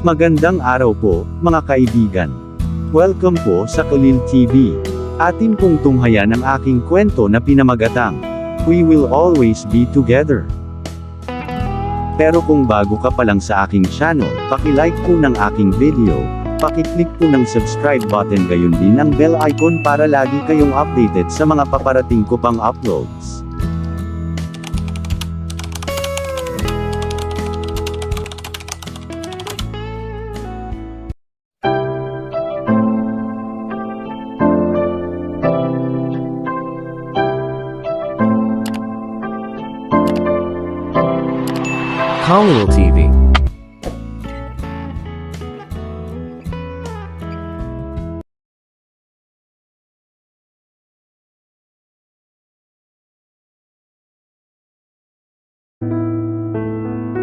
Magandang araw po, mga kaibigan. Welcome po sa Kulil TV. Atin pong tunghayan ang aking kwento na pinamagatang, We Will Always Be Together. Pero kung bago ka pa lang sa aking channel, paki-like po ng aking video, paki-click po ng subscribe button gayon din ang bell icon para lagi kayong updated sa mga paparating ko pang uploads. Kulil TV.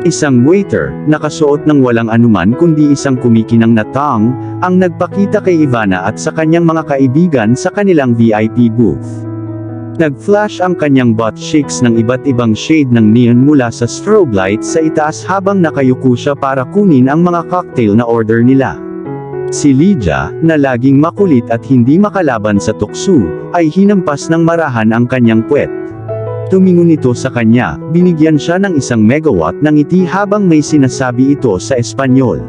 Isang waiter, nakasuot ng walang anuman kundi isang kumikinang na tang, ang nagpakita kay Ivana at sa kanyang mga kaibigan sa kanilang VIP booth. Nag-flash ang kanyang butt cheeks ng iba't ibang shade ng neon mula sa strobe lights sa itaas habang nakayuko siya para kunin ang mga cocktail na order nila. Si Lydia, na laging makulit at hindi makalaban sa tukso, ay hinampas ng marahan ang kanyang puwet. Tumingon ito sa kanya, binigyan siya ng isang megawatt ng ngiti habang may sinasabi ito sa Espanyol.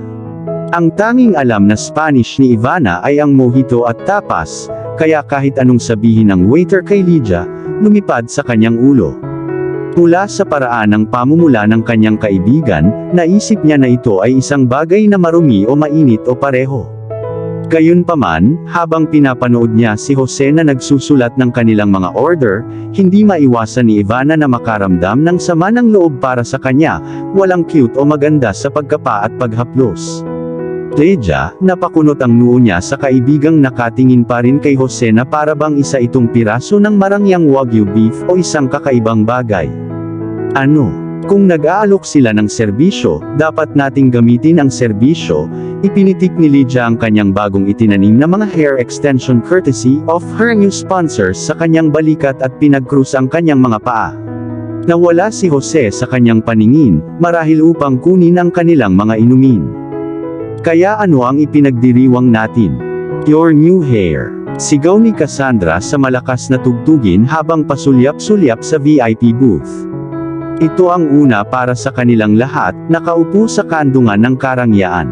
Ang tanging alam na Spanish ni Ivana ay ang mojito at tapas, kaya kahit anong sabihin ng waiter kay Lydia, lumipad sa kanyang ulo. Mula sa paraan ng pamumula ng kanyang kaibigan, naisip niya na ito ay isang bagay na marumi o mainit o pareho. Gayunpaman, habang pinapanood niya si Jose na nagsusulat ng kanilang mga order, hindi maiwasan ni Ivana na makaramdam ng sama ng loob para sa kanya, walang cute o maganda sa pagkapa at paghaplos. Lydia, napakunot ang noo niya sa kaibigang nakatingin pa rin kay Jose na para bang isa itong piraso ng marangyang wagyu beef o isang kakaibang bagay. Ano? Kung nag-aalok sila ng serbisyo, dapat nating gamitin ang serbisyo, ipinitik ni Lydia ang kanyang bagong itinanim na mga hair extension courtesy of her new sponsors sa kanyang balikat at pinag-cruise ang kanyang mga paa. Nawala si Jose sa kanyang paningin, marahil upang kunin ang kanilang mga inumin. Kaya ano ang ipinagdiriwang natin? Your new hair. Sigaw ni Cassandra sa malakas na tugtugin habang pasulyap-sulyap sa VIP booth. Ito ang una para sa kanilang lahat, nakaupo sa kandungan ng karangyaan.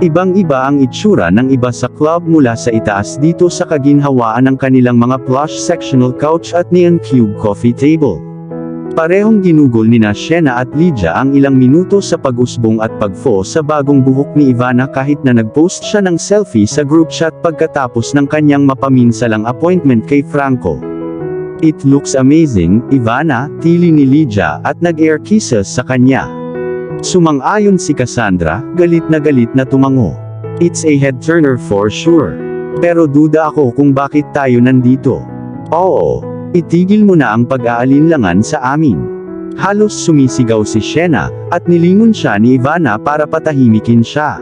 Ibang-iba ang itsura ng iba sa club mula sa itaas dito sa kaginhawaan ng kanilang mga plush sectional couch at neon cube coffee table. Parehong ginugol ni Sienna at Lydia ang ilang minuto sa pag-usbong at pag-fo sa bagong buhok ni Ivana kahit na nag-post siya ng selfie sa group chat pagkatapos ng kanyang mapaminsalang appointment kay Franco. It looks amazing, Ivana, tili ni Lydia at nag-air kisses sa kanya. Sumang-ayon si Cassandra, galit na tumango. It's a head-turner for sure. Pero duda ako kung bakit tayo nandito. Oo. Itigil mo na ang pag-aalinlangan sa amin. Halos sumisigaw si Sienna, at nilingon siya ni Ivana para patahimikin siya.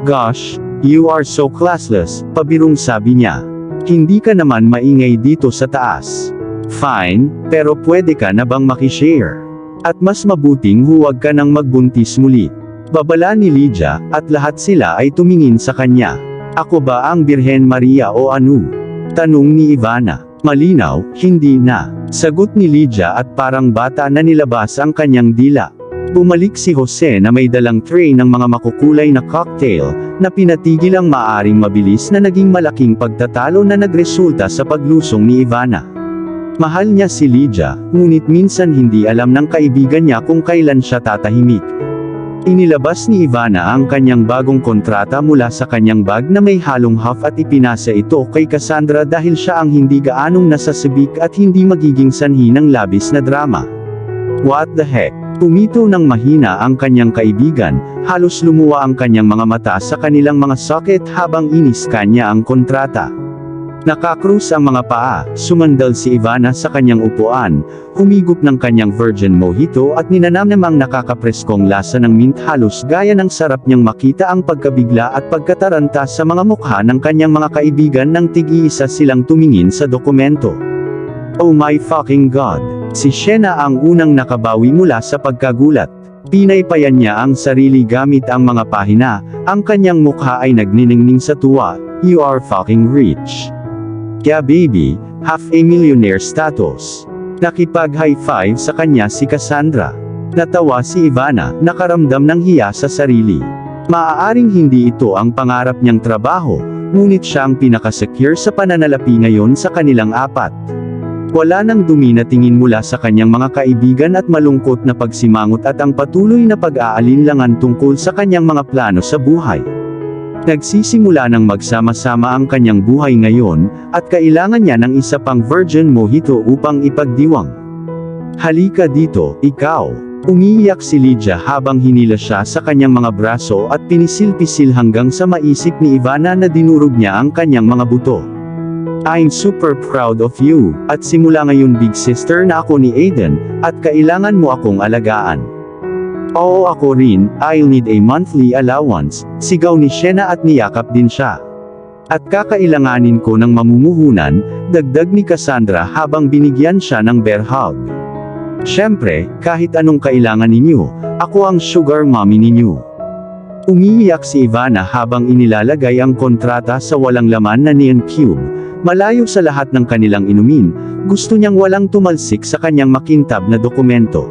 Gosh, you are so classless, pabirong sabi niya. Hindi ka naman maingay dito sa taas. Fine, pero pwede ka na bang makishare? At mas mabuting huwag ka nang magbuntis muli. Babala ni Lydia, at lahat sila ay tumingin sa kanya. Ako ba ang Birhen Maria o ano? Tanong ni Ivana. Malinaw, hindi na. Sagot ni Lydia at parang bata na nilabas ang kanyang dila. Bumalik si Jose na may dalang tray ng mga makukulay na cocktail, na pinatigil ang maaring mabilis na naging malaking pagtatalo na nagresulta sa paglusong ni Ivana. Mahal niya si Lydia, ngunit minsan hindi alam ng kaibigan niya kung kailan siya tatahimik. Inilabas ni Ivana ang kanyang bagong kontrata mula sa kanyang bag na may halong half at ipinasa ito kay Cassandra dahil siya ang hindi gaanong nasasabik at hindi magiging sanhi ng labis na drama. What the heck? Pumito ng mahina ang kanyang kaibigan, halos lumuwa ang kanyang mga mata sa kanilang mga socket habang inis kanya ang kontrata. Nakakrus ang mga paa, sumandal si Ivana sa kanyang upuan, humigop ng kanyang virgin mojito at ninanamnam ang nakakapreskong lasa ng mint halos gaya ng sarap niyang makita ang pagkabigla at pagkataranta sa mga mukha ng kanyang mga kaibigan nang tig-iisa silang tumingin sa dokumento. Oh my fucking God! Si Sienna ang unang nakabawi mula sa pagkagulat. Pinaypayan niya ang sarili gamit ang mga pahina, ang kanyang mukha ay nagniningning sa tuwa, "You are fucking rich. Yeah baby, half a millionaire status." Nakipag-high five sa kanya si Cassandra. Natawa si Ivana, nakaramdam ng hiya sa sarili. Maaaring hindi ito ang pangarap niyang trabaho, ngunit siya ang pinaka-secure sa pananalapi ngayon sa kanilang apat. Wala nang dumi na tingin mula sa kanyang mga kaibigan at malungkot na pagsimangot at ang patuloy na pag-aalinlangan tungkol sa kanyang mga plano sa buhay. Nagsisimula ng magsama-sama ang kanyang buhay ngayon, at kailangan niya ng isa pang virgin mojito upang ipagdiwang. "Halika dito, ikaw." Umiiyak si Lydia habang hinila siya sa kanyang mga braso at pinisil-pisil hanggang sa maisip ni Ivana na dinurog niya ang kanyang mga buto. "I'm super proud of you, at simula ngayon big sister na ako ni Aiden, at kailangan mo akong alagaan." "Oo ako rin, I'll need a monthly allowance," sigaw ni Shena at niyakap din siya. "At kakailanganin ko ng mamumuhunan," dagdag ni Cassandra habang binigyan siya ng bear hug. "Siyempre, kahit anong kailangan ninyo, ako ang sugar mommy ninyo." Umiiyak si Ivana habang inilalagay ang kontrata sa walang laman na neon cube. Malayo sa lahat ng kanilang inumin, gusto niyang walang tumalsik sa kanyang makintab na dokumento.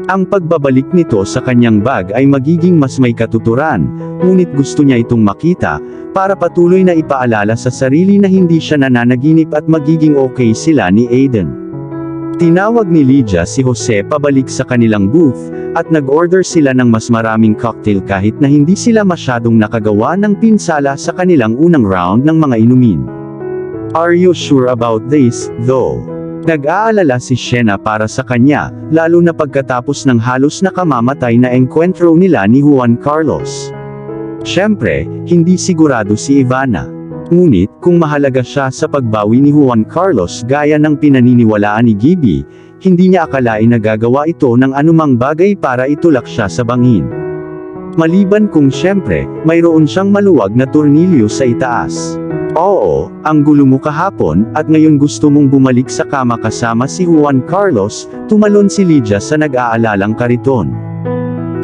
Ang pagbabalik nito sa kanyang bag ay magiging mas may katuturan, ngunit gusto niya itong makita, para patuloy na ipaalala sa sarili na hindi siya nananaginip at magiging okay sila ni Aiden. Tinawag ni Lydia si Jose pabalik sa kanilang booth, at nag-order sila ng mas maraming cocktail kahit na hindi sila masyadong nakagawa ng pinsala sa kanilang unang round ng mga inumin. "Are you sure about this, though?" Nag-aalala si Shena para sa kanya, lalo na pagkatapos ng halos nakamamatay na engkwentro nila ni Juan Carlos. Siyempre, hindi sigurado si Ivana. Ngunit, kung mahalaga siya sa pagbawi ni Juan Carlos gaya ng pinaniniwalaan ni Gibby, hindi niya akalain na gagawa ito ng anumang bagay para itulak siya sa bangin. Maliban kung siyempre, mayroon siyang maluwag na tornilyo sa itaas. "Oo, ang gulo mo kahapon, at ngayon gusto mong bumalik sa kama kasama si Juan Carlos," tumalon si Lydia sa nag-aalalang kariton.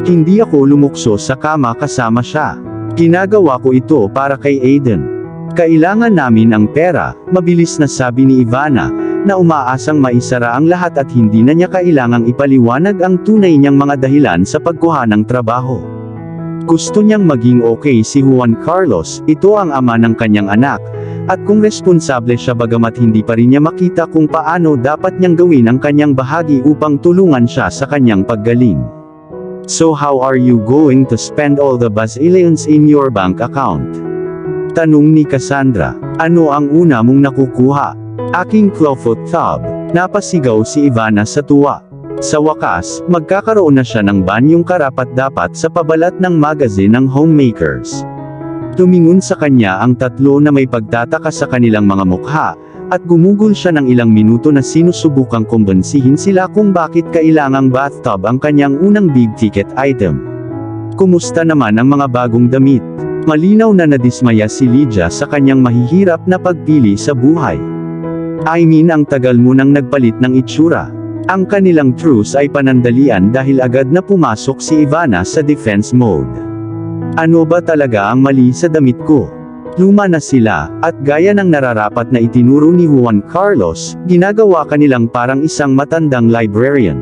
"Hindi ako lumukso sa kama kasama siya. Ginagawa ko ito para kay Aiden. Kailangan namin ang pera," mabilis na sabi ni Ivana, na umaasang maisara ang lahat at hindi na niya kailangang ipaliwanag ang tunay niyang mga dahilan sa pagkuha ng trabaho. Gusto niyang maging okay si Juan Carlos, ito ang ama ng kanyang anak, at kung responsable siya bagamat hindi pa rin niya makita kung paano dapat niyang gawin ang kanyang bahagi upang tulungan siya sa kanyang paggaling. "So how are you going to spend all the bazillions in your bank account?" tanong ni Cassandra. "Ano ang una mong nakukuha?" "Aking clawfoot tub," napasigaw si Ivana sa tuwa. Sa wakas, magkakaroon na siya ng banyong karapat-dapat sa pabalat ng magazine ng Homemakers. Tumingon sa kanya ang tatlo na may pagtataka sa kanilang mga mukha, at gumugol siya ng ilang minuto na sinusubukang kumbensihin sila kung bakit kailangang bathtub ang kanyang unang big-ticket item. "Kumusta naman ang mga bagong damit?" Malinaw na nadismaya si Lydia sa kanyang mahihirap na pagpili sa buhay. "I mean ang tagal mo nang nagpalit ng itsura." Ang kanilang truce ay panandalian dahil agad na pumasok si Ivana sa defense mode. "Ano ba talaga ang mali sa damit ko? Luma na sila, at gaya ng nararapat na itinuro ni Juan Carlos, ginagawa kanilang parang isang matandang librarian."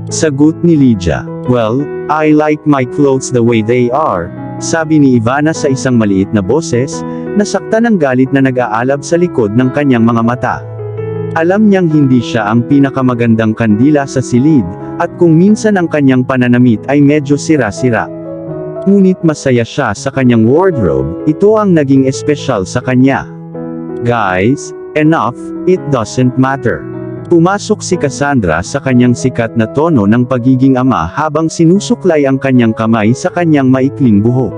Sagot ni Lydia. "Well, I like my clothes the way they are," sabi ni Ivana sa isang maliit na boses, nasaktan ng galit na nag-aalab sa likod ng kanyang mga mata. Alam niyang hindi siya ang pinakamagandang kandila sa silid, at kung minsan ang kanyang pananamit ay medyo sira-sira. Ngunit masaya siya sa kanyang wardrobe, ito ang naging espesyal sa kanya. "Guys, enough, it doesn't matter." Pumasok si Cassandra sa kanyang sikat na tono ng pagiging ama habang sinusuklay ang kanyang kamay sa kanyang maikling buhok.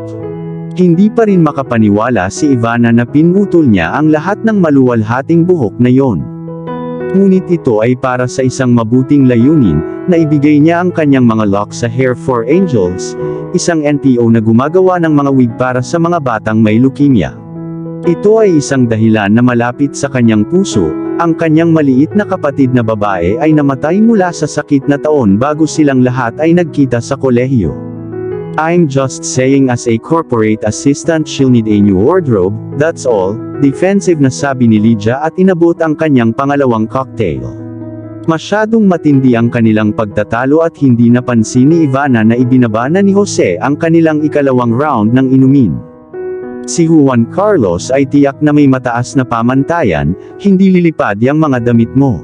Hindi pa rin makapaniwala si Ivana na pinutol niya ang lahat ng maluwalhating buhok na yon. Ngunit ito ay para sa isang mabuting layunin, na ibigay niya ang kanyang mga locks sa Hair for Angels, isang NPO na gumagawa ng mga wig para sa mga batang may leukemia. Ito ay isang dahilan na malapit sa kanyang puso, Ang kanyang maliit na kapatid na babae ay namatay mula sa sakit na taon bago silang lahat ay nagkita sa kolehiyo. I'm just saying as a corporate assistant she'll need a new wardrobe, that's all, defensive na sabi ni Lydia at inabot ang kanyang pangalawang cocktail. Masyadong matindi ang kanilang pagtatalo at hindi napansin ni Ivana na ibinaba na ni Jose ang kanilang ikalawang round ng inumin. Si Juan Carlos ay tiyak na may mataas na pamantayan, hindi lilipad yang mga damit mo.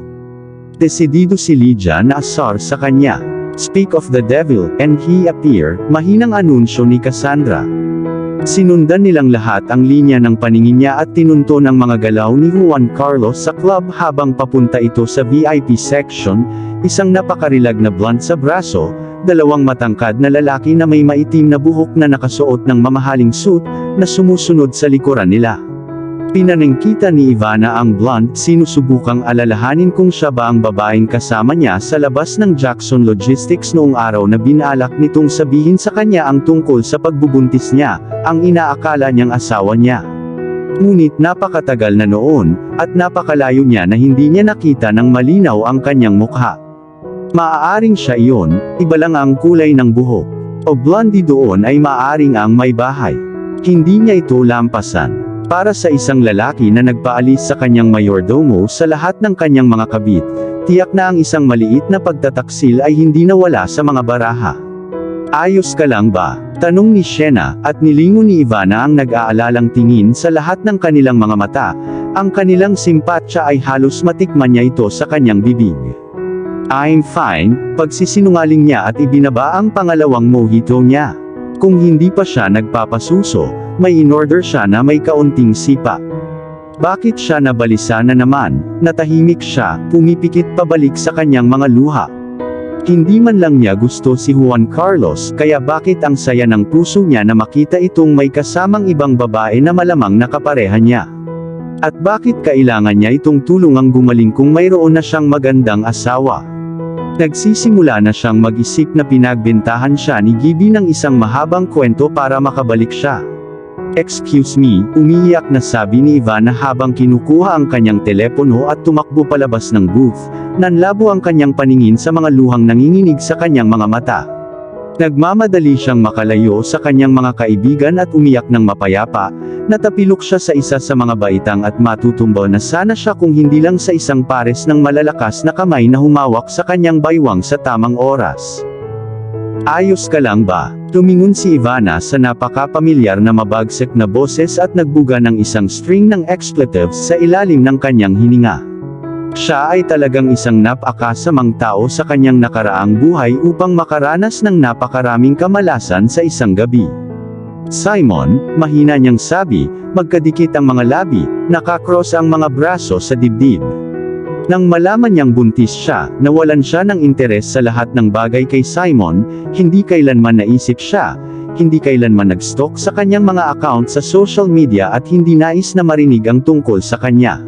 Desidido si Lydia na asar sa kanya. Speak of the devil, and he appear, mahinang anunsyo ni Cassandra. Sinundan nilang lahat ang linya ng paningin niya at tinunto ng mga galaw ni Juan Carlos sa club habang papunta ito sa VIP section, isang napakarilag na blonde sa braso, dalawang matangkad na lalaki na may maitim na buhok na nakasuot ng mamahaling suit, na sumusunod sa likuran nila. Pinanangkita ni Ivana ang blonde, sinusubukang alalahanin kung siya ba ang babaeng kasama niya sa labas ng Jackson Logistics noong araw na binalak nitong sabihin sa kanya ang tungkol sa pagbubuntis niya, ang inaakala niyang asawa niya. Ngunit napakatagal na noon, at napakalayo niya na hindi niya nakita ng malinaw ang kanyang mukha. Maaaring siya iyon, iba lang ang kulay ng buhok. O blondie doon ay maaaring ang may bahay. Hindi niya ito lampasan. Para sa isang lalaki na nagpaalis sa kanyang mayordomo sa lahat ng kanyang mga kabit, tiyak na ang isang maliit na pagtataksil ay hindi nawala sa mga baraha. Ayos ka lang ba? Tanong ni Shena, at nilingon ni Ivana ang nag-aalalang tingin sa lahat ng kanilang mga mata, ang kanilang simpatya ay halos matikman niya ito sa kanyang bibig. I'm fine, pagsisinungaling niya at ibinaba ang pangalawang mojito niya. Kung hindi pa siya nagpapasuso, may inorder siya na may kaunting sipa. Bakit siya nabalisa na naman? Natahimik siya, pumipikit pabalik sa kanyang mga luha. Hindi man lang niya gusto si Juan Carlos, kaya bakit ang saya ng puso niya na makita itong may kasamang ibang babae na malamang nakapareha niya? At bakit kailangan niya itong tulungang gumaling kung mayroon na siyang magandang asawa? Nagsisimula na siyang mag-isip na pinagbentahan siya ni Gibby ng isang mahabang kwento para makabalik siya. Excuse me, umiiyak na sabi ni Ivana habang kinukuha ang kanyang telepono at tumakbo palabas ng booth, nanlabo ang kanyang paningin sa mga luhang nanginginig sa kanyang mga mata. Nagmamadali siyang makalayo sa kanyang mga kaibigan at umiyak ng mapayapa, natapilok siya sa isa sa mga baitang at matutumba na sana siya kung hindi lang sa isang pares ng malalakas na kamay na humawak sa kanyang baywang sa tamang oras. Ayos ka lang ba? Tumingon si Ivana sa napaka-pamilyar na mabagsik na boses at nagbuga ng isang string ng expletives sa ilalim ng kanyang hininga. Siya ay talagang isang napakasamang tao sa kanyang nakaraang buhay upang makaranas ng napakaraming kamalasan sa isang gabi. Simon, mahina niyang sabi, magkadikit ang mga labi, nakakross ang mga braso sa dibdib. Nang malaman niyang buntis siya, nawalan siya ng interes sa lahat ng bagay kay Simon, hindi kailanman naisip siya, hindi kailanman nag-stalk sa kanyang mga account sa social media at hindi nais na marinig ang tungkol sa kanya.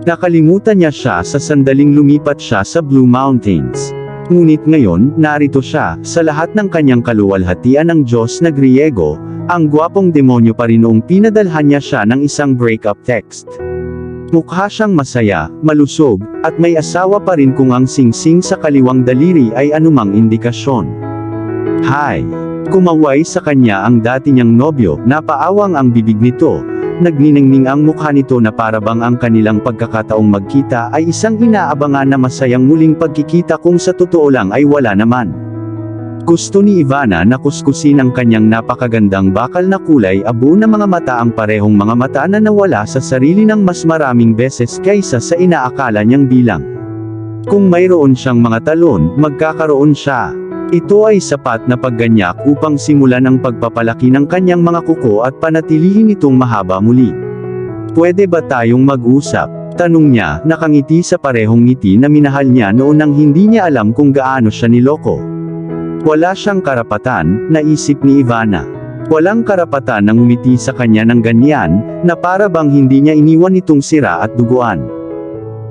Nakalimutan niya siya sa sandaling lumipat siya sa Blue Mountains. Ngunit ngayon, narito siya, sa lahat ng kanyang kaluwalhatian ng Diyos na Griego, ang gwapong demonyo pa rin noong pinadalhan niya siya ng isang breakup text. Mukha siyang masaya, malusog, at may asawa pa rin kung ang singsing sa kaliwang daliri ay anumang indikasyon. Hi! Kumaway sa kanya ang dati niyang nobyo, napaawang ang bibig nito. Nagniningning ang mukha nito na parabang ang kanilang pagkakataong magkita ay isang inaabangan na masayang muling pagkikita kung sa totoo lang ay wala naman. Gusto ni Ivana na kuskusin ang kanyang napakagandang bakal na kulay abo na mga mata ang parehong mga mata na nawala sa sarili ng mas maraming beses kaysa sa inaakala niyang bilang. Kung mayroon siyang mga talon, magkakaroon siya. Ito ay sapat na pagganyak upang simulan ang pagpapalaki ng kanyang mga kuko at panatilihin itong mahaba muli. Pwede ba tayong mag-usap? Tanong niya, nakangiti sa parehong ngiti na minahal niya noon nang hindi niya alam kung gaano siya niloko. Wala siyang karapatan, naisip ni Ivana. Walang karapatan na ngumiti sa kanya ng ganyan, na para bang hindi niya iniwan itong sira at duguan.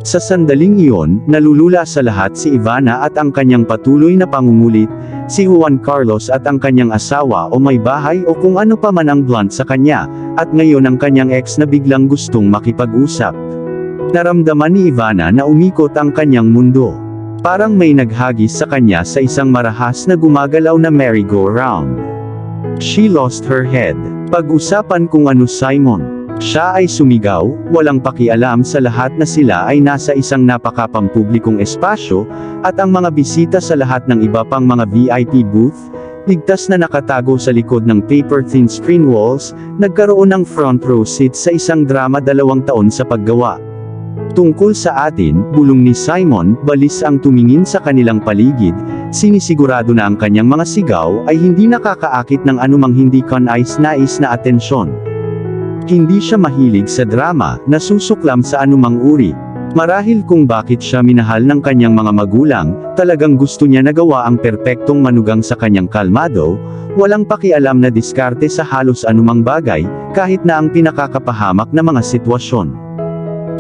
Sa sandaling iyon, nalulula sa lahat si Ivana at ang kanyang patuloy na pangungulit, si Juan Carlos at ang kanyang asawa o may bahay o kung ano pa man ang blunt sa kanya, at ngayon ang kanyang ex na biglang gustong makipag-usap. Naramdaman ni Ivana na umikot ang kanyang mundo. Parang may naghagis sa kanya sa isang marahas na gumagalaw na merry-go-round. She lost her head. Pag-usapan kung ano Simon. Siya ay sumigaw, walang pakialam sa lahat na sila ay nasa isang napakapampublikong espasyo, at ang mga bisita sa lahat ng iba pang mga VIP booth, ligtas na nakatago sa likod ng paper-thin screen walls, nagkaroon ng front row seat sa isang drama 2 taon sa paggawa. Tungkol sa atin, bulong ni Simon, balis ang tumingin sa kanilang paligid, sinisigurado na ang kanyang mga sigaw ay hindi nakakaakit ng anumang hindi kanais-nais na atensyon. Hindi siya mahilig sa drama, nasusuklam sa anumang uri. Marahil kung bakit siya minahal ng kanyang mga magulang, talagang gusto niya nagawa ang perpektong manugang sa kanyang kalmado, walang pakialam na diskarte sa halos anumang bagay, kahit na ang pinakakapahamak na mga sitwasyon.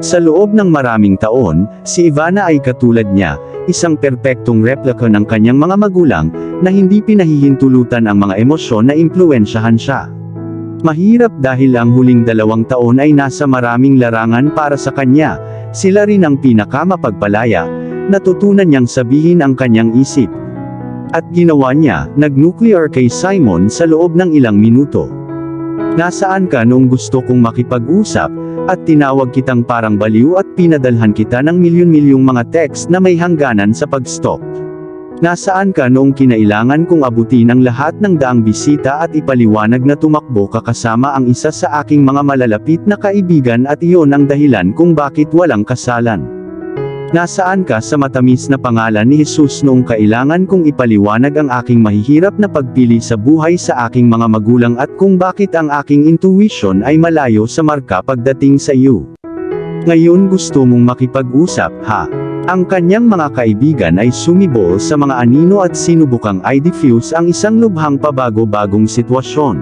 Sa loob ng maraming taon, si Ivana ay katulad niya, isang perpektong replika ng kanyang mga magulang, na hindi pinahihintulutan ang mga emosyon na impluwensyahan siya. Mahirap dahil ang huling 2 taon ay nasa maraming larangan para sa kanya, sila rin ang pinakamapagpalaya, natutunan niyang sabihin ang kanyang isip. At ginawa niya, nag-nuclear kay Simon sa loob ng ilang minuto. Nasaan ka noong gusto kong makipag-usap, at tinawag kitang parang baliw at pinadalhan kita ng milyon-milyong mga text na may hangganan sa pag-stalk. Nasaan ka noong kinailangan kong abutin ang lahat ng daang bisita at ipaliwanag na tumakbo ka kasama ang isa sa aking mga malalapit na kaibigan at iyon ang dahilan kung bakit walang kasalan? Nasaan ka sa matamis na pangalan ni Jesus noong kailangan kong ipaliwanag ang aking mahihirap na pagpili sa buhay sa aking mga magulang at kung bakit ang aking intuition ay malayo sa marka pagdating sa iyo? Ngayon gusto mong makipag-usap, ha? Ang kanyang mga kaibigan ay sumibol sa mga anino at sinubukang i-diffuse ang isang lubhang pabago-bagong sitwasyon.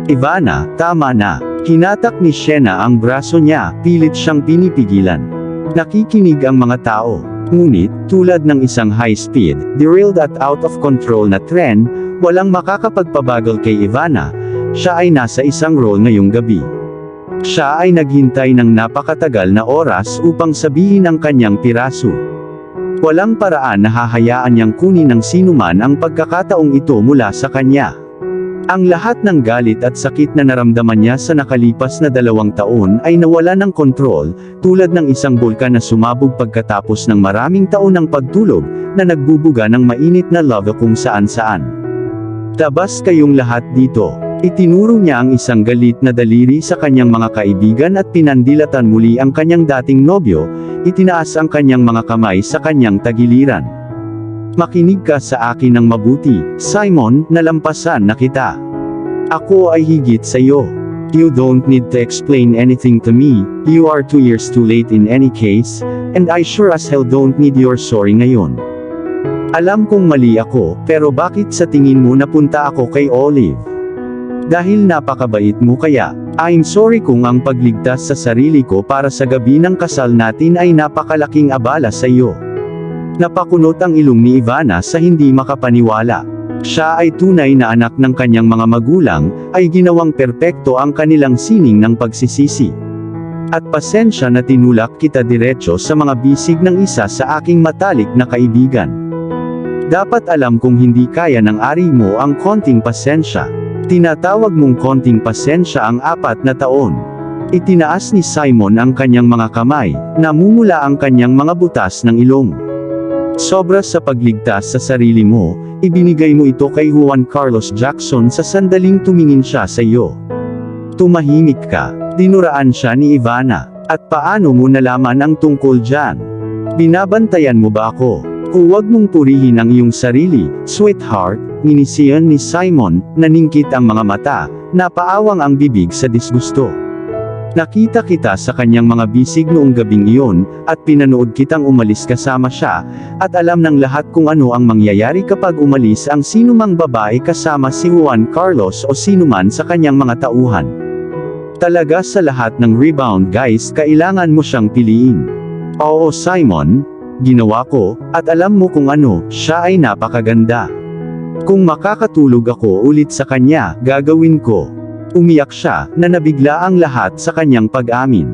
Ivana, tama na. Hinatak ni Shena ang braso niya, pilit siyang pinipigilan. Nakikinig ang mga tao. Ngunit, tulad ng isang high-speed, derailed at out-of-control na tren, walang makakapagpabagal kay Ivana. Siya ay nasa isang role ngayong gabi. Siya ay naghintay ng napakatagal na oras upang sabihin ang kanyang piraso. Walang paraan na hahayaan niyang kunin ng sinuman ang pagkakataong ito mula sa kanya. Ang lahat ng galit at sakit na naramdaman niya sa nakalipas na 2 taon ay nawala ng kontrol, tulad ng isang bulkan na sumabog pagkatapos ng maraming taon ng pagtulog, na nagbubuga ng mainit na lava kung saan-saan. Labas kayong lahat dito. Itinuro niya ang isang galit na daliri sa kanyang mga kaibigan at pinandilatan muli ang kanyang dating nobyo, itinaas ang kanyang mga kamay sa kanyang tagiliran. Makinig ka sa akin ng mabuti, Simon, nalampasan na kita. Ako ay higit sa iyo. You don't need to explain anything to me, you are 2 years too late in any case, and I sure as hell don't need your sorry ngayon. Alam kong mali ako, pero bakit sa tingin mo napunta ako kay Olive? Dahil napakabait mo kaya, I'm sorry kung ang pagligtas sa sarili ko para sa gabi ng kasal natin ay napakalaking abala sa iyo. Napakunot ang ilong ni Ivana sa hindi makapaniwala. Siya ay tunay na anak ng kanyang mga magulang, ay ginawang perpekto ang kanilang sining ng pagsisisi. At pasensya na tinulak kita diretso sa mga bisig ng isa sa aking matalik na kaibigan. Dapat alam kong hindi kaya ng ari mo ang konting pasensya. Tinatawag mong konting pasensya ang 4 na taon. Itinaas ni Simon ang kanyang mga kamay, namumula ang kanyang mga butas ng ilong. Sobra sa pagligtas sa sarili mo, ibinigay mo ito kay Juan Carlos Jackson sa sandaling tumingin siya sa iyo. Tumahimik ka, dinuraan siya ni Ivana. At paano mo nalaman ang tungkol dyan? Binabantayan mo ba ako? Huwag mong purihin ang iyong sarili, sweetheart, nginisiyan ni Simon, naningkit ang mga mata, napaawang ang bibig sa disgusto. Nakita kita sa kanyang mga bisig noong gabing iyon, at pinanood kitang umalis kasama siya, at alam ng lahat kung ano ang mangyayari kapag umalis ang sinumang babae kasama si Juan Carlos o sinuman sa kanyang mga tauhan. Talaga sa lahat ng rebound guys kailangan mo siyang piliin. Oo Simon, ginawa ko, at alam mo kung ano, siya ay napakaganda. Kung makakatulog ako ulit sa kanya, gagawin ko. Umiyak siya, na nabigla ang lahat sa kanyang pag-amin.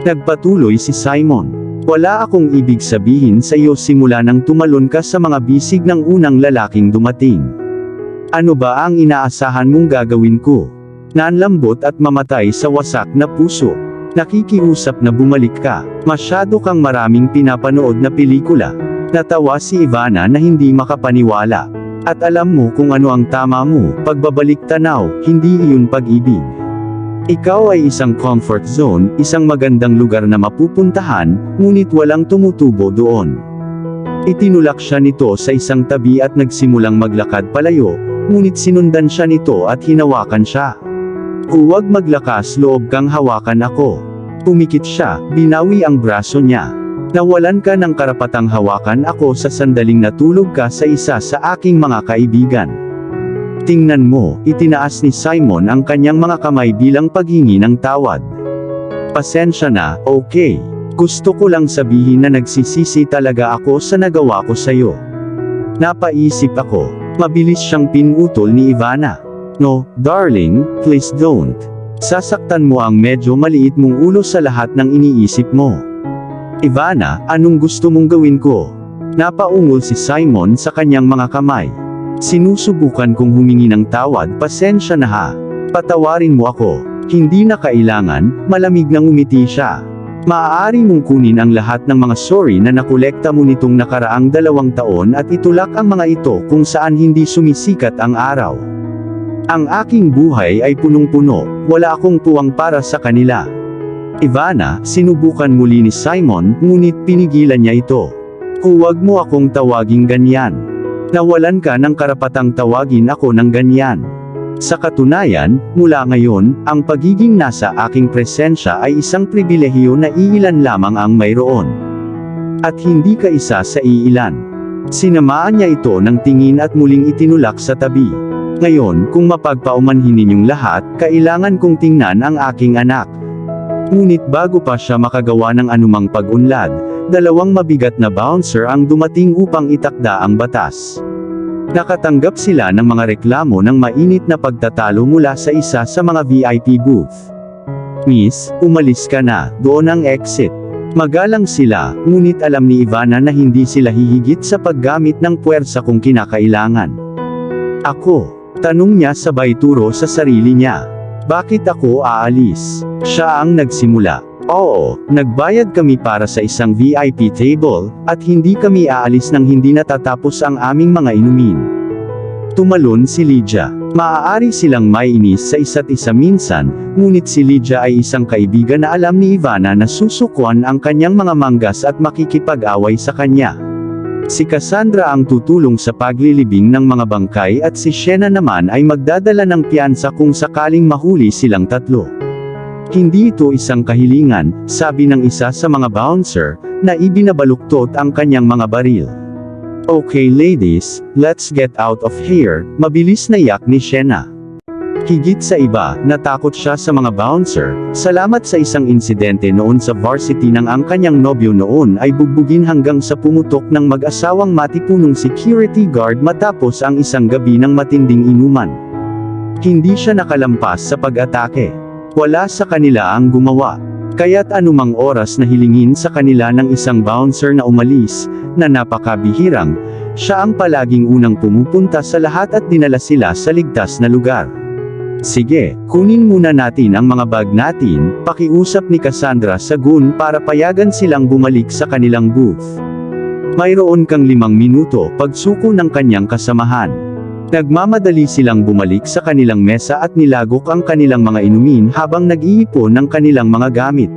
Nagpatuloy si Simon. Wala akong ibig sabihin sa iyo simula nang tumalon ka sa mga bisig ng unang lalaking dumating. Ano ba ang inaasahan mong gagawin ko? Nanlambot at mamatay sa wasak na puso. Nakikiusap na bumalik ka. Masyado kang maraming pinapanood na pelikula. Natawa si Ivana na hindi makapaniwala. At alam mo kung ano ang tama mo, pagbabalik tanaw, hindi iyon pag-ibig. Ikaw ay isang comfort zone, isang magandang lugar na mapupuntahan, ngunit walang tumutubo doon. Itinulak siya nito sa isang tabi at nagsimulang maglakad palayo, ngunit sinundan siya nito at hinawakan siya. Huwag maglakas loob kang hawakan ako. Pumikit siya, binawi ang braso niya. Nawalan ka ng karapatang hawakan ako sa sandaling natulog ka sa isa sa aking mga kaibigan. Tingnan mo, itinaas ni Simon ang kanyang mga kamay bilang paghingi ng tawad. Pasensya na, okay. Gusto ko lang sabihin na nagsisisi talaga ako sa nagawa ko sa'yo. Napaisip ako. Mabilis siyang pinutol ni Ivana. No, darling, please don't. Sasaktan mo ang medyo maliit mong ulo sa lahat ng iniisip mo. Ivana, anong gusto mong gawin ko? Napaungol si Simon sa kanyang mga kamay. Sinusubukan kong humingi ng tawad, pasensya na ha. Patawarin mo ako. Hindi na kailangan, malamig nang umiti siya. Maaari mong kunin ang lahat ng mga sorry na nakolekta mo nitong nakaraang 2 taon at itulak ang mga ito kung saan hindi sumisikat ang araw. Ang aking buhay ay punong-puno, wala akong puwang para sa kanila. Ivana, sinubukan muli ni Simon, ngunit pinigilan niya ito. Huwag mo akong tawaging ganyan. Nawalan ka ng karapatang tawagin ako ng ganyan. Sa katunayan, mula ngayon, ang pagiging nasa aking presensya ay isang pribilehiyo na iilan lamang ang mayroon. At hindi ka isa sa iilan. Sinamaan niya ito ng tingin at muling itinulak sa tabi. Ngayon, kung mapagpaumanhin ninyong lahat, kailangan kong tingnan ang aking anak. Ngunit bago pa siya makagawa ng anumang pag-unlad, 2 mabigat na bouncer ang dumating upang itakda ang batas. Nakatanggap sila ng mga reklamo ng mainit na pagtatalo mula sa isa sa mga VIP booth. Miss, umalis ka na, doon ang exit. Magalang sila, ngunit alam ni Ivana na hindi sila hihigit sa paggamit ng puwersa kung kinakailangan. Ako? Tanong niya sabay turo sa sarili niya. Bakit ako aalis? Siya ang nagsimula. Oo, nagbayad kami para sa isang VIP table, at hindi kami aalis nang hindi natatapos ang aming mga inumin. Tumalon si Lydia. Maaari silang maiinis sa isa't isa minsan, ngunit si Lydia ay isang kaibigan na alam ni Ivana na susukuan ang kanyang mga manggas at makikipag-away sa kanya. Si Cassandra ang tutulong sa paglilibing ng mga bangkay at si Shena naman ay magdadala ng piyansa kung sakaling mahuli silang tatlo. Hindi ito isang kahilingan, sabi ng isa sa mga bouncer, na ibinabaluktot ang kanyang mga baril. Okay ladies, let's get out of here, mabilis na yak ni Shena. Higit sa iba, natakot siya sa mga bouncer, salamat sa isang insidente noon sa varsity nang ang kanyang nobyo noon ay bugbugin hanggang sa pumutok ng mag-asawang matipunong security guard matapos ang isang gabi ng matinding inuman. Hindi siya nakalampas sa pag-atake. Wala sa kanila ang gumawa. Kaya't anumang oras na hilingin sa kanila ng isang bouncer na umalis, na napakabihirang, siya ang palaging unang pumupunta sa lahat at dinala sila sa ligtas na lugar. Sige, kunin muna natin ang mga bag natin, pakiusap ni Cassandra sa gun para payagan silang bumalik sa kanilang booth. Mayroon kang 5 minuto, pagsuko ng kanyang kasamahan. Nagmamadali silang bumalik sa kanilang mesa at nilagok ang kanilang mga inumin habang nag-iipon ng kanilang mga gamit.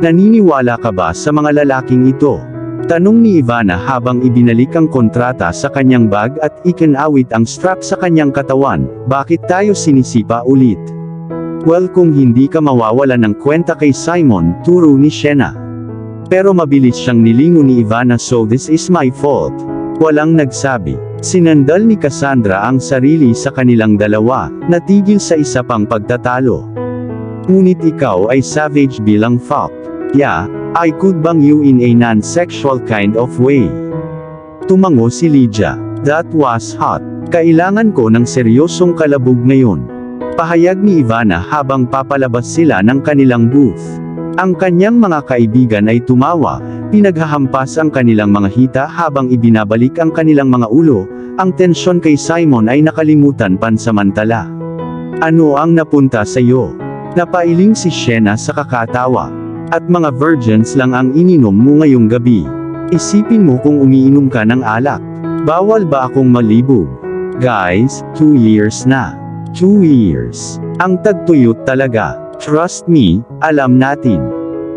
Naniniwala ka ba sa mga lalaking ito? Tanong ni Ivana habang ibinalik ang kontrata sa kanyang bag at ikinawit ang strap sa kanyang katawan. Bakit tayo sinisipa ulit? Well, kung hindi ka mawawala ng kwenta kay Simon, turo ni Shena. Pero mabilis siyang nilingon ni Ivana, so this is my fault. Walang nagsabi. Sinandal ni Cassandra ang sarili sa kanilang dalawa, natigil sa isa pang pagtatalo. Ngunit ikaw ay savage bilang fop. Yeah, I could bang you in a non-sexual kind of way. Tumango si Lydia. That was hot. Kailangan ko ng seryosong kalabog ngayon. Pahayag ni Ivana habang papalabas sila ng kanilang booth. Ang kanyang mga kaibigan ay tumawa, pinaghahampas ang kanilang mga hita habang ibinabalik ang kanilang mga ulo, ang tensyon kay Simon ay nakalimutan pansamantala. Ano ang napunta sa iyo? Napailing si Shena sa kakatawa. At mga virgins lang ang ininom mo ngayong gabi. Isipin mo kung umiinom ka ng alak. Bawal ba akong malibog? Guys, 2 years na. 2 years. Ang tagtuyot talaga. Trust me, alam natin.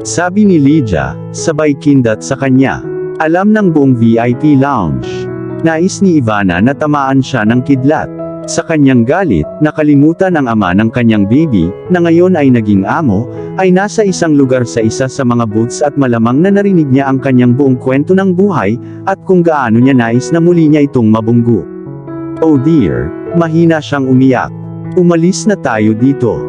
Sabi ni Lydia, sabay kindat sa kanya. Alam ng buong VIP lounge. Nais ni Ivana na tamaan siya ng kidlat. Sa kanyang galit, nakalimutan ang ama ng kanyang baby, na ngayon ay naging amo, ay nasa isang lugar sa isa sa mga booths at malamang na narinig niya ang kanyang buong kwento ng buhay, at kung gaano niya nais na muli niya itong mabunggo. Oh dear, mahina siyang umiyak. Umalis na tayo dito.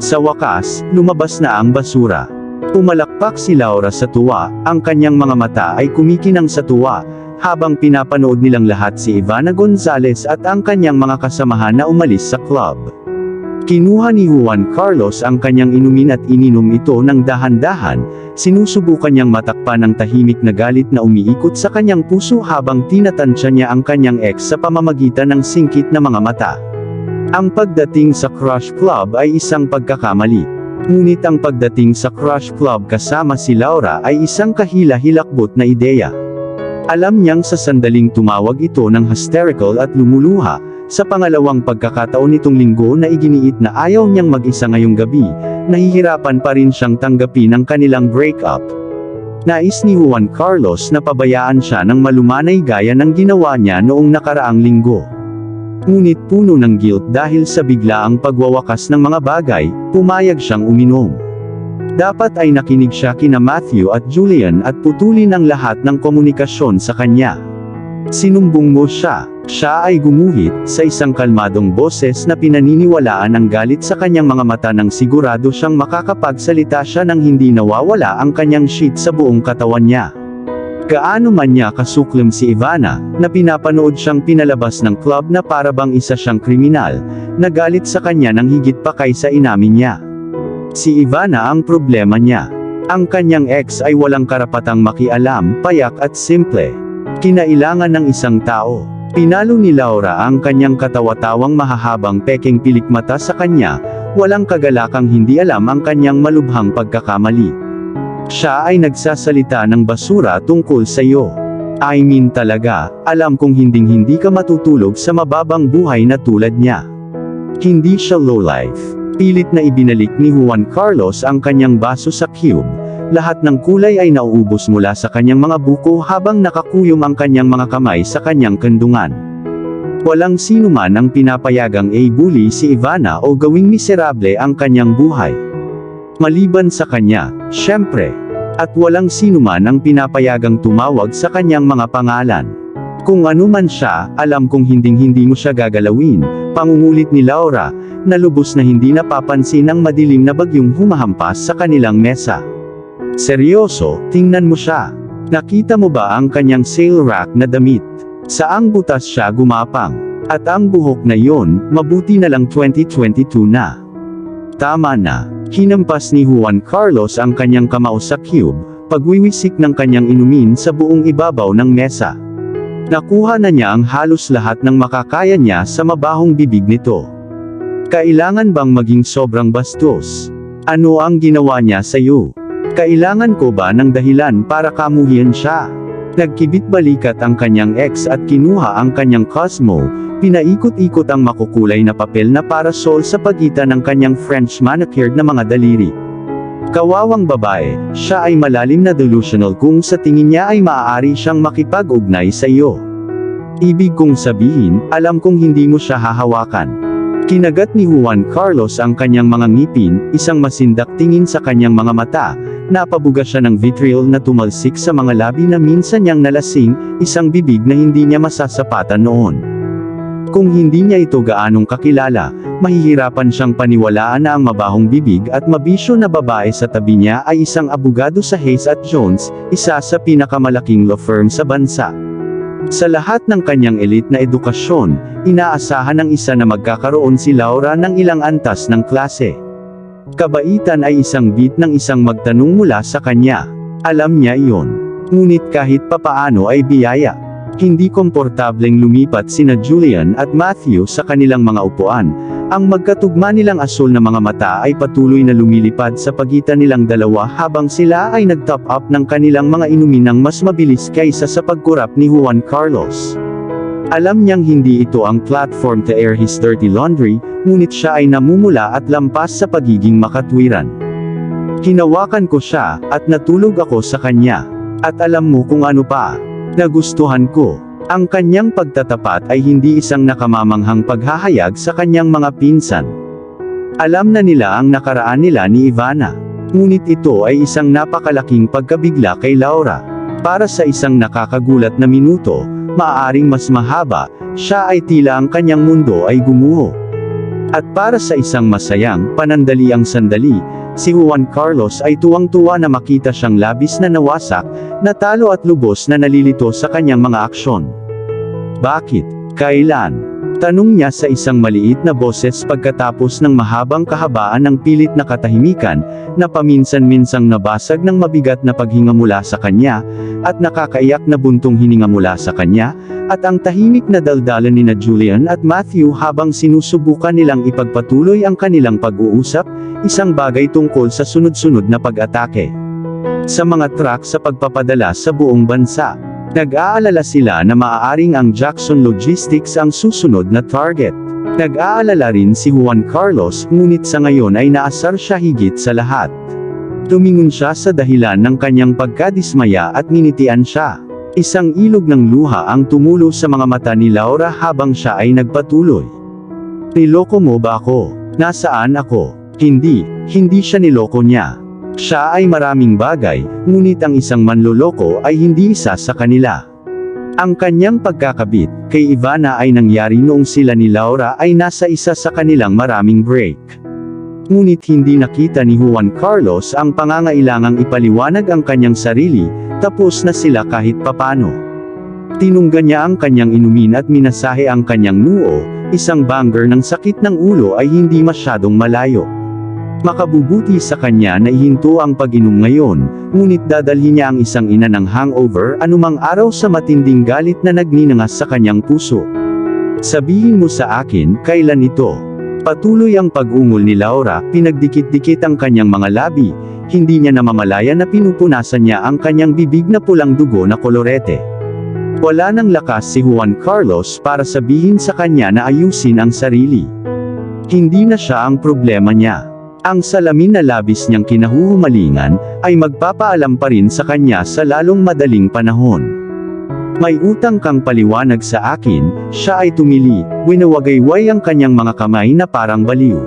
Sa wakas, lumabas na ang basura. Pumalakpak si Laura sa tuwa, ang kanyang mga mata ay kumikinang sa tuwa, habang pinapanood nilang lahat si Ivana Gonzalez at ang kanyang mga kasamahan na umalis sa club. Kinuha ni Juan Carlos ang kanyang inumin at ininom ito ng dahan-dahan, sinusubukan niyang matakpan ang tahimik na galit na umiikot sa kanyang puso habang tinatansya niya ang kanyang ex sa pamamagitan ng singkit na mga mata. Ang pagdating sa Crush Club ay isang pagkakamali. Ngunit ang pagdating sa Crush Club kasama si Laura ay isang kahila-hilakbot na ideya. Alam niyang sa sandaling tumawag ito ng hysterical at lumuluha, sa pangalawang pagkakataon nitong linggo na iginiit na ayaw niyang mag-isa ngayong gabi, nahihirapan pa rin siyang tanggapin ang kanilang breakup. Nais ni Juan Carlos na pabayaan siya ng malumanay gaya ng ginawa niya noong nakaraang linggo. Ngunit puno ng guilt dahil sa biglaang pagwawakas ng mga bagay, pumayag siyang uminom. Dapat ay nakinig siya kina Matthew at Julian at putulin ang lahat ng komunikasyon sa kanya. Sinumbong mo siya. Siya ay gumuhit, sa isang kalmadong boses na pinaniniwalaan ang galit sa kanyang mga mata nang sigurado siyang makakapagsalita siya nang hindi nawawala ang kanyang shit sa buong katawan niya. Gaano man niya kasuklam si Ivana, na pinapanood siyang pinalabas ng club na parabang isa siyang kriminal, nagalit sa kanya nang higit pa kaysa inamin niya. Si Ivana ang problema niya. Ang kanyang ex ay walang karapatang makialam, payak at simple. Kinailangan ng isang tao. Pinalo ni Laura ang kanyang katawa-tawang mahahabang peking pilikmata sa kanya, walang kagalakang hindi alam ang kanyang malubhang pagkakamali. Siya ay nagsasalita ng basura tungkol sa iyo. I mean talaga, alam kong hinding-hindi ka matutulog sa mababang buhay na tulad niya. Hindi siya lowlife. Pilit na ibinalik ni Juan Carlos ang kanyang baso sa cube. Lahat ng kulay ay nauubos mula sa kanyang mga buko habang nakakuyom ang kanyang mga kamay sa kanyang kandungan. Walang sino man ang pinapayagang i-bully si Ivana o gawing miserable ang kanyang buhay. Maliban sa kanya, syempre. At walang sino man ang pinapayagang tumawag sa kanyang mga pangalan. Kung ano man siya, alam kong hinding-hindi mo siya gagalawin, pangungulit ni Laura, na lubos na hindi napapansin ang madilim na bagyong humahampas sa kanilang mesa. Seryoso, tingnan mo siya. Nakita mo ba ang kanyang sale rack na damit? Saang butas siya gumapang? At ang buhok na yon, mabuti na lang 2022 na. Tama na. Hinampas ni Juan Carlos ang kanyang kamao sa cube, pagwiwisik ng kanyang inumin sa buong ibabaw ng mesa. Nakuha na niya ang halos lahat ng makakaya niya sa mabahong bibig nito. Kailangan bang maging sobrang bastos? Ano ang ginawa niya sa iyo? Kailangan ko ba ng dahilan para kamuhian siya? Nagkibit balikat ang kanyang ex at kinuha ang kanyang Cosmo, pinaikot-ikot ang makukulay na papel na parasol sa pagitan ng kanyang French manicured na mga daliri. Kawawang babae, siya ay malalim na delusional kung sa tingin niya ay maaari siyang makipag-ugnay sa iyo. Ibig kong sabihin, alam kong hindi mo siya hahawakan. Kinagat ni Juan Carlos ang kanyang mga ngipin, isang masindak tingin sa kanyang mga mata, napabuga siya ng vitriol na tumalsik sa mga labi na minsan niyang nalasing, isang bibig na hindi niya masasapatan noon. Kung hindi niya ito gaanong kakilala, mahihirapan siyang paniwalaan na ang mabahong bibig at mabisyo na babae sa tabi niya ay isang abogado sa Hayes at Jones, isa sa pinakamalaking law firm sa bansa. Sa lahat ng kanyang elite na edukasyon, inaasahan ng isa na magkakaroon si Laura ng ilang antas ng klase. Kabaitan ay isang bit ng isang magtanong mula sa kanya. Alam niya iyon. Ngunit kahit papaano ay biyaya. Hindi komportableng lumipat sina Julian at Matthew sa kanilang mga upuan. Ang magkatugma nilang asul na mga mata ay patuloy na lumilipad sa pagitan nilang dalawa habang sila ay nag-top up ng kanilang mga inumin ng mas mabilis kaysa sa pagkurap ni Juan Carlos. Alam niyang hindi ito ang platform to air his dirty laundry, ngunit siya ay namumula at lampas sa pagiging makatwiran. Hinawakan ko siya, at natulog ako sa kanya. At alam mo kung ano pa? Nagustuhan ko. Ang kanyang pagtatapat ay hindi isang nakamamanghang paghahayag sa kanyang mga pinsan. Alam na nila ang nakaraan nila ni Ivana. Ngunit ito ay isang napakalaking pagkabigla kay Laura. Para sa isang nakakagulat na minuto, maaaring mas mahaba, siya ay tila ang kanyang mundo ay gumuho. At para sa isang masayang, panandaliang sandali, si Juan Carlos ay tuwang-tuwa na makita siyang labis na nawasak, natalo at lubos na nalilito sa kanyang mga aksyon. Bakit? Kailan? Tanong niya sa isang maliit na boses pagkatapos ng mahabang kahabaan ng pilit na katahimikan, na paminsan-minsang nabasag ng mabigat na paghinga mula sa kanya, at nakakaiyak na buntong hininga mula sa kanya, at ang tahimik na daldalan ni Julian at Matthew habang sinusubukan nilang ipagpatuloy ang kanilang pag-uusap, isang bagay tungkol sa sunod-sunod na pag-atake sa mga truck sa pagpapadala sa buong bansa. Nag-aalala sila na maaaring ang Jackson Logistics ang susunod na target. Nag-aalala rin si Juan Carlos, ngunit sa ngayon ay naasar siya higit sa lahat. Tumingon siya sa dahilan ng kanyang pagkadismaya at nginitian siya. Isang ilog ng luha ang tumulo sa mga mata ni Laura habang siya ay nagpatuloy. Niloko mo ba ako? Nasaan ako? Hindi siya niloko niya. Siya ay maraming bagay, ngunit ang isang manloloko ay hindi isa sa kanila. Ang kanyang pagkakabit kay Ivana ay nangyari noong sila ni Laura ay nasa isa sa kanilang maraming break. Ngunit hindi nakita ni Juan Carlos ang pangangailangang ipaliwanag ang kanyang sarili, tapos na sila kahit papano. Tinunggan niya ang kanyang inumin at minasahe ang kanyang noo, isang banger ng sakit ng ulo ay hindi masyadong malayo. Makabubuti sa kanya na ihinto ang pag-inom ngayon, ngunit dadalhin niya ang isang ina ng hangover anumang araw sa matinding galit na nagninangas sa kanyang puso. Sabihin mo sa akin, kailan ito? Patuloy ang pag-ungol ni Laura, pinagdikit-dikit ang kanyang mga labi, hindi niya namamalaya na pinupunasan niya ang kanyang bibig na pulang dugo na kolorete. Wala nang lakas si Juan Carlos para sabihin sa kanya na ayusin ang sarili. Hindi na siya ang problema niya. Ang salamin na labis niyang kinahuhumalingan, ay magpapaalam pa rin sa kanya sa lalong madaling panahon. May utang kang paliwanag sa akin, siya ay tumili, winawagayway ang kanyang mga kamay na parang baliw.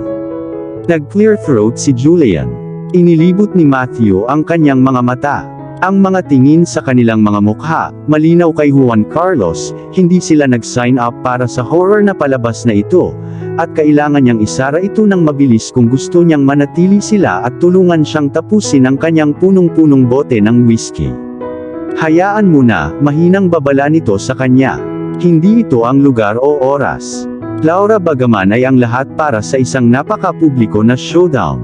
Nag-clear throat si Julian. Inilibot ni Matthew ang kanyang mga mata. Ang mga tingin sa kanilang mga mukha, malinaw kay Juan Carlos, hindi sila nag-sign up para sa horror na palabas na ito, at kailangan niyang isara ito ng mabilis kung gusto niyang manatili sila at tulungan siyang tapusin ang kanyang punong-punong bote ng whiskey. Hayaan mo na, mahinang babala nito sa kanya. Hindi ito ang lugar o oras. Laura bagaman ay ang lahat para sa isang napaka-publiko na showdown.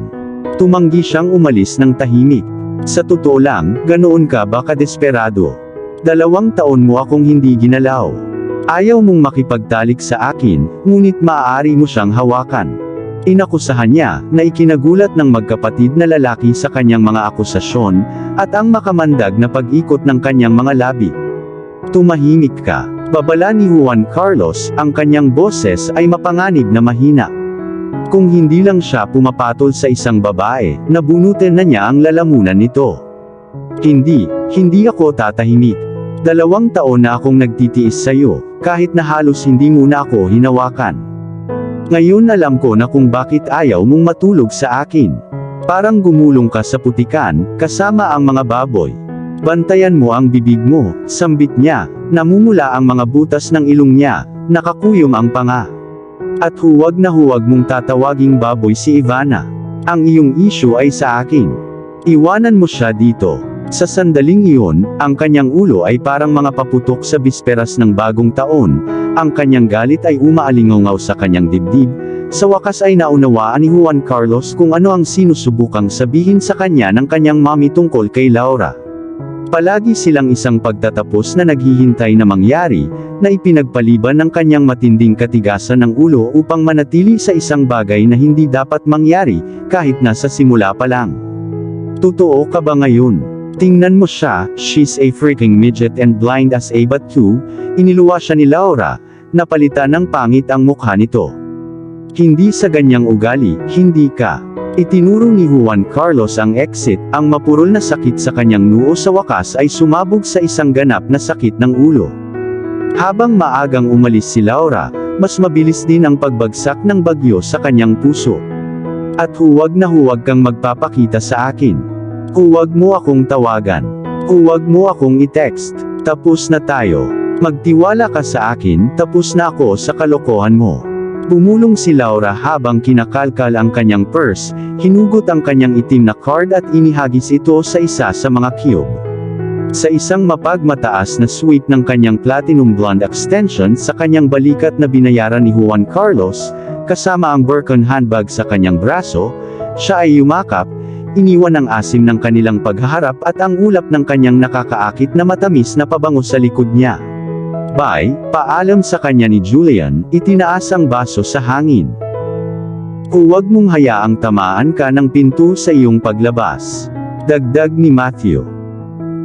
Tumanggi siyang umalis ng tahimik. Sa totoo lang, ganoon ka ba kadesperado? 2 taon mo akong hindi ginalaw. Ayaw mong makipagtalik sa akin, ngunit maaari mo siyang hawakan. Inakusahan niya, na ikinagulat ng magkapatid na lalaki sa kanyang mga akusasyon, at ang makamandag na pag-ikot ng kanyang mga labi. Tumahimik ka. Babala ni Juan Carlos, ang kanyang boses ay mapanganib na mahina. Kung hindi lang siya pumapatol sa isang babae, nabunutin na niya ang lalamunan nito. Hindi ako tatahimik. 2 taon na akong nagtitiis sa'yo, kahit na halos hindi mo na ako hinawakan. Ngayon alam ko na kung bakit ayaw mong matulog sa akin. Parang gumulong ka sa putikan, kasama ang mga baboy. Bantayan mo ang bibig mo, sambit niya, namumula ang mga butas ng ilong niya, nakakuyom ang panga. At huwag na huwag mong tatawaging baboy si Ivana. Ang iyong issue ay sa akin. Iwanan mo siya dito. Sa sandaling iyon, ang kanyang ulo ay parang mga paputok sa bisperas ng bagong taon, ang kanyang galit ay umaalingaw sa kanyang dibdib, Sa wakas ay naunawaan ni Juan Carlos kung ano ang sinusubukang sabihin sa kanya ng kanyang mami tungkol kay Laura. Palagi silang isang pagtatapos na naghihintay na mangyari, na ipinagpaliban ng kanyang matinding katigasan ng ulo upang manatili sa isang bagay na hindi dapat mangyari, kahit nasa simula pa lang. Totoo ka ba ngayon? Tingnan mo siya, she's a freaking midget and blind as a bat too, iniluwa siya ni Laura, napalitan ng pangit ang mukha nito. Hindi sa ganyang ugali, hindi ka. Itinuro ni Juan Carlos ang exit, ang mapurol na sakit sa kanyang noo sa wakas ay sumabog sa isang ganap na sakit ng ulo. Habang maagang umalis si Laura, mas mabilis din ang pagbagsak ng bagyo sa kanyang puso. At huwag na huwag kang magpapakita sa akin. Huwag mo akong tawagan. Huwag mo akong i-text. Tapos na tayo. Magtiwala ka sa akin, tapos na ako sa kalokohan mo. Bumulong si Laura habang kinakalkal ang kanyang purse, hinugot ang kanyang itim na card at inihagis ito sa isa sa mga cube. Sa isang mapagmataas na sweep ng kanyang platinum blonde extension sa kanyang balikat na binayaran ni Juan Carlos, kasama ang Birkin handbag sa kanyang braso, siya ay yumakap, iniwan ang asim ng kanilang paghaharap at ang ulap ng kanyang nakakaakit na matamis na pabango sa likod niya. Bye, paalam sa kanya ni Julian, itinaas ang baso sa hangin. Huwag mong hayaang tamaan ka ng pinto sa iyong paglabas. Dagdag ni Matthew.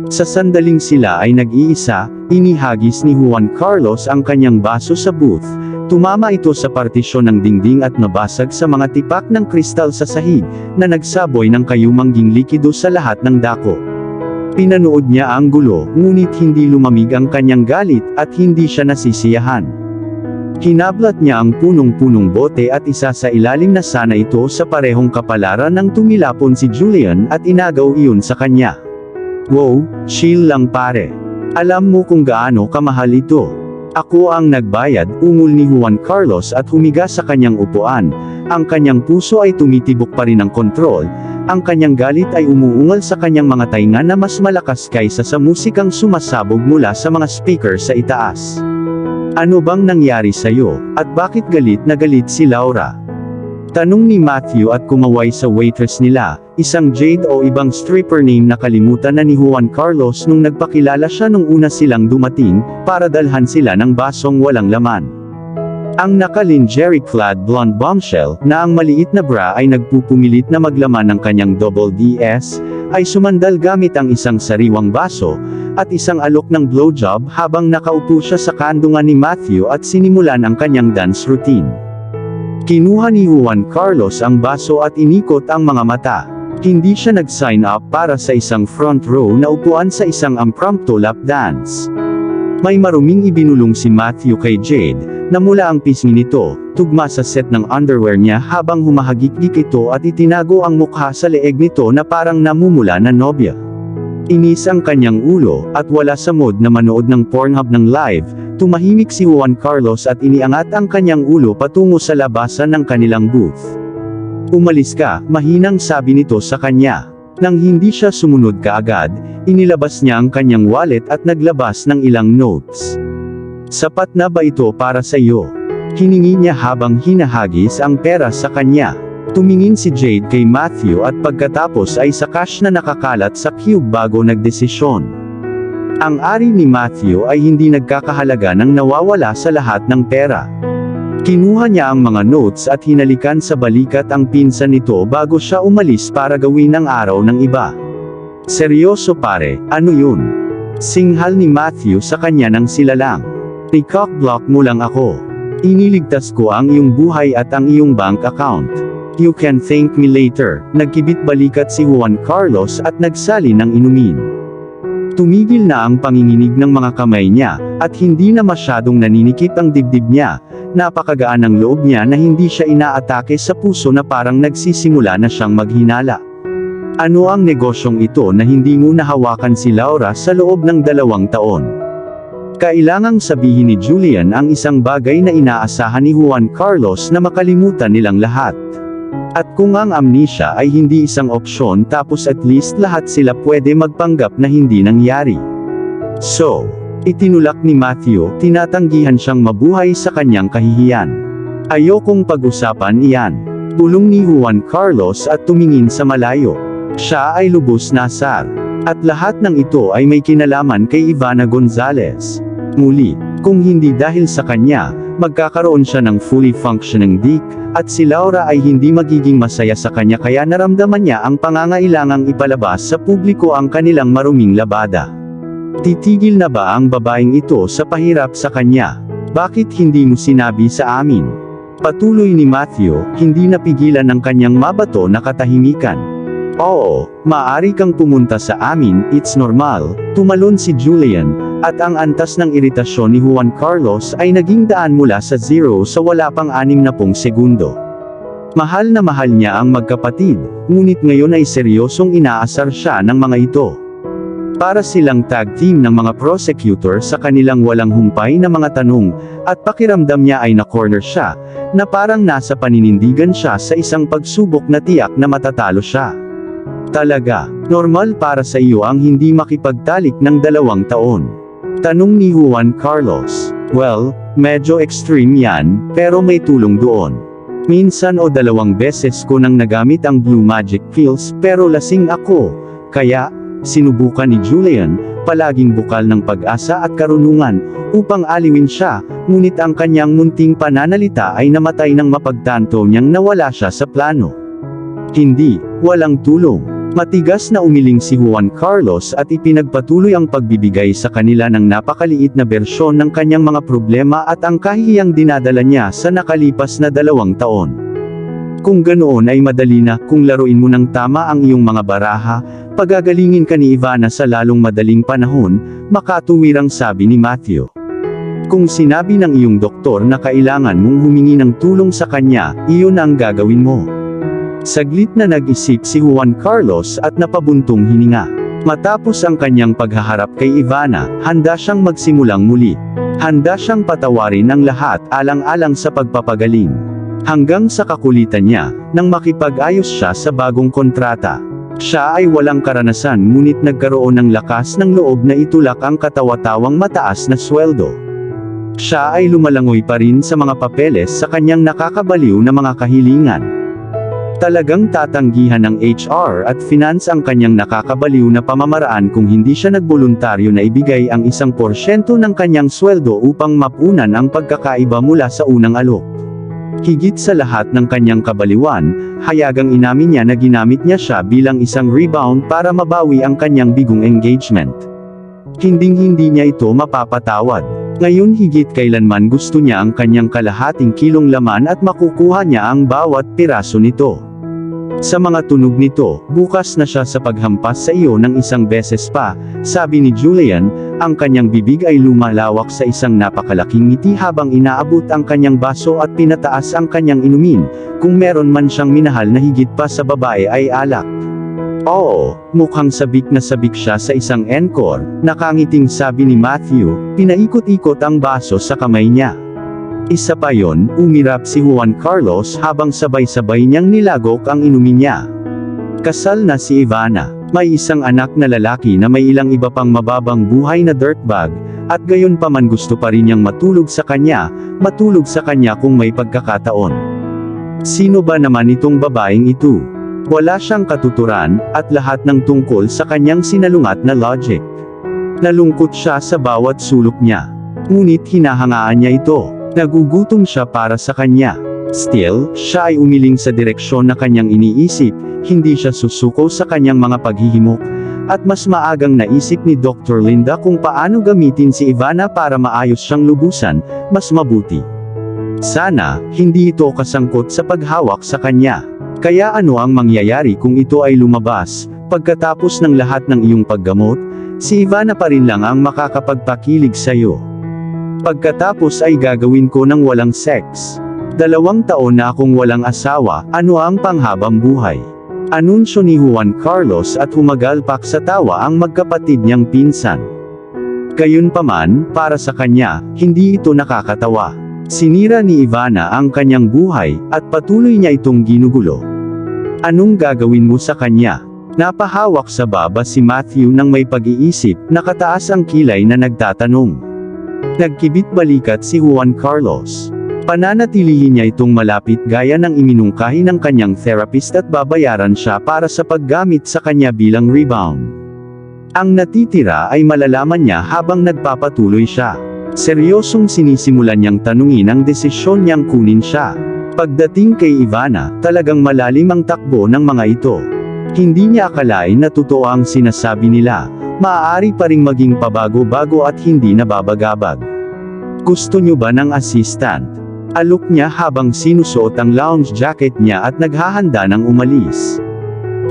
Sa sandaling sila ay nag-iisa, inihagis ni Juan Carlos ang kanyang baso sa booth, tumama ito sa partisyon ng dingding at nabasag sa mga tipak ng kristal sa sahig, na nagsaboy ng kayumangging likido sa lahat ng dako. Pinanood niya ang gulo, ngunit hindi lumamig ang kanyang galit, at hindi siya nasisiyahan. Hinablat niya ang punong-punong bote at isa sa ilalim na sana ito sa parehong kapalaran nang tumilapon si Julian at inagaw iyon sa kanya. Wow, chill lang pare. Alam mo kung gaano kamahal ito. Ako ang nagbayad, ungol ni Juan Carlos at humiga sa kanyang upuan. Ang kanyang puso ay tumitibok pa rin ng kontrol. Ang kanyang galit ay umuungal sa kanyang mga tainga na mas malakas kaysa sa musikang sumasabog mula sa mga speaker sa itaas. Ano bang nangyari sa'yo, at bakit galit na galit si Laura? Tanong ni Matthew at kumaway sa waitress nila, isang Jade o ibang stripper name na kalimutan na ni Juan Carlos nung nagpakilala siya nung una silang dumating, para dalhan sila ng basong walang laman. Ang naka-lingerie-clad blonde bombshell, na ang maliit na bra ay nagpupumilit na maglaman ng kanyang double DS, ay sumandal gamit ang isang sariwang baso, at isang alok ng blowjob habang nakaupo siya sa kandungan ni Matthew at sinimulan ang kanyang dance routine. Kinuha ni Juan Carlos ang baso at inikot ang mga mata. Hindi siya nag-sign up para sa isang front row na upuan sa isang impromptu lap dance. May maruming ibinulong si Matthew kay Jade, na mula ang pisngi nito, tugma sa set ng underwear niya habang humahagik-gik ito at itinago ang mukha sa leeg nito na parang namumula na nobya. Inis ang kanyang ulo, at wala sa mood na manood ng Pornhub ng live, tumahimik si Juan Carlos at iniangat ang kanyang ulo patungo sa labasan ng kanilang booth. Umalis ka, mahinang sabi nito sa kanya. Nang hindi siya sumunod kaagad, inilabas niya ang kanyang wallet at naglabas ng ilang notes. Sapat na ba ito para sa iyo? Hiningi niya habang hinahagis ang pera sa kanya. Tumingin si Jade kay Matthew at pagkatapos ay sa cash na nakakalat sa cube bago nagdesisyon. Ang ari ni Matthew ay hindi nagkakahalaga ng nawawala sa lahat ng pera. Kinuha niya ang mga notes at hinalikan sa balikat ang pinsan nito bago siya umalis para gawin ang araw ng iba. Seryoso pare, ano yun? Singhal ni Matthew sa kanya nang sila lang. I-cockblock mo lang ako. Iniligtas ko ang iyong buhay at ang iyong bank account. You can thank me later. Nagkibit balikat si Juan Carlos at nagsali ng inumin. Tumigil na ang panginginig ng mga kamay niya, at hindi na masyadong naninikip ang dibdib niya. Napakagaan ng loob niya na hindi siya inaatake sa puso na parang nagsisimula na siyang maghinala. Ano ang negosyong ito na hindi mo nahawakan si Laura sa loob ng 2 taon? Kailangang sabihin ni Julian ang isang bagay na inaasahan ni Juan Carlos na makalimutan nilang lahat. At kung ang amnesia ay hindi isang opsyon, tapos at least lahat sila pwede magpanggap na hindi nangyari. So, itinulak ni Matthew, tinatanggihan siyang mabuhay sa kanyang kahihiyan. Ayokong pag-usapan iyan. Bulong ni Juan Carlos at tumingin sa malayo. Siya ay lubos na asar. At lahat ng ito ay may kinalaman kay Ivana Gonzalez. Muli, kung hindi dahil sa kanya, magkakaroon siya ng fully functioning dick, at si Laura ay hindi magiging masaya sa kanya kaya naramdaman niya ang pangangailangang ipalabas sa publiko ang kanilang maruming labada. Titigil na ba ang babaeng ito sa pahirap sa kanya? Bakit hindi mo sinabi sa amin? Patuloy ni Matthew, hindi napigilan ng kanyang mabato na katahimikan. Oo, maaari kang pumunta sa amin, it's normal, tumalon si Julian, at ang antas ng iritasyon ni Juan Carlos ay naging daan mula sa 0 sa wala pang 60 segundo. Mahal na mahal niya ang magkapatid, ngunit ngayon ay seryosong inaasar siya ng mga ito. Para silang tag team ng mga prosecutor sa kanilang walang humpay na mga tanong, at pakiramdam niya ay na-corner siya, na parang nasa paninindigan siya sa isang pagsubok na tiyak na matatalo siya. Talaga, normal para sa iyo ang hindi makipagtalik ng 2 taon? Tanong ni Juan Carlos. Well, medyo extreme yan, pero may tulong doon. Minsan o 2 beses ko nang nagamit ang Blue Magic Pills pero lasing ako, kaya, sinubukan ni Julian, palaging bukal ng pag-asa at karunungan, upang aliwin siya, ngunit ang kanyang munting pananalita ay namatay nang mapagtanto niyang nawala siya sa plano. Hindi, walang tulong. Matigas na umiling si Juan Carlos at ipinagpatuloy ang pagbibigay sa kanila ng napakaliit na bersyon ng kanyang mga problema at ang kahihiyang dinadala niya sa nakalipas na 2 taon. Kung ganoon ay madali na, kung laruin mo ng tama ang iyong mga baraha, pagagalingin ka ni Ivana sa lalong madaling panahon, makatuwirang sabi ni Matthew. Kung sinabi ng iyong doktor na kailangan mong humingi ng tulong sa kanya, iyon ang gagawin mo. Saglit na nag-isip si Juan Carlos at napabuntong hininga. Matapos ang kanyang paghaharap kay Ivana, handa siyang magsimulang muli. Handa siyang patawarin ang lahat alang-alang sa pagpapagaling. Hanggang sa kakulitan niya, nang makipag-ayos siya sa bagong kontrata. Siya ay walang karanasan ngunit nagkaroon ng lakas ng loob na itulak ang katawa-tawang mataas na sweldo. Siya ay lumalangoy pa rin sa mga papeles sa kanyang nakakabaliw na mga kahilingan. Talagang tatanggihan ng HR at finance ang kanyang nakakabaliw na pamamaraan kung hindi siya nagboluntaryo na ibigay ang 1% ng kanyang sweldo upang mapunan ang pagkakaiba mula sa unang alok. Higit sa lahat ng kanyang kabaliwan, hayagang inamin niya na ginamit niya siya bilang isang rebound para mabawi ang kanyang bigong engagement. Hinding-hindi niya ito mapapatawad. Ngayon higit kailanman gusto niya ang kanyang kalahating kilong laman at makukuha niya ang bawat piraso nito. Sa mga tunog nito, bukas na siya sa paghampas sa iyo ng 1 beses pa, sabi ni Julian, ang kanyang bibig ay lumalawak sa isang napakalaking ngiti habang inaabot ang kanyang baso at pinataas ang kanyang inumin, kung meron man siyang minahal na higit pa sa babae ay alak. Oo, mukhang sabik na sabik siya sa isang encore, nakangiting sabi ni Matthew, pinaikot-ikot ang baso sa kamay niya. Isa pa yon, umirap si Juan Carlos habang sabay-sabay niyang nilagok ang inumin niya. Kasal na si Ivana, may isang anak na lalaki na may ilang iba pang mababang buhay na dirtbag, at gayon pa man gusto pa rin niyang matulog sa kanya kung may pagkakataon. Sino ba naman itong babaeng ito? Wala siyang katuturan, at lahat ng tungkol sa kanyang sinalungat na logic. Nalungkot siya sa bawat sulok niya. Ngunit hinahangaan niya ito. Nagugutom siya para sa kanya. Still, siya ay umiling sa direksyon na kanyang iniisip, hindi siya susuko sa kanyang mga paghihimok, at mas maagang naisip ni Dr. Linda kung paano gamitin si Ivana para maayos siyang lubusan, mas mabuti. Sana, hindi ito kasangkot sa paghawak sa kanya. Kaya ano ang mangyayari kung ito ay lumabas, pagkatapos ng lahat ng iyong paggamot, si Ivana pa rin lang ang makakapagpakilig sa'yo. Pagkatapos ay gagawin ko ng walang sex. 2 taon na akong walang asawa, ano ang panghabang buhay? Anunsyo ni Juan Carlos at humagalpak sa tawa ang magkapatid niyang pinsan. Gayunpaman, para sa kanya, hindi ito nakakatawa. Sinira ni Ivana ang kanyang buhay, at patuloy niya itong ginugulo. Anong gagawin mo sa kanya? Napahawak sa baba si Matthew nang may pag-iisip, nakataas ang kilay na nagtatanong. Nagkibit balikat si Juan Carlos. Pananatilihin niya itong malapit gaya ng iminungkahi ng kanyang therapist at babayaran siya para sa paggamit sa kanya bilang rebound. Ang natitira ay malalaman niya habang nagpapatuloy siya. Seryosong sinisimulan niyang tanungin ang desisyon niyang kunin siya. Pagdating kay Ivana, talagang malalim ang takbo ng mga ito. Hindi niya akalain na totoo ang sinasabi nila, maaari pa ring maging pabago-bago at hindi nababagabag. Gusto niyo ba ng assistant? Alok niya habang sinusuot ang lounge jacket niya at naghahanda ng umalis.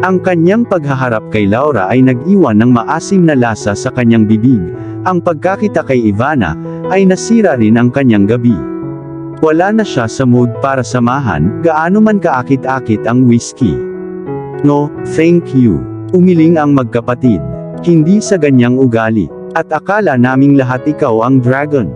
Ang kanyang paghaharap kay Laura ay nag-iwan ng maasim na lasa sa kanyang bibig. Ang pagkakita kay Ivana ay nasira rin ang kanyang gabi. Wala na siya sa mood para samahan, gaano man kaakit-akit ang whiskey. No, thank you. Umiling ang magkapatid. Hindi sa ganyang ugali. At akala naming lahat ikaw ang dragon.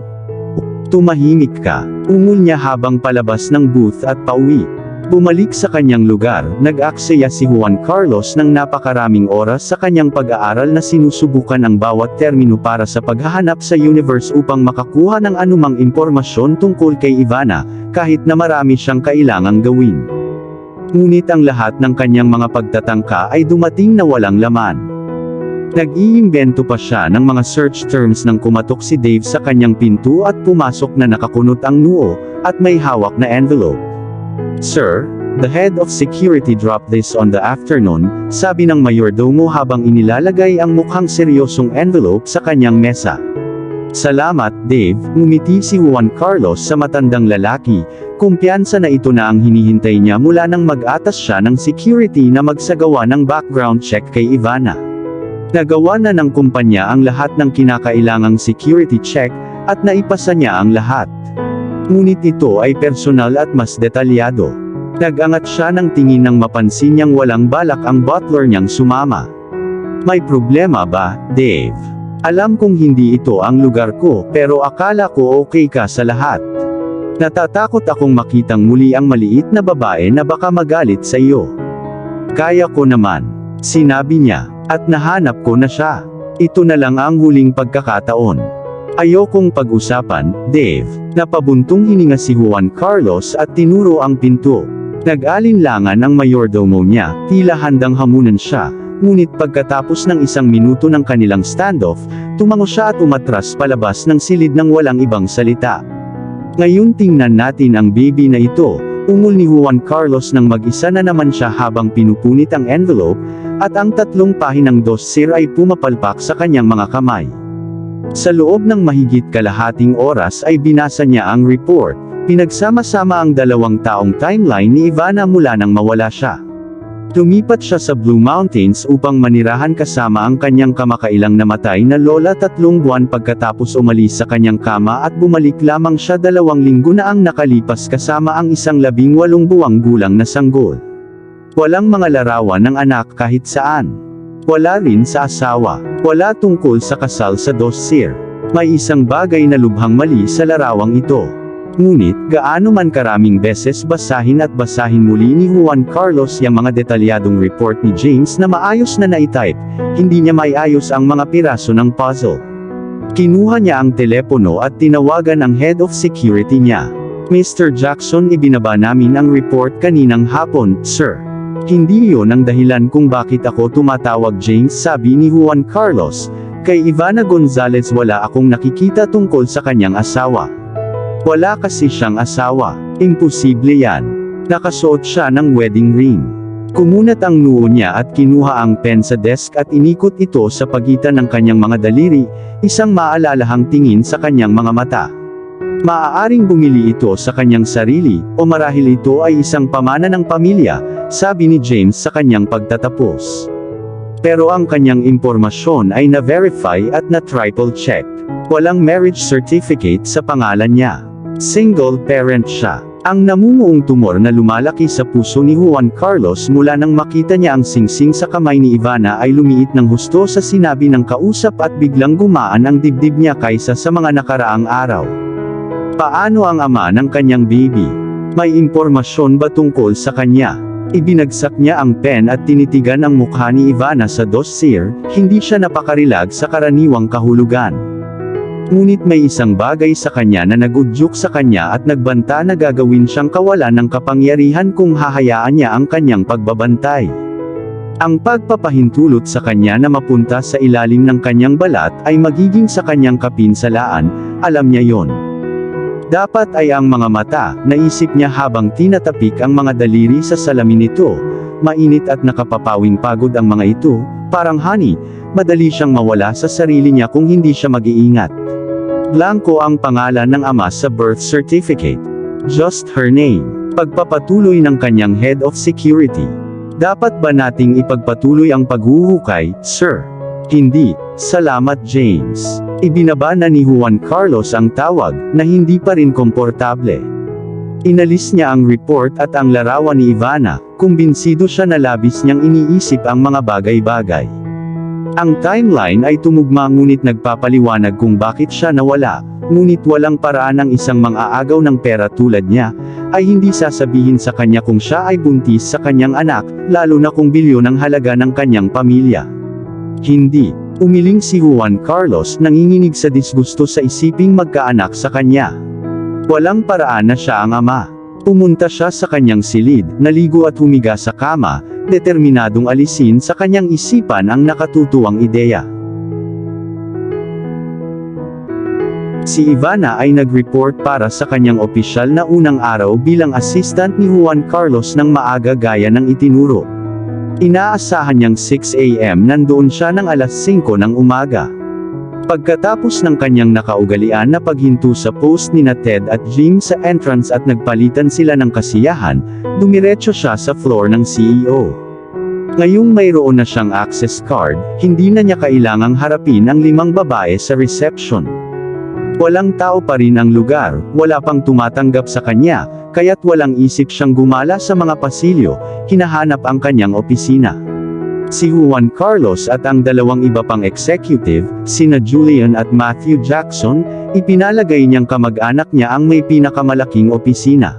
Tumahimik ka. Ungol niya habang palabas ng booth at pauwi. Bumalik sa kanyang lugar, nag-aksaya si Juan Carlos ng napakaraming oras sa kanyang pag-aaral na sinusubukan ang bawat termino para sa paghahanap sa universe upang makakuha ng anumang impormasyon tungkol kay Ivana, kahit na marami siyang kailangang gawin. Ngunit ang lahat ng kanyang mga pagtatangka ay dumating na walang laman. Nag-iimbento pa siya ng mga search terms nang kumatok si Dave sa kanyang pinto at pumasok na nakakunot ang noo, at may hawak na envelope. Sir, the head of security dropped this on the afternoon, sabi ng mayordomo habang inilalagay ang mukhang seryosong envelope sa kanyang mesa. Salamat, Dave, ngumiti si Juan Carlos sa matandang lalaki, kumpiyansa na ito na ang hinihintay niya mula nang mag-atas siya ng security na magsagawa ng background check kay Ivana. Nagawa na ng kumpanya ang lahat ng kinakailangang security check, at naipasa niya ang lahat. Ngunit ito ay personal at mas detalyado. Nag-angat siya ng tingin nang mapansin niyang walang balak ang butler niyang sumama. May problema ba, Dave? Alam kong hindi ito ang lugar ko, pero akala ko okay ka sa lahat. Natatakot akong makitang muli ang maliit na babae na baka magalit sa iyo. Kaya ko naman, sinabi niya. At nahanap ko na siya. Ito na lang ang huling pagkakataon. Ayokong pag-usapan, Dave. Napabuntong hininga si Juan Carlos at tinuro ang pinto. Nag-alinlangan ang mayordomo niya, tila handang hamunan siya, ngunit pagkatapos ng 1 minuto ng kanilang standoff, tumango siya at umatras palabas ng silid ng walang ibang salita. Ngayon tingnan natin ang baby na ito. Ungol ni Juan Carlos nang mag-isa na naman siya habang pinupunit ang envelope, at ang 3 pahinang dossier ay pumapalpak sa kanyang mga kamay. Sa loob ng mahigit kalahating oras ay binasa niya ang report, pinagsama-sama ang 2 taong timeline ni Ivana mula nang mawala siya. Lumipat siya sa Blue Mountains upang manirahan kasama ang kanyang kamakailang namatay na lola 3 buwan pagkatapos umalis sa kanyang kama at bumalik lamang siya 2 linggo na ang nakalipas kasama ang 18 buwang gulang na sanggol. Walang mga larawan ng anak kahit saan. Wala rin sa asawa. Wala tungkol sa kasal sa dossier. May isang bagay na lubhang mali sa larawang ito. Ngunit, gaano man karaming beses basahin at basahin muli ni Juan Carlos yung mga detalyadong report ni James na maayos na naitype, hindi niya maiayos ang mga piraso ng puzzle. Kinuha niya ang telepono at tinawagan ang head of security niya. Mr. Jackson, ibinaba namin ang report kaninang hapon, sir. Hindi iyon ang dahilan kung bakit ako tumatawag, James, sabi ni Juan Carlos. Kay Ivana Gonzalez wala akong nakikita tungkol sa kanyang asawa. Wala kasi siyang asawa. Imposible yan. Nakasuot siya ng wedding ring. Kumunat ang noo niya at kinuha ang pen sa desk at inikot ito sa pagitan ng kanyang mga daliri, isang maalaalahang tingin sa kanyang mga mata. Maaaring bumili ito sa kanyang sarili, o marahil ito ay isang pamana ng pamilya, sabi ni James sa kanyang pagtatapos. Pero ang kanyang impormasyon ay na-verify at na-triple check. Walang marriage certificate sa pangalan niya. Single parent siya. Ang namumuong tumor na lumalaki sa puso ni Juan Carlos mula nang makita niya ang singsing sa kamay ni Ivana ay lumiit ng husto sa sinabi ng kausap at biglang gumaan ang dibdib niya kaysa sa mga nakaraang araw. Paano ang ama ng kanyang baby? May impormasyon ba tungkol sa kanya? Ibinagsak niya ang pen at tinitigan ang mukha ni Ivana sa dossier, hindi siya napakarilag sa karaniwang kahulugan. Ngunit may isang bagay sa kanya na nagudyok sa kanya at nagbanta na gagawin siyang kawalan ng kapangyarihan kung hahayaan niya ang kanyang pagbabantay. Ang pagpapahintulot sa kanya na mapunta sa ilalim ng kanyang balat ay magiging sa kanyang kapinsalaan, alam niya yon. Dapat ay ang mga mata, naisip niya habang tinatapik ang mga daliri sa salamin nito. Mainit at nakapapawing pagod ang mga ito, parang honey, madali siyang mawala sa sarili niya kung hindi siya mag-iingat. Blanco ang pangalan ng ama sa birth certificate. Just her name. Pagpapatuloy ng kanyang head of security. Dapat ba nating ipagpatuloy ang paghuhukay, sir? Hindi, salamat James. Ibinaba na ni Juan Carlos ang tawag, na hindi pa rin komportable. Inalis niya ang report at ang larawan ni Ivana, kumbinsido siya na labis niyang iniisip ang mga bagay-bagay. Ang timeline ay tumugma ngunit nagpapaliwanag kung bakit siya nawala, ngunit walang paraan ng isang mang-aagaw ng pera tulad niya, ay hindi sasabihin sa kanya kung siya ay buntis sa kanyang anak, lalo na kung bilyon ang halaga ng kanyang pamilya. Hindi. Umiling si Juan Carlos, nanginginig sa disgusto sa isiping magkaanak sa kanya. Walang paraan na siya ang ama. Pumunta siya sa kanyang silid, naligo at humiga sa kama, determinadong alisin sa kanyang isipan ang nakatutuwang ideya. Si Ivana ay nag-report para sa kanyang opisyal na unang araw bilang assistant ni Juan Carlos ng maaga gaya ng itinuro. Inaasahan niyang 6 AM nandoon siya ng alas 5 ng umaga. Pagkatapos ng kanyang nakaugalian na paghinto sa post ni Ted at Jim sa entrance at nagpalitan sila ng kasiyahan, dumiretso siya sa floor ng CEO. Ngayong mayroon na siyang access card, hindi na niya kailangang harapin ang 5 babae sa reception. Walang tao pa rin ang lugar, wala pang tumatanggap sa kanya, kaya't walang isip siyang gumala sa mga pasilyo, hinahanap ang kanyang opisina. Si Juan Carlos at ang 2 iba pang executive, sina Julian at Matthew Jackson, ipinalagay niyang kamag-anak niya ang may pinakamalaking opisina.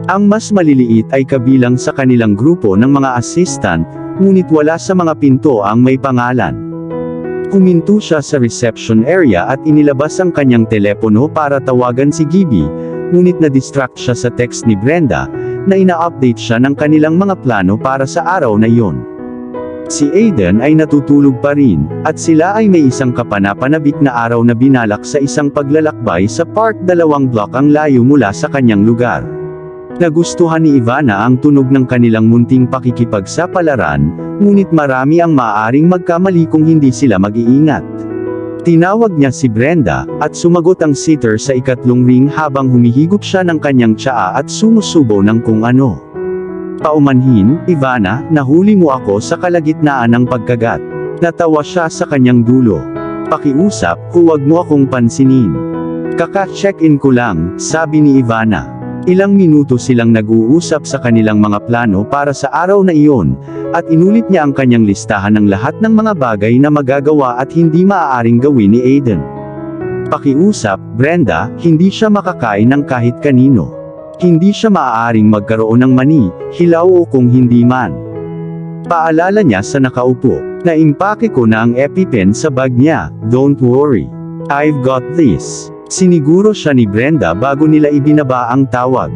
Ang mas maliliit ay kabilang sa kanilang grupo ng mga assistant, ngunit wala sa mga pinto ang may pangalan. Huminto siya sa reception area at inilabas ang kanyang telepono para tawagan si Gibby, ngunit na-distract siya sa text ni Brenda, na ina-update siya ng kanilang mga plano para sa araw na iyon. Si Aiden ay natutulog pa rin, at sila ay may isang kapanapanabik na araw na binalak sa isang paglalakbay sa park 2 block ang layo mula sa kanyang lugar. Nagustuhan ni Ivana ang tunog ng kanilang munting pakikipagsapalaran, ngunit marami ang maaaring magkamali kung hindi sila mag-iingat. Tinawag niya si Brenda, at sumagot ang sitter sa 3 ring habang humihigop siya ng kanyang tsaa at sumusubo ng kung ano. Paumanhin, Ivana, nahuli mo ako sa kalagitnaan ng pagkagat. Natawa siya sa kanyang dulo. Pakiusap, huwag mo akong pansinin. Kaka-check-in ko lang, sabi ni Ivana. Ilang minuto silang nag-uusap sa kanilang mga plano para sa araw na iyon, at inulit niya ang kanyang listahan ng lahat ng mga bagay na magagawa at hindi maaaring gawin ni Aiden. Pakiusap, Brenda, hindi siya makakain ng kahit kanino. Hindi siya maaaring magkaroon ng mani, hilaw o kung hindi man. Paalala niya sa nakaupo, naimpake ko na ang EpiPen sa bag niya, don't worry. I've got this. Siniguro siya ni Brenda bago nila ibinaba ang tawag.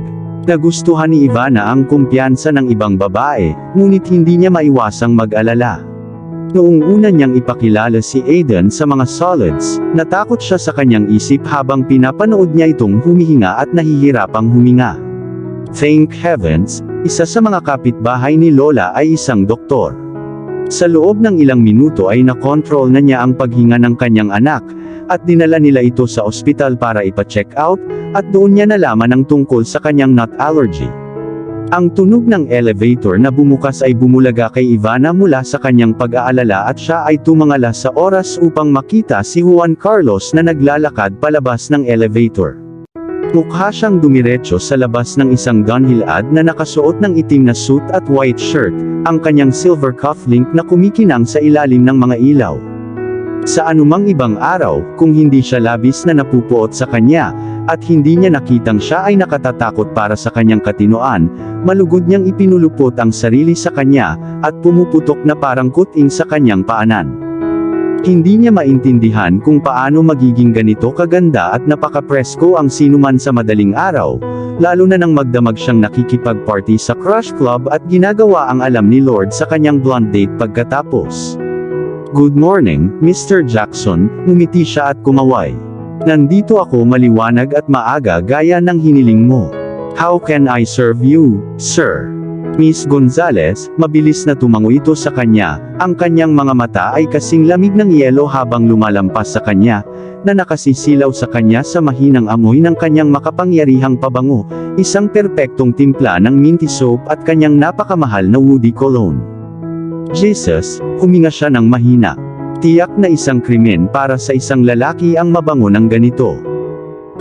Nagustuhan ni Ivana ang kumpiyansa ng ibang babae, ngunit hindi niya maiwasang mag-alala. Noong una niyang ipakilala si Aiden sa mga solids, natakot siya sa kanyang isip habang pinapanood niya itong humihinga at nahihirapang huminga. Thank heavens, isa sa mga kapitbahay ni Lola ay isang doktor. Sa loob ng ilang minuto ay nakontrol na niya ang paghinga ng kanyang anak, at dinala nila ito sa ospital para ipa-check out, at doon niya nalaman ang tungkol sa kanyang nut allergy. Ang tunog ng elevator na bumukas ay bumulaga kay Ivana mula sa kanyang pag-aalala at siya ay tumangala sa oras upang makita si Juan Carlos na naglalakad palabas ng elevator. Mukha siyang dumiretso sa labas ng isang Dunhill ad na nakasuot ng itim na suit at white shirt, ang kanyang silver cufflink na kumikinang sa ilalim ng mga ilaw. Sa anumang ibang araw, kung hindi siya labis na napupuot sa kanya, at hindi niya nakitang siya ay nakatatakot para sa kanyang katinoan, malugod niyang ipinulupot ang sarili sa kanya, at pumuputok na parang kuting sa kanyang paanan. Hindi niya maintindihan kung paano magiging ganito kaganda at napaka-presko ang sinuman sa madaling araw, lalo na nang magdamag siyang nakikipag-party sa crush club at ginagawa ang alam ni Lord sa kanyang blonde date pagkatapos. "Good morning, Mr. Jackson," ngumiti siya at kumaway. "Nandito ako maliwanag at maaga gaya ng hiniling mo. How can I serve you, sir?" Miss Gonzales, mabilis na tumango ito sa kanya, ang kanyang mga mata ay kasing lamig ng yelo habang lumalampas sa kanya, na nakasisilaw sa kanya sa mahinang amoy ng kanyang makapangyarihang pabango, isang perpektong timpla ng minty soap at kanyang napakamahal na woody cologne. "Jesus," huminga siya ng mahina. Tiyak na isang krimen para sa isang lalaki ang mabango ng ganito.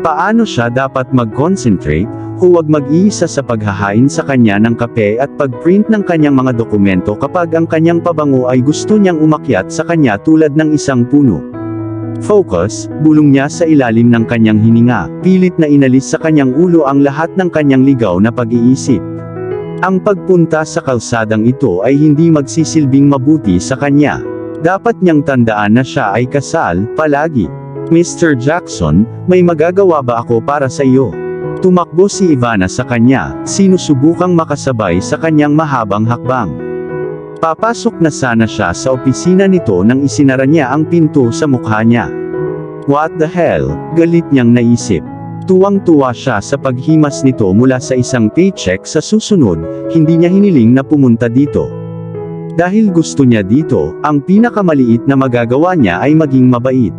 Paano siya dapat mag-concentrate, huwag mag-iisa sa paghahain sa kanya ng kape at pag-print ng kanyang mga dokumento kapag ang kanyang pabango ay gusto niyang umakyat sa kanya tulad ng isang puno. Focus, bulong niya sa ilalim ng kanyang hininga, pilit na inalis sa kanyang ulo ang lahat ng kanyang ligaw na pag-iisip. Ang pagpunta sa kalsadang ito ay hindi magsisilbing mabuti sa kanya. Dapat niyang tandaan na siya ay kasal, palagi. "Mr. Jackson, may magagawa ba ako para sa iyo?" Tumakbo si Ivana sa kanya, sinusubukang makasabay sa kanyang mahabang hakbang. Papasok na sana siya sa opisina nito nang isinara niya ang pinto sa mukha niya. "What the hell?" galit niyang naisip. Tuwang-tuwa siya sa paghimas nito mula sa isang paycheck sa susunod, hindi niya hiniling na pumunta dito. Dahil gusto niya dito, ang pinakamaliit na magagawa niya ay maging mabait.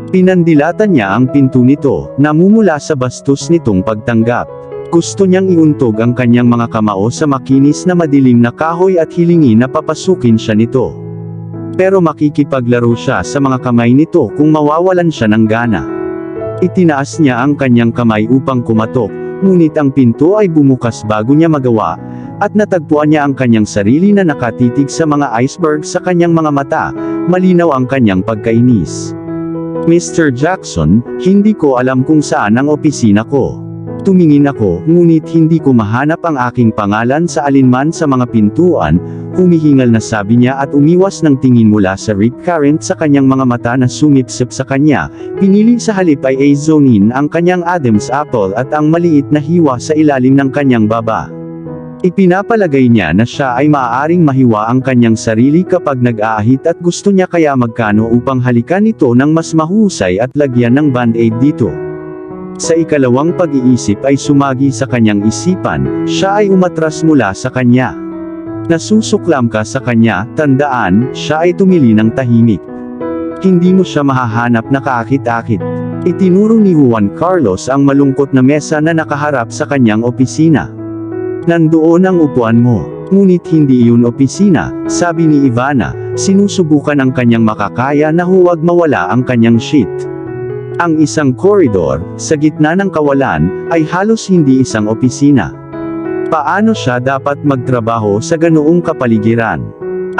Pinandilatan niya ang pinto nito, namumula sa bastos nitong pagtanggap. Gusto niyang iuntog ang kanyang mga kamao sa makinis na madilim na kahoy at hilingi na papasukin siya nito. Pero makikipaglaro siya sa mga kamay nito kung mawawalan siya ng gana. Itinaas niya ang kanyang kamay upang kumatok, ngunit ang pinto ay bumukas bago niya magawa, at natagpuan niya ang kanyang sarili na nakatitig sa mga iceberg sa kanyang mga mata, malinaw ang kanyang pagkainis. "Mr. Jackson, hindi ko alam kung saan ang opisina ko." Tumingin ako, ngunit hindi ko mahanap ang aking pangalan sa alinman sa mga pintuan, humihingal na sabi niya at umiwas ng tingin mula sa rip current sa kanyang mga mata na sumipsip sa kanya, pinili sa halip ay azonin ang kanyang Adam's apple at ang maliit na hiwa sa ilalim ng kanyang baba. Ipinapalagay niya na siya ay maaaring mahiwa ang kanyang sarili kapag nag-aahit at gusto niya kaya magkano upang halikan ito ng mas mahusay at lagyan ng band-aid dito. Sa ikalawang pag-iisip ay sumagi sa kanyang isipan, siya ay umatras mula sa kanya. Nasusuklam ka sa kanya, tandaan, siya ay tumili ng tahimik. Hindi mo siya mahahanap na kaakit-akit. Itinuro ni Juan Carlos ang malungkot na mesa na nakaharap sa kanyang opisina. "Nandoon ang upuan mo." Ngunit hindi iyon opisina, sabi ni Ivana, sinusubukan ang kanyang makakaya na huwag mawala ang kanyang sheet. Ang isang koridor, sa gitna ng kawalan, ay halos hindi isang opisina. Paano siya dapat magtrabaho sa ganoong kapaligiran?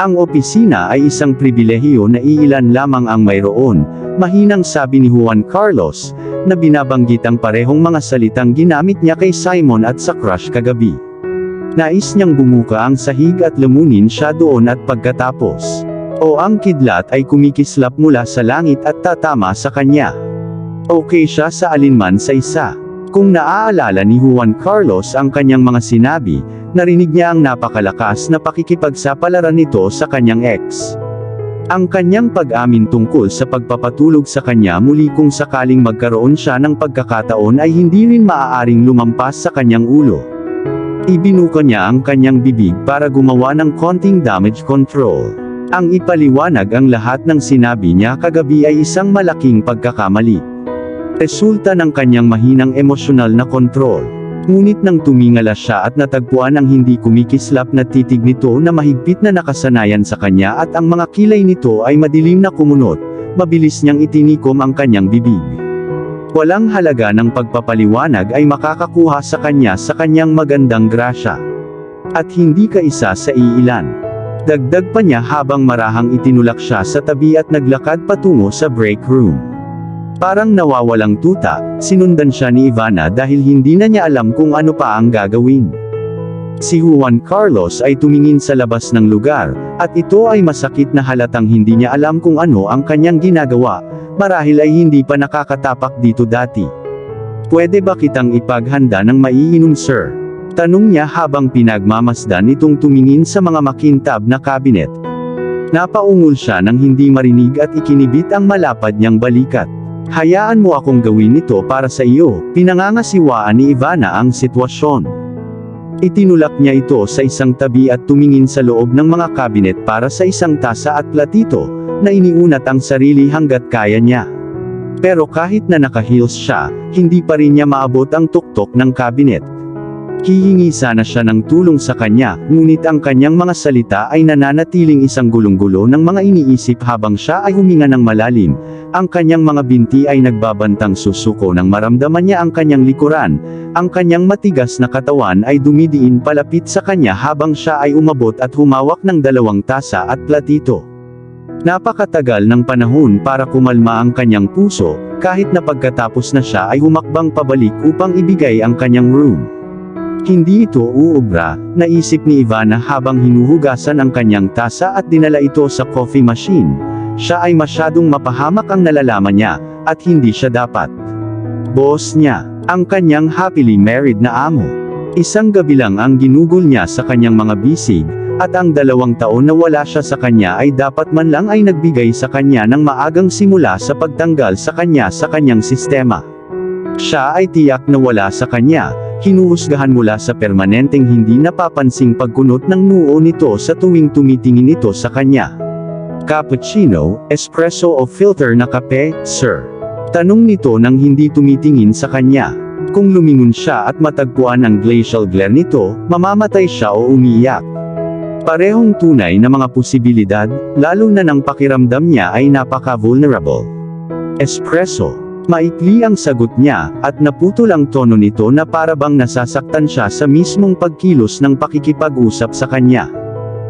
Ang opisina ay isang pribilehiyo na iilan lamang ang mayroon, mahinang sabi ni Juan Carlos, na binabanggit ang parehong mga salitang ginamit niya kay Simon at sa crush kagabi. Nais niyang bumuka ang sahig at lamunin siya doon at pagkatapos. O ang kidlat ay kumikislap mula sa langit at tatama sa kanya. Okay siya sa alinman sa isa. Kung naaalala ni Juan Carlos ang kanyang mga sinabi, narinig niya ang napakalakas na pakikipagsapalaran nito sa kanyang ex. Ang kanyang pag-amin tungkol sa pagpapatulog sa kanya muli kung sakaling magkaroon siya ng pagkakataon ay hindi rin maaaring lumampas sa kanyang ulo. Ibinuka niya ang kanyang bibig para gumawa ng konting damage control. Ang ipaliwanag ang lahat ng sinabi niya kagabi ay isang malaking pagkakamali. Resulta ng kanyang mahinang emosyonal na kontrol. Ngunit nang tumingala siya at natagpuan ang hindi kumikislap na titig nito na mahigpit na nakasanayan sa kanya at ang mga kilay nito ay madilim na kumunot, mabilis niyang itinikom ang kanyang bibig. Walang halaga ng pagpapaliwanag ay makakakuha sa kanyang magandang grasya. At hindi ka isa sa iilan. Dagdag pa niya habang marahang itinulak siya sa tabi at naglakad patungo sa break room. Parang nawawalang tuta, sinundan siya ni Ivana dahil hindi na niya alam kung ano pa ang gagawin. Si Juan Carlos ay tumingin sa labas ng lugar, at ito ay masakit na halatang hindi niya alam kung ano ang kanyang ginagawa, marahil ay hindi pa nakakatapak dito dati. Pwede ba kitang ipaghanda ng maiinom, sir? Tanong niya habang pinagmamasdan itong tumingin sa mga makintab na kabinet. Napaungol siya nang hindi marinig at ikinibit ang malapad niyang balikat. Hayaan mo akong gawin ito para sa iyo, pinangangasiwaan ni Ivana ang sitwasyon. Itinulak niya ito sa isang tabi at tumingin sa loob ng mga kabinet para sa isang tasa at platito, na iniunat ang sarili hanggat kaya niya. Pero kahit na naka-heels siya, hindi pa rin niya maabot ang tuktok ng kabinet. Hihingi sana siya ng tulong sa kanya, ngunit ang kanyang mga salita ay nananatiling isang gulong-gulo ng mga iniisip habang siya ay huminga ng malalim. Ang kanyang mga binti ay nagbabantang susuko nang maramdaman niya ang kanyang likuran. Ang kanyang matigas na katawan ay dumidiin palapit sa kanya habang siya ay umabot at humawak ng 2 tasa at platito. Napakatagal ng panahon para kumalma ang kanyang puso, kahit na pagkatapos na siya ay humakbang pabalik upang ibigay ang kanyang room. Hindi ito uubra, naisip ni Ivana habang hinuhugasan ang kanyang tasa at dinala ito sa coffee machine. Siya ay masyadong mapahamak ang nalalaman niya, at hindi siya dapat. Boss niya, ang kanyang happily married na amo. Isang gabi lang ang ginugol niya sa kanyang mga bisig, at ang 2 taon na wala siya sa kanya ay dapat man lang ay nagbigay sa kanya ng maagang simula sa pagtanggal sa kanyang sistema. Siya ay tiyak na wala sa kanya, hinuhusgahan mula sa permanenteng hindi napapansing pagkunot ng noo nito sa tuwing tumitingin ito sa kanya. Cappuccino, espresso o filter na kape, sir? Tanong nito nang hindi tumitingin sa kanya. Kung lumingon siya at matagpuan ang glacial glare nito, mamamatay siya o umiiyak. Parehong tunay na mga posibilidad, lalo na nang pakiramdam niya ay napaka-vulnerable. Espresso. Maikli ang sagot niya, at naputol ang tono nito na parabang nasasaktan siya sa mismong pagkilos ng pakikipag-usap sa kanya.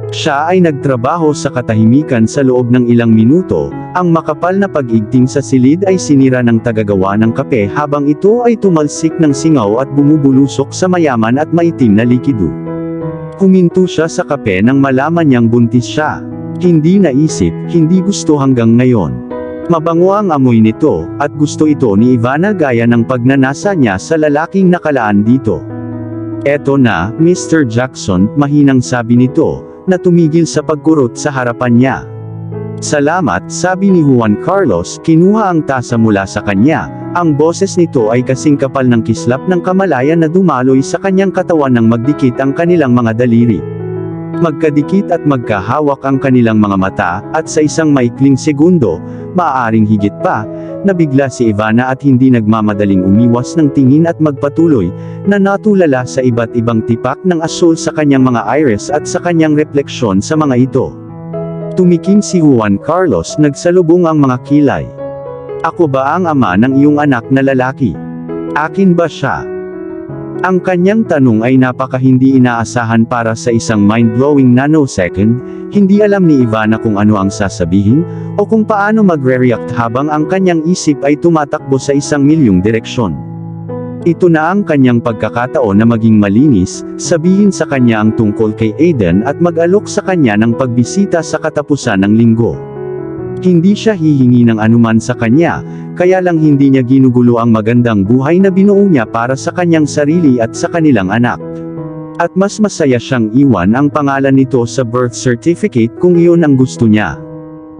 Siya ay nagtrabaho sa katahimikan sa loob ng ilang minuto, ang makapal na pag-igting sa silid ay sinira ng tagagawa ng kape habang ito ay tumalsik ng singaw at bumubulusok sa mayaman at maitim na likido. Huminto siya sa kape nang malaman niyang buntis siya. Hindi naisip, hindi gusto hanggang ngayon. Mabango ang amoy nito, at gusto ito ni Ivana gaya ng pagnanasa niya sa lalaking nakalaan dito. Eto na, Mr. Jackson, mahinang sabi nito, na tumigil sa pagkurot sa harapan niya. Salamat, sabi ni Juan Carlos, kinuha ang tasa mula sa kanya. Ang boses nito ay kasing kapal ng kislap ng kamalayan na dumaloy sa kanyang katawan nang magdikit ang kanilang mga daliri. Magkadikit at magkahawak ang kanilang mga mata, at sa isang maikling segundo, maaaring higit pa, nabigla si Ivana at hindi nagmamadaling umiwas ng tingin at magpatuloy, na natulala sa iba't ibang tipak ng asul sa kanyang mga iris at sa kanyang refleksyon sa mga ito. Tumikim si Juan Carlos, nagsalubong ang mga kilay. Ako ba ang ama ng iyong anak na lalaki? Akin ba siya? Ang kanyang tanong ay napaka-hindi inaasahan para sa isang mind-blowing nanosecond. Hindi alam ni Ivana kung ano ang sasabihin, o kung paano magre-react habang ang kanyang isip ay tumatakbo sa 1,000,000 direksyon. Ito na ang kanyang pagkakataon na maging malinis, sabihin sa kanya ang tungkol kay Aiden at mag-alok sa kanya ng pagbisita sa katapusan ng linggo. Hindi siya hihingi ng anuman sa kanya, kaya lang hindi niya ginugulo ang magandang buhay na binuo niya para sa kanyang sarili at sa kanilang anak. At mas masaya siyang iwan ang pangalan nito sa birth certificate kung iyon ang gusto niya.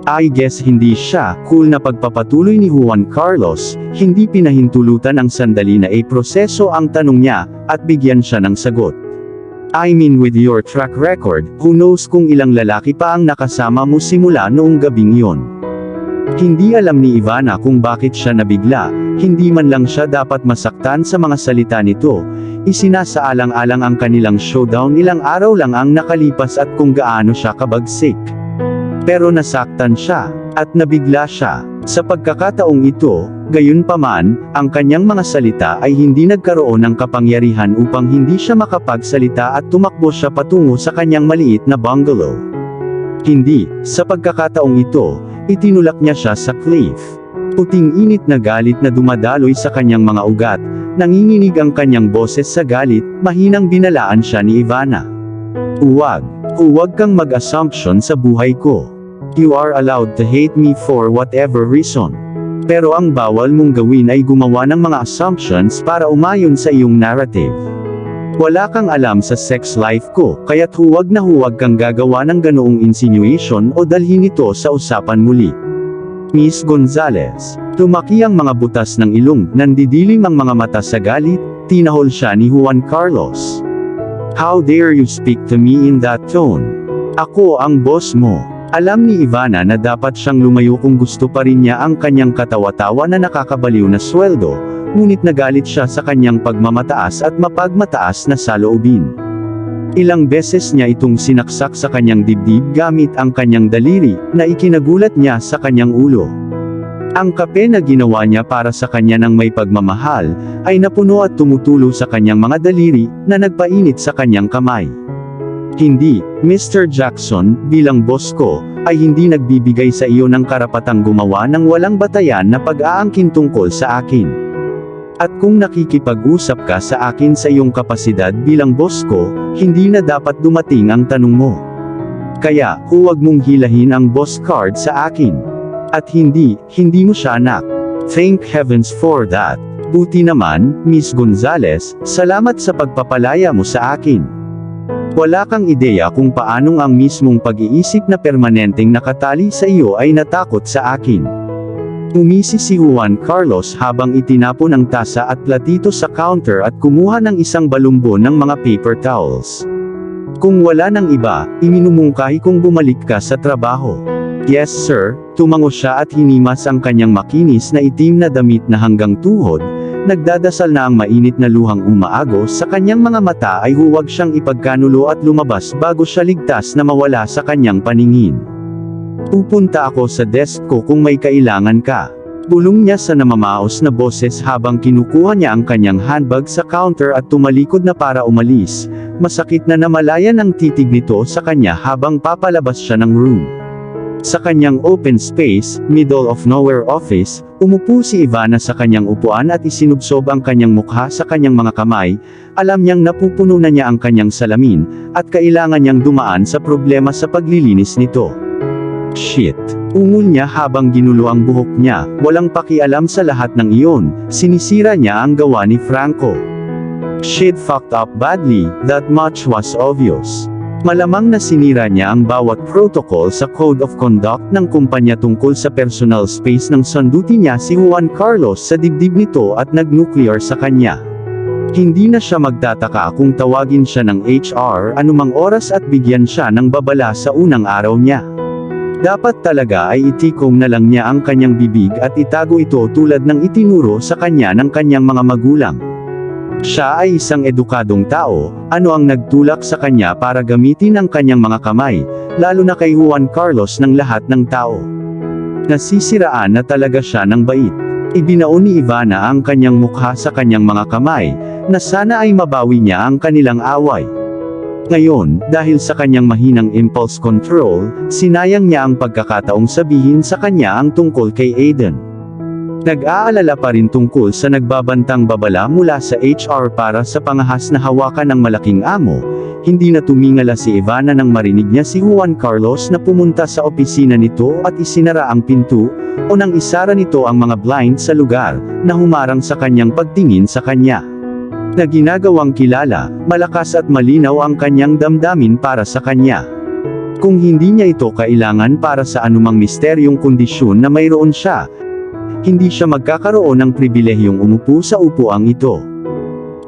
I guess hindi siya, cool na pagpapatuloy ni Juan Carlos, hindi pinahintulutan ang sandali na proseso ang tanong niya, at bigyan siya ng sagot. I mean with your track record, who knows kung ilang lalaki pa ang nakasama mo simula noong gabing iyon. Hindi alam ni Ivana kung bakit siya nabigla, hindi man lang siya dapat masaktan sa mga salita nito. Isinasaalang-alang ang kanilang showdown, ilang araw lang ang nakalipas at kung gaano siya kabagsik. Pero nasaktan siya, at nabigla siya. Sa pagkakataong ito, gayunpaman, ang kanyang mga salita ay hindi nagkaroon ng kapangyarihan upang hindi siya makapagsalita at tumakbo siya patungo sa kanyang maliit na bungalow. Hindi, sa pagkakataong ito, itinulak niya siya sa cliff. Puting init na galit na dumadaloy sa kanyang mga ugat, Nanginginig ang kanyang boses sa galit, mahinang binalaan siya ni Ivana. Huwag kang mag-assumption sa buhay ko. You are allowed to hate me for whatever reason. Pero ang bawal mong gawin ay gumawa ng mga assumptions para umayon sa iyong narrative. Wala kang alam sa sex life ko, kaya't huwag kang gagawa ng ganoong insinuation o dalhin ito sa usapan muli. Miss Gonzales. Tumaki ang mga butas ng ilong, nandidilim ang mga mata sa galit, tinahol siya ni Juan Carlos. How dare you speak to me in that tone? Ako ang boss mo. Alam ni Ivana na dapat siyang lumayo kung gusto pa rin niya ang kanyang katawa-tawa na nakakabaliw na sweldo, ngunit nagalit siya sa kanyang pagmamataas at mapagmataas na saloobin. Ilang beses niya itong sinaksak sa kanyang dibdib gamit ang kanyang daliri, na ikinagulat niya sa kanyang ulo. Ang kape na ginawa niya para sa kanya ng may pagmamahal, ay napuno at tumutulo sa kanyang mga daliri, na nagpainit sa kanyang kamay. Hindi, Mr. Jackson, bilang boss ko, ay hindi nagbibigay sa iyo ng karapatang gumawa ng walang batayan na pag-aangkin tungkol sa akin. At kung nakikipag-usap ka sa akin sa iyong kapasidad bilang boss ko, hindi na dapat dumating ang tanong mo. Kaya, huwag mong hilahin ang boss card sa akin. At hindi mo siya anak. Thank heavens for that. Buti naman, Miss Gonzales, salamat sa pagpapalaya mo sa akin. Wala kang ideya kung paanong ang mismong pag-iisip na permanenteng nakatali sa iyo ay natakot sa akin. Umisi si Juan Carlos habang itinapon ang tasa at platito sa counter at kumuha ng isang balumbo ng mga paper towels. Kung wala nang iba, iminumungkahi kung bumalik ka sa trabaho. Yes sir, tumango siya at hinimas ang kanyang makinis na itim na damit na hanggang tuhod, nagdadasal na ang mainit na luhang umaagos sa kanyang mga mata ay huwag siyang ipagkanulo at lumabas bago siya ligtas na mawala sa kanyang paningin. Pupunta ako sa desk ko kung may kailangan ka. Bulong niya sa namamaos na boses habang kinukuha niya ang kanyang handbag sa counter at tumalikod na para umalis, masakit na namalayan ang titig nito sa kanya habang papalabas siya ng room. Sa kanyang open space, middle of nowhere office, umupo si Ivana sa kanyang upuan at isinubsob ang kanyang mukha sa kanyang mga kamay, alam niyang napupuno na niya ang kanyang salamin, at kailangan niyang dumaan sa problema sa paglilinis nito. Shit! Ungol niya habang ginulo ang buhok niya, walang pakialam sa lahat ng iyon, sinisira niya ang gawa ni Franco. Shit fucked up badly, that much was obvious. Malamang na sinira niya ang bawat protocol sa Code of Conduct ng kumpanya tungkol sa personal space ng sanduti niya si Juan Carlos sa dibdib nito at nag-nuclear sa kanya. Hindi na siya magtataka kung tawagin siya ng HR anumang oras at bigyan siya ng babala sa unang araw niya. Dapat talaga ay itikom na lang niya ang kanyang bibig at itago ito tulad ng itinuro sa kanya ng kanyang mga magulang. Siya ay isang edukadong tao, ano ang nagtulak sa kanya para gamitin ang kanyang mga kamay, lalo na kay Juan Carlos ng lahat ng tao. Nasisiraan na talaga siya ng bait. Ibinaon ni Ivana ang kanyang mukha sa kanyang mga kamay, na sana ay mabawi niya ang kanilang away. Ngayon, dahil sa kanyang mahinang impulse control, sinayang niya ang pagkakataong sabihin sa kanya ang tungkol kay Aiden. Nag-aalala pa rin tungkol sa nagbabantang babala mula sa HR para sa pangahas na hawakan ng malaking amo, hindi na tumingala si Ivana nang marinig niya si Juan Carlos na pumunta sa opisina nito at isinara ang pinto, o nang isara nito ang mga blind sa lugar, na humarang sa kanyang pagtingin sa kanya. Na ginagawang kilala, malakas at malinaw ang kanyang damdamin para sa kanya. Kung hindi niya ito kailangan para sa anumang misteryong kondisyon na mayroon siya, hindi siya magkakaroon ng pribilehiyong umupo sa upuang ito.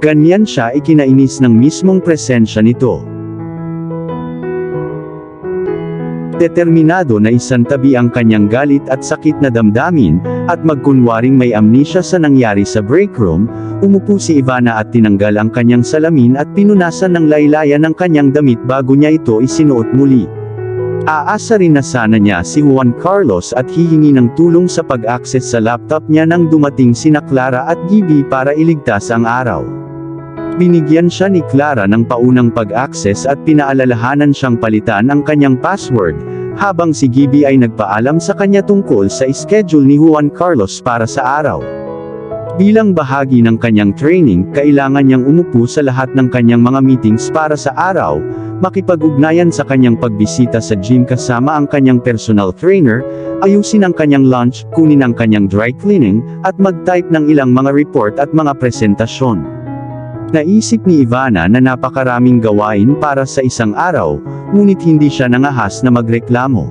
Ganyan siya ikinainis ng mismong presensya nito. Determinado na isantabi ang kanyang galit at sakit na damdamin, at magkunwaring may amnesia sa nangyari sa break room, umupo si Ivana at tinanggal ang kanyang salamin at pinunasan ng laylayan ng kanyang damit bago niya ito isinuot muli. Aasa rin na sana niya si Juan Carlos at hihingi ng tulong sa pag-access sa laptop niya nang dumating sina Clara at Gibby para iligtas ang araw. Binigyan siya ni Clara ng paunang pag-access at pinaalalahanan siyang palitan ang kanyang password, habang si Gibby ay nagpaalam sa kanya tungkol sa schedule ni Juan Carlos para sa araw. Bilang bahagi ng kanyang training, kailangan niyang umupo sa lahat ng kanyang mga meetings para sa araw, makipag-ugnayan sa kanyang pagbisita sa gym kasama ang kanyang personal trainer, ayusin ang kanyang lunch, kunin ang kanyang dry cleaning, at mag-type ng ilang mga report at mga presentasyon. Naisip ni Ivana na napakaraming gawain para sa isang araw, ngunit hindi siya nangahas na magreklamo.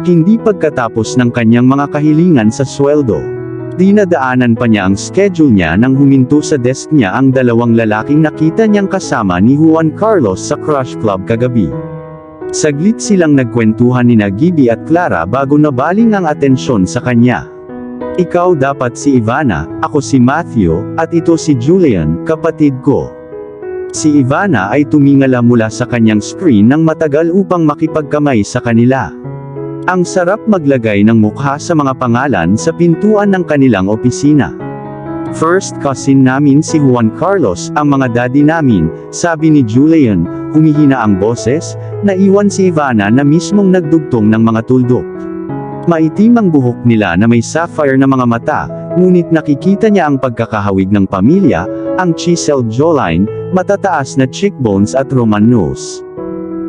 Hindi pagkatapos ng kanyang mga kahilingan sa sweldo. Dinadaanan pa niya ang schedule niya nang huminto sa desk niya ang dalawang lalaking nakita niyang kasama ni Juan Carlos sa Crush Club kagabi. Saglit silang nagkwentuhan nina Gibby at Clara bago nabaling ang atensyon sa kanya. Ikaw dapat si Ivana, ako si Matthew, at ito si Julian, kapatid ko. Si Ivana ay tumingala mula sa kanyang screen ng matagal upang makipagkamay sa kanila. Ang sarap maglagay ng mukha sa mga pangalan sa pintuan ng kanilang opisina. First cousin namin si Juan Carlos, ang mga daddy namin, sabi ni Julian, humihina ang boses, naiwan si Ivana na mismong nagdugtong ng mga tuldok. Maitim ang buhok nila na may sapphire na mga mata, ngunit nakikita niya ang pagkakahawig ng pamilya, ang chiseled jawline, matataas na cheekbones at Roman nose.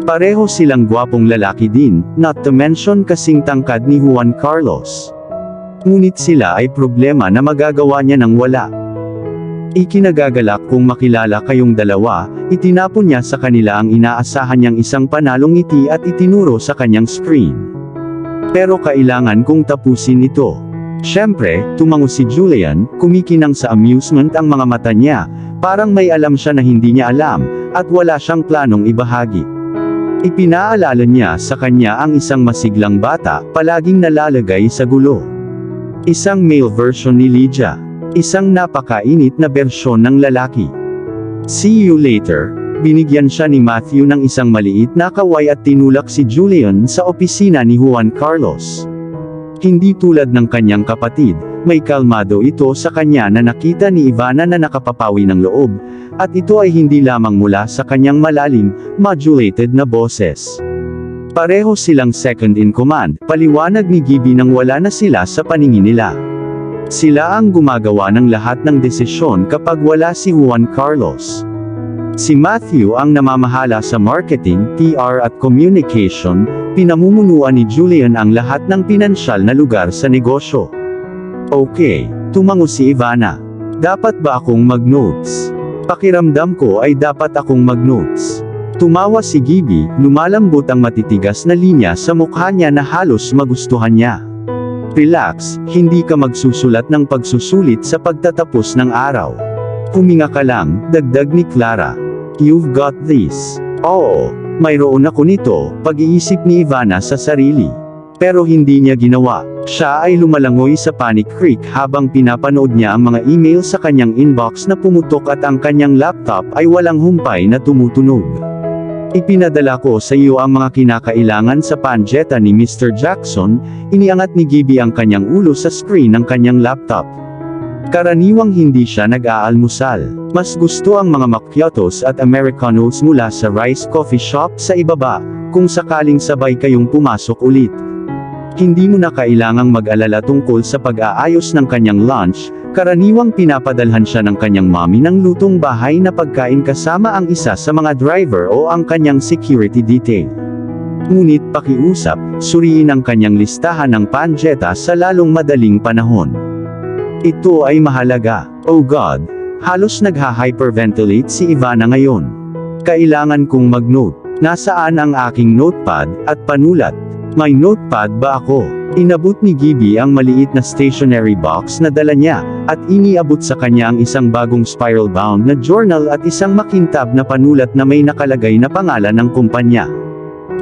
Pareho silang gwapong lalaki din, not to mention kasing tangkad ni Juan Carlos. Ngunit sila ay problema na magagawa niya nang wala. Ikinagagalak kung makilala kayong dalawa, itinapon niya sa kanila ang inaasahan niyang isang panalong ngiti at itinuro sa kanyang screen. Pero kailangan kong tapusin ito. Siyempre, tumango si Julian, kumikinang sa amusement ang mga mata niya, parang may alam siya na hindi niya alam, at wala siyang planong ibahagi. Ipinaalala niya sa kanya ang isang masiglang bata, palaging nalalagay sa gulo. Isang male version ni Lydia. Isang napakainit na bersyon ng lalaki. See you later. Binigyan siya ni Matthew ng isang maliit na kaway at tinulak si Julian sa opisina ni Juan Carlos. Hindi tulad ng kanyang kapatid, may kalmado ito sa kanya na nakita ni Ivana na nakapapawi ng loob, at ito ay hindi lamang mula sa kanyang malalim, modulated na boses. Pareho silang second in command, paliwanag ni Gibby nang wala na sila sa paningin nila. Sila ang gumagawa ng lahat ng desisyon kapag wala si Juan Carlos. Si Matthew ang namamahala sa marketing, PR at communication, pinamumunuan ni Julian ang lahat ng pinansyal na lugar sa negosyo. Okay, tumango si Ivana. Dapat ba akong mag-notes? Pakiramdam ko ay dapat akong mag-notes. Tumawa si Gibby, lumalambot ang matitigas na linya sa mukha niya na halos magustuhan niya. Relax, hindi ka magsusulat ng pagsusulit sa pagtatapos ng araw. Huminga ka lang, dagdag ni Clara. You've got this. Oo, mayroon ako nito, pag-iisip ni Ivana sa sarili. Pero hindi niya ginawa. Siya ay lumalangoy sa Panic Creek habang pinapanood niya ang mga email sa kanyang inbox na pumutok at ang kanyang laptop ay walang humpay na tumutunog. Ipinadala ko sa iyo ang mga kinakailangan sa panjeta ni Mr. Jackson, iniangat ni Gibby ang kanyang ulo sa screen ng kanyang laptop. Karaniwang hindi siya nag-aalmusal. Mas gusto ang mga macchiatos at americanos mula sa Rice Coffee Shop sa ibaba, kung sakaling sabay kayong pumasok ulit. Hindi mo na kailangang mag-alala tungkol sa pag-aayos ng kanyang lunch, karaniwang pinapadalhan siya ng kanyang mommy ng lutong bahay na pagkain kasama ang isa sa mga driver o ang kanyang security detail. Ngunit pakiusap, suriin ang kanyang listahan ng panjeta sa lalong madaling panahon. Ito ay mahalaga. Oh God, halos nagha-hyperventilate si Ivana ngayon. Kailangan kong mag-note. Nasaan ang aking notepad at panulat? May notepad ba ako? Inabot ni Gibby ang maliit na stationery box na dala niya, at iniabot sa kanya ang isang bagong spiral-bound na journal at isang makintab na panulat na may nakalagay na pangalan ng kumpanya.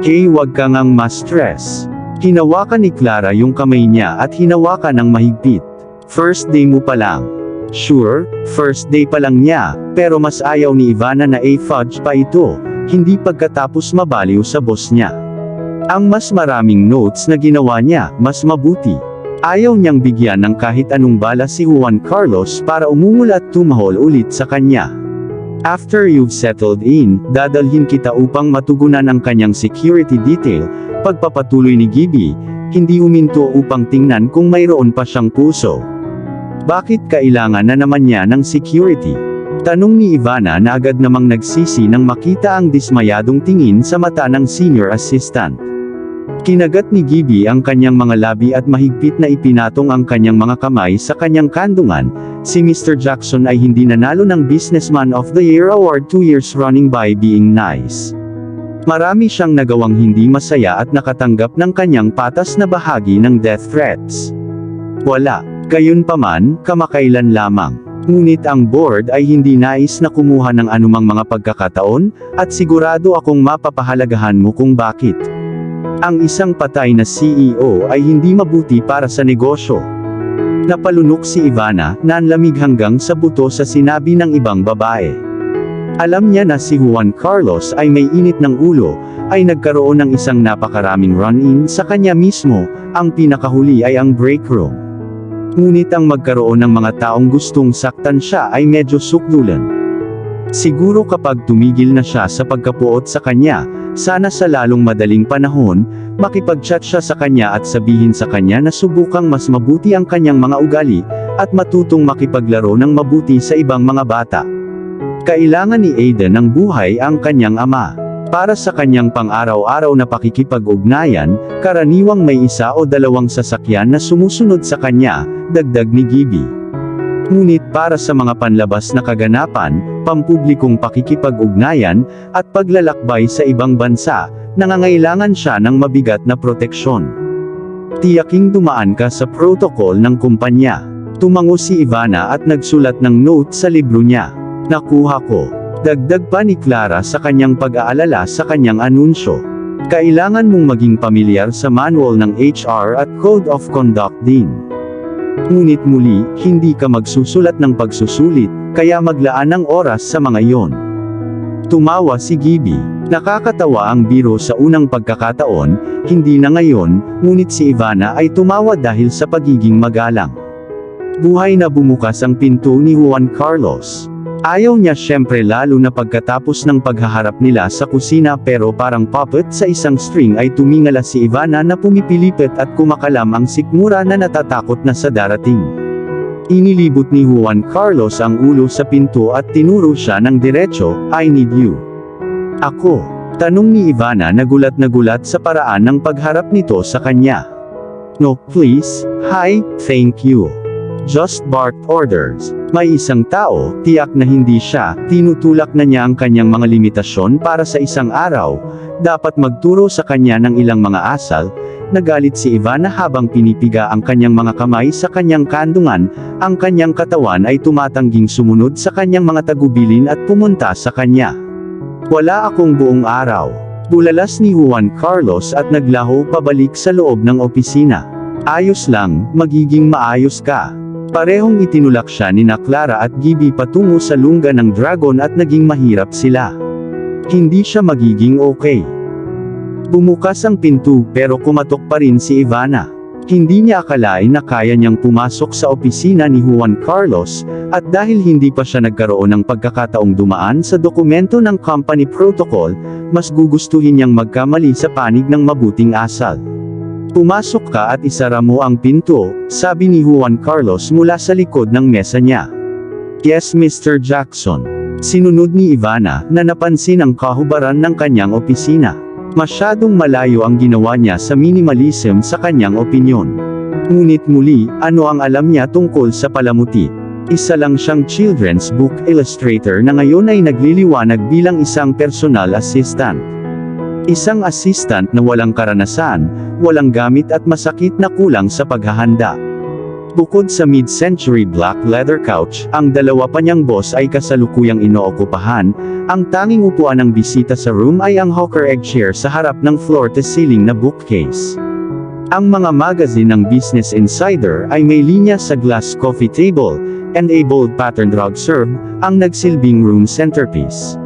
Hey, wag kang ang ma-stress. Hinawakan ni Clara yung kamay niya at hinawakan ng mahigpit. First day mo pa lang. Sure, first day pa lang niya, pero mas ayaw ni Ivana na fudge pa ito, hindi pagkatapos mabaliw sa boss niya. Ang mas maraming notes na ginawa niya, mas mabuti. Ayaw niyang bigyan ng kahit anong bala si Juan Carlos para umungol at tumahol ulit sa kanya. After you've settled in, dadalhin kita upang matugunan ang kanyang security detail, pagpapatuloy ni Gibby, hindi huminto upang tingnan kung mayroon pa siyang puso. Bakit kailangan na naman niya ng security? Tanong ni Ivana na agad namang nagsisi nang makita ang dismayadong tingin sa mata ng senior assistant. Kinagat ni Gibby ang kanyang mga labi at mahigpit na ipinatong ang kanyang mga kamay sa kanyang kandungan. Si Mr. Jackson ay hindi nanalo ng Businessman of the Year Award 2 years running by being nice. Marami siyang nagawang hindi masaya at nakatanggap ng kanyang patas na bahagi ng death threats. Wala. Gayunpaman, kamakailan lamang. Ngunit ang board ay hindi nais na kumuha ng anumang mga pagkakataon, at sigurado akong mapapahalagahan mo kung bakit. Ang isang patay na CEO ay hindi mabuti para sa negosyo. Napalunok si Ivana, nanlamig hanggang sa buto sa sinabi ng ibang babae. Alam niya na si Juan Carlos ay may init ng ulo, ay nagkaroon ng isang napakaraming run-in sa kanya mismo, ang pinakahuli ay ang break room. Ngunit ang magkaroon ng mga taong gustong saktan siya ay medyo sukdulan. Siguro kapag tumigil na siya sa pagkapuot sa kanya, sana sa lalong madaling panahon, makipag-chat siya sa kanya at sabihin sa kanya na subukang mas mabuti ang kanyang mga ugali, at matutong makipaglaro ng mabuti sa ibang mga bata. Kailangan ni Aiden ng buhay ang kanyang ama. Para sa kanyang pang-araw-araw na pakikipag-ugnayan, karaniwang may isa o dalawang sasakyan na sumusunod sa kanya, dagdag ni Gibby. Ngunit para sa mga panlabas na kaganapan, pampublikong pakikipag-ugnayan, at paglalakbay sa ibang bansa, nangangailangan siya ng mabigat na proteksyon. Tiyaking dumaan ka sa protocol ng kumpanya. Tumango si Ivana at nagsulat ng note sa libro niya. Nakuha ko. Dagdag pa ni Clara sa kanyang pag-aalala sa kanyang anunsyo. Kailangan mong maging pamilyar sa manual ng HR at Code of Conduct din. Ngunit muli, hindi ka magsusulat ng pagsusulit, kaya maglaan ng oras sa mga iyon. Tumawa si Gibby. Nakakatawa ang biro sa unang pagkakataon, hindi na ngayon, ngunit si Ivana ay tumawa dahil sa pagiging magalang. Buhay na bumukas ang pinto ni Juan Carlos. Ayaw niya syempre lalo na pagkatapos ng paghaharap nila sa kusina, pero parang puppet sa isang string ay tumingala si Ivana na pumipilipit at kumakalam ang sikmura na natatakot na sa darating. Inilibot ni Juan Carlos ang ulo sa pinto at tinuro siya ng diretso, "I need you." "Ako?" tanong ni Ivana na gulat sa paraan ng pagharap nito sa kanya. "No, please, hi, thank you. Just barked orders." May isang tao, tiyak na hindi siya, tinutulak na niya ang kanyang mga limitasyon para sa isang araw, dapat magturo sa kanya ng ilang mga asal. Nagalit si Ivana habang pinipiga ang kanyang mga kamay sa kanyang kandungan, ang kanyang katawan ay tumatangging sumunod sa kanyang mga tagubilin at pumunta sa kanya. "Wala akong buong araw." Bulalas ni Juan Carlos at naglaho pabalik sa loob ng opisina. "Ayos lang, magiging maayos ka." Parehong itinulak siya ni Clara at Gibby patungo sa lungga ng dragon at naging mahirap sila. Hindi siya magiging okay. Bumukas ang pinto pero kumatok pa rin si Ivana. Hindi niya akalain na kaya niyang pumasok sa opisina ni Juan Carlos, at dahil hindi pa siya nagkaroon ng pagkakataong dumaan sa dokumento ng company protocol, mas gugustuhin niyang magkamali sa panig ng mabuting asal. "Pumasok ka at isara mo ang pinto," sabi ni Juan Carlos mula sa likod ng mesa niya. "Yes, Mr. Jackson." Sinunod ni Ivana, na napansin ang kahubaran ng kanyang opisina. Masyadong malayo ang ginawa niya sa minimalism sa kanyang opinyon. Ngunit muli, ano ang alam niya tungkol sa palamuti? Isa lang siyang children's book illustrator na ngayon ay nagliliwanag bilang isang personal assistant. Isang assistant na walang karanasan, walang gamit at masakit na kulang sa paghahanda. Bukod sa mid-century black leather couch, ang dalawa pa niyang boss ay kasalukuyang inookupahan. Ang tanging upuan ng bisita sa room ay ang hawker egg chair sa harap ng floor-to-ceiling na bookcase. Ang mga magazine ng Business Insider ay may linya sa glass coffee table, and a bold patterned rug served, ang nagsilbing room centerpiece.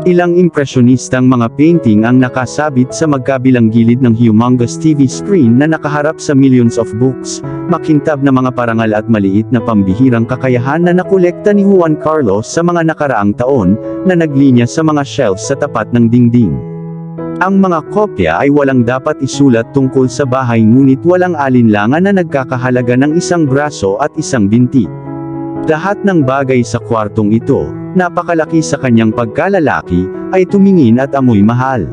Ilang impresyonistang mga painting ang nakasabit sa magkabilang gilid ng humongous TV screen na nakaharap sa millions of books, makintab na mga parangal at maliit na pambihirang kakayahan na nakolekta ni Juan Carlos sa mga nakaraang taon, na naglinya sa mga shelves sa tapat ng dingding. Ang mga kopya ay walang dapat isulat tungkol sa bahay ngunit walang alinlangan na nagkakahalaga ng isang braso at isang binti. Lahat ng bagay sa kwartong ito, napakalaki sa kanyang pagkalalaki, ay tumingin at amoy mahal.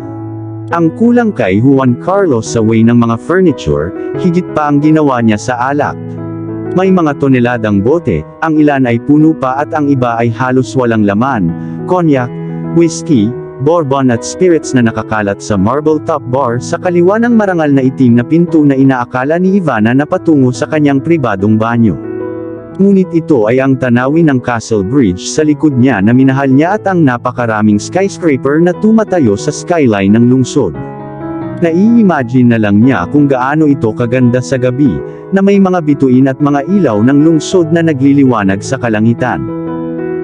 Ang kulang kay Juan Carlos sa way ng mga furniture, higit pa ang ginawa niya sa alak. May mga toneladang bote, ang ilan ay puno pa at ang iba ay halos walang laman, cognac, whiskey, bourbon at spirits na nakakalat sa marble top bar sa kaliwa ng marangal na itim na pinto na inaakala ni Ivana na patungo sa kanyang pribadong banyo. Ngunit ito ay ang tanawin ng Castle Bridge sa likod niya na minahal niya at ang napakaraming skyscraper na tumatayo sa skyline ng lungsod. Nai-imagine na lang niya kung gaano ito kaganda sa gabi, na may mga bituin at mga ilaw ng lungsod na nagliliwanag sa kalangitan.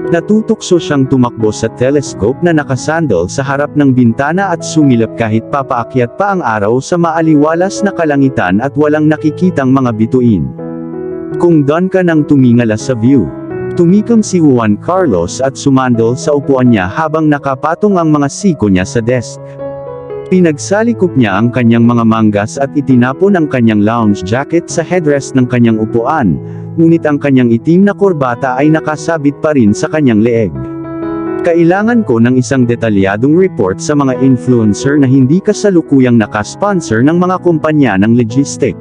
Natutukso siyang tumakbo sa telescope na nakasandal sa harap ng bintana at sumilap kahit papaakyat pa ang araw sa maaliwalas na kalangitan at walang nakikitang mga bituin. Kung doon ka nang tumingala sa view. Tumikom si Juan Carlos at sumandal sa upuan niya habang nakapatong ang mga siko niya sa desk. Pinagsalikop niya ang kanyang mga manggas at itinapon ang kanyang lounge jacket sa headrest ng kanyang upuan, ngunit ang kanyang itim na kurbata ay nakasabit pa rin sa kanyang leeg. Kailangan ko ng isang detalyadong report sa mga influencer na hindi kasalukuyang nakasponsor ng mga kumpanya ng logistic.